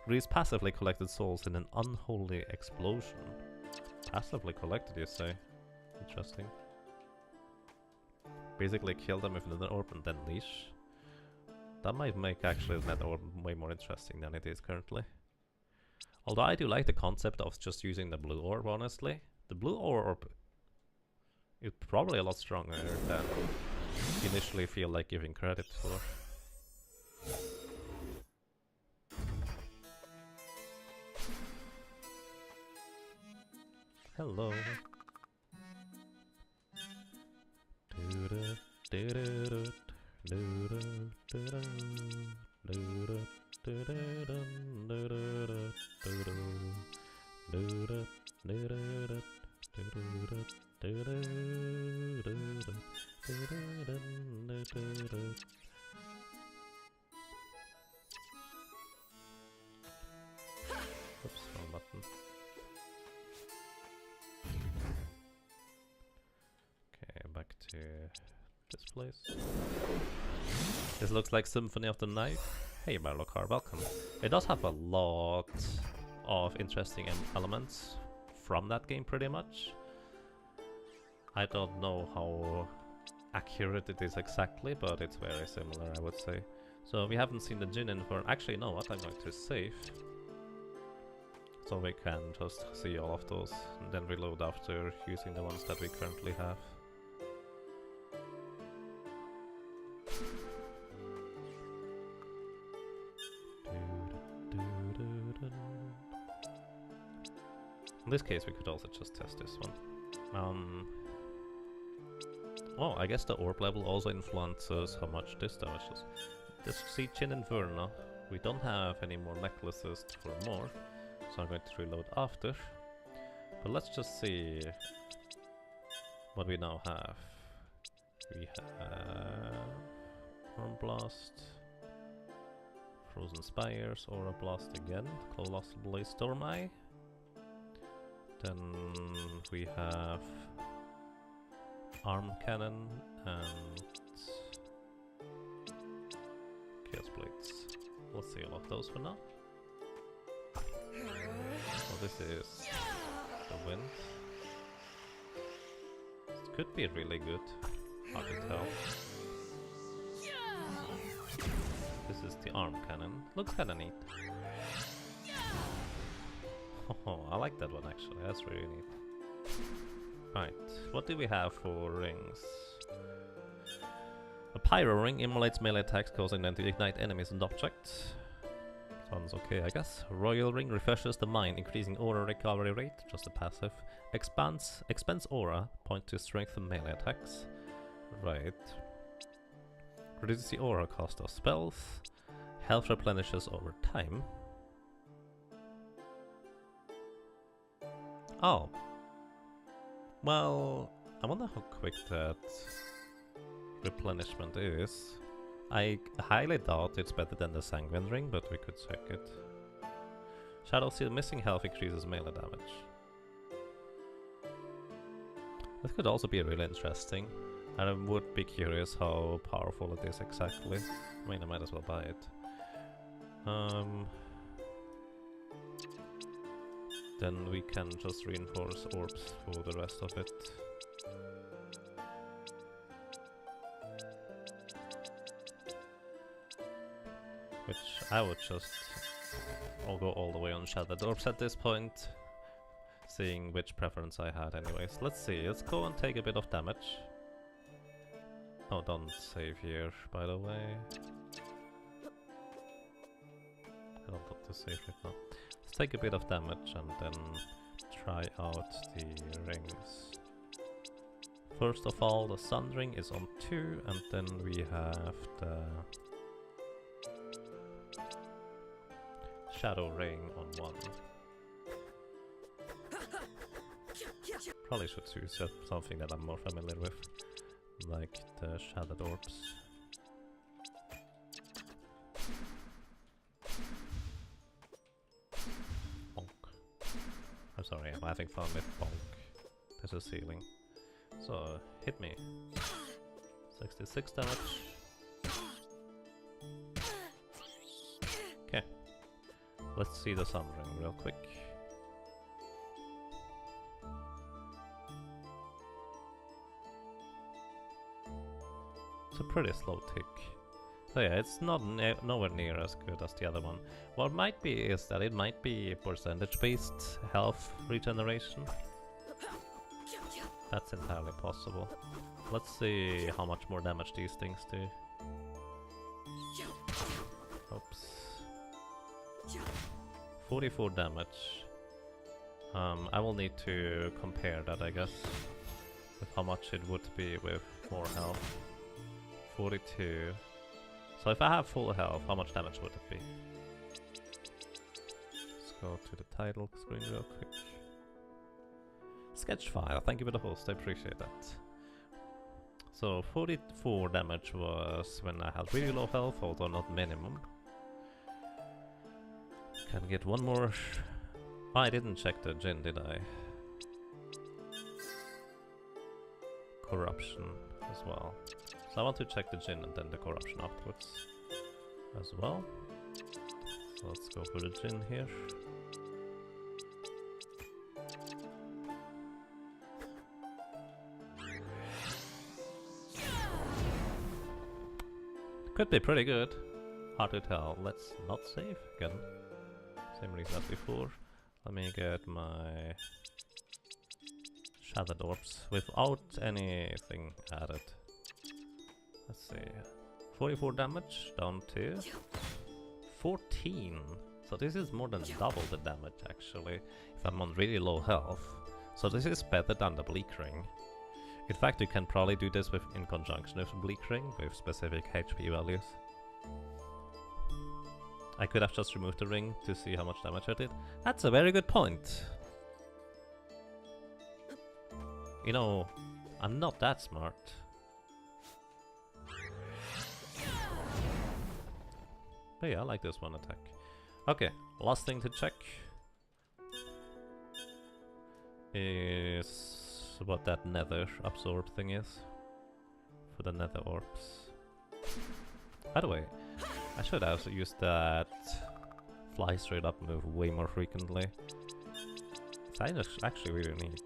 A: Release passively collected souls in an unholy explosion. Passively collected, you say? Interesting. Basically kill them with another orb and then leash. That might make actually the Nether Orb way more interesting than it is currently. Although I do like the concept of just using the blue orb, honestly. The blue orb is probably a lot stronger than you initially feel like giving credit for. Hello. Oops, wrong button. this place. This looks like Symphony of the Night. Hey Marlocar, welcome. It does have a lot of interesting elements from that game pretty much. I don't know how accurate it is exactly, but it's very similar, I would say. So we haven't seen the Jin for... Actually, you know what? I'm going to save. So we can just see all of those and then reload after using the ones that we currently have. In this case we could also just test this one. Oh, I guess the orb level also influences how much this damages. This Jin Inferno, we don't have any more necklaces for more, so I'm going to reload after. But let's just see what we now have. We have Horn Blast, Frozen Spires, Aura Blast again, Colossal Blaze Storm Eye. Then we have Arm Cannon and Chaos Blades. Let's see all of those for now. So this is the wind. This could be really good. Hard to tell. This is the arm cannon. Looks kinda neat. Oh, I like that one actually. That's really neat. Right, what do we have for rings? A Pyro Ring immolates melee attacks, causing them to ignite enemies and objects. Sounds okay, I guess. Royal Ring refreshes the mind, increasing aura recovery rate, just a passive. Expands aura, point to strengthen melee attacks. Right. Reduces the aura cost of spells. Health replenishes over time. Oh. Well, I wonder how quick that replenishment is. I highly doubt it's better than the Sanguine Ring, but we could check it. Shadow Seal missing health increases melee damage. This could also be really interesting. I would be curious how powerful it is exactly. I mean, I might as well buy it. Then we can just reinforce orbs for the rest of it. Which I would just... I'll go all the way on Shattered Orbs at this point, seeing which preference I had anyways. Let's see, let's go and take a bit of damage. Oh, don't save here, by the way. I don't want to save right now. Let's take a bit of damage and then try out the rings. First of all, the Sun Ring is on 2, and then we have the Shadow Ring on 1. Probably should choose something that I'm more familiar with, like the Shattered Orbs. Bonk. I'm sorry, I'm having fun with bonk. There's a ceiling. So, hit me. 66 damage. Okay. Let's see the Sun Ring real quick. It's a pretty slow tick. So yeah, it's not nowhere near as good as the other one. What might be is that it might be percentage-based health regeneration. That's entirely possible. Let's see how much more damage these things do. Oops. 44 damage. I will need to compare that, I guess, with how much it would be with more health. 42. So if I have full health, how much damage would it be? Let's go to the title screen real quick. Sketch file, thank you for the host, I appreciate that. So 44 damage was when I had really low health, although not minimum. Can get one more. Oh, I didn't check the Jin, did I? Corruption. as well. So I want to check the Jinn and then the corruption afterwards as well. So let's go for the Jinn here. Could be pretty good. Hard to tell. Let's not save again. Same reason as before. Let me get my Shattered Orbs without anything added. Let's see. 44 damage down to 14. So this is more than double the damage actually, if I'm on really low health. So this is better than the Bleak Ring. In fact, you can probably do this in conjunction with Bleak Ring, with specific HP values. I could have just removed the ring to see how much damage I did. That's a very good point. You know, I'm not that smart. But yeah, I like this one attack. Okay, last thing to check is what that nether absorb thing is for the nether orbs. By the way, I should also use that fly straight up move way more frequently. So I actually really need.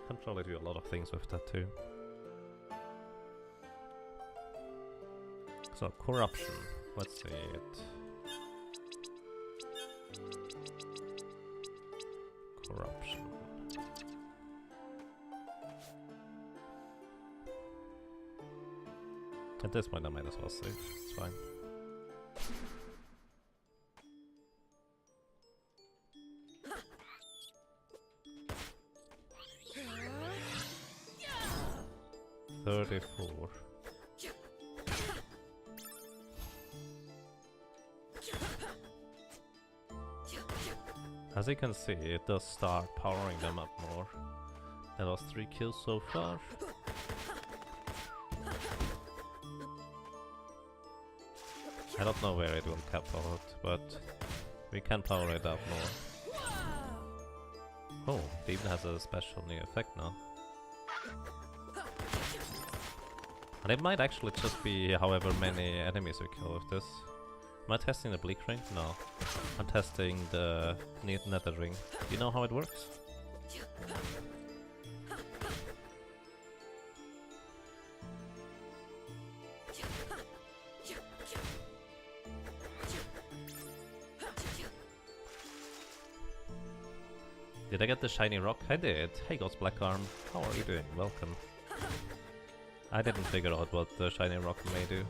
A: Can probably do a lot of things with that too. So corruption, let's see it. Corruption. At this point I might as well save, it's fine. $34. As you can see, it does start powering them up more. That was 3 kills so far. I don't know where it will cap out, but we can power it up more. Oh, it even has a special new effect now. And it might actually just be however many enemies we kill with this. Am I testing the Bleak Ring? No. I'm testing the Nether Ring. Do you know how it works? Did I get the shiny rock? I did. Hey Ghost Blackarm, how are you doing? Welcome. I didn't figure out what the shiny rock may do.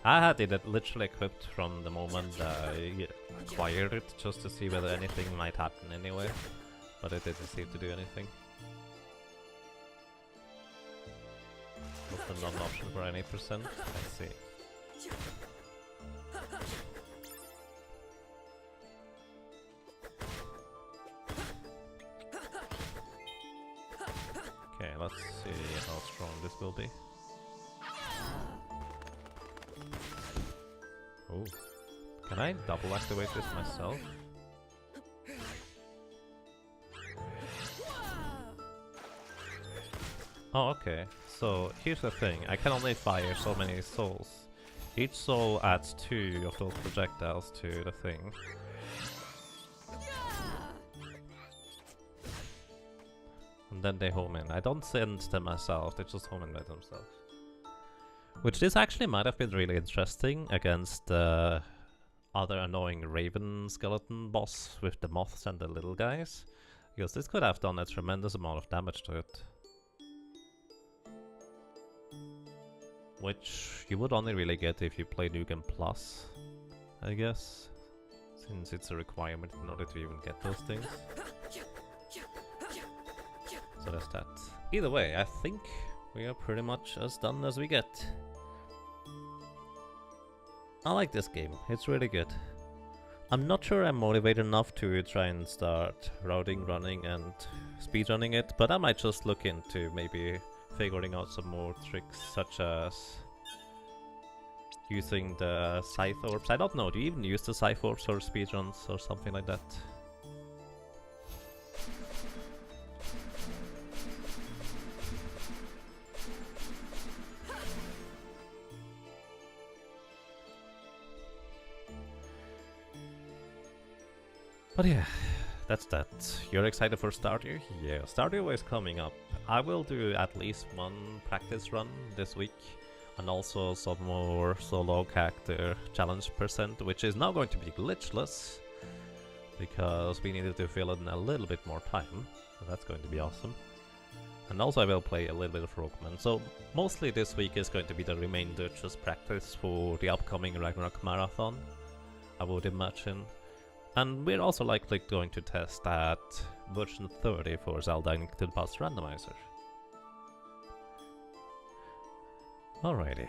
A: I had it literally equipped from the moment I acquired it, just to see whether anything might happen anyway. But it didn't seem to do anything. Open not an option for any percent. Let's see. Okay, let's see how strong this will be. Oh, can I double activate this myself? Oh, okay. So here's the thing, I can only fire so many souls. Each soul adds 2 of those projectiles to the thing. And then they home in. I don't send them myself, they just home in by themselves. Which this actually might have been really interesting against the other annoying Raven skeleton boss with the moths and the little guys. Because this could have done a tremendous amount of damage to it. Which you would only really get if you play Nukem Plus, I guess. Since it's a requirement in order to even get those things. So that's that. Either way, I think we are pretty much as done as we get. I like this game, it's really good. I'm not sure I'm motivated enough to try and start routing, running and speedrunning it, but I might just look into maybe figuring out some more tricks, such as using the Scythe Orbs. I don't know, do you even use the Scythe Orbs for speedruns or something like that? But yeah, that's that. You're excited for Stardew? Yeah, Stardew is coming up. I will do at least one practice run this week, and also some more solo character challenge percent, which is now going to be glitchless, because we needed to fill in a little bit more time, so that's going to be awesome. And also I will play a little bit of Rogueman, so mostly this week is going to be the remainder just practice for the upcoming Ragnarok Marathon, I would imagine. And we're also likely going to test at version 30 for Zelda Link to the Past Randomizer. Alrighty.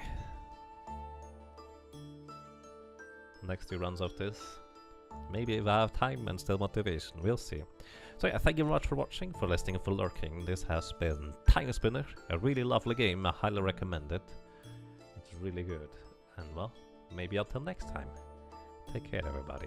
A: Next 2 runs of this. Maybe if I have time and still motivation, we'll see. So yeah, thank you very much for watching, for listening, and for lurking. This has been Timespinner, a really lovely game, I highly recommend it. It's really good. And well, maybe until next time. Take care everybody.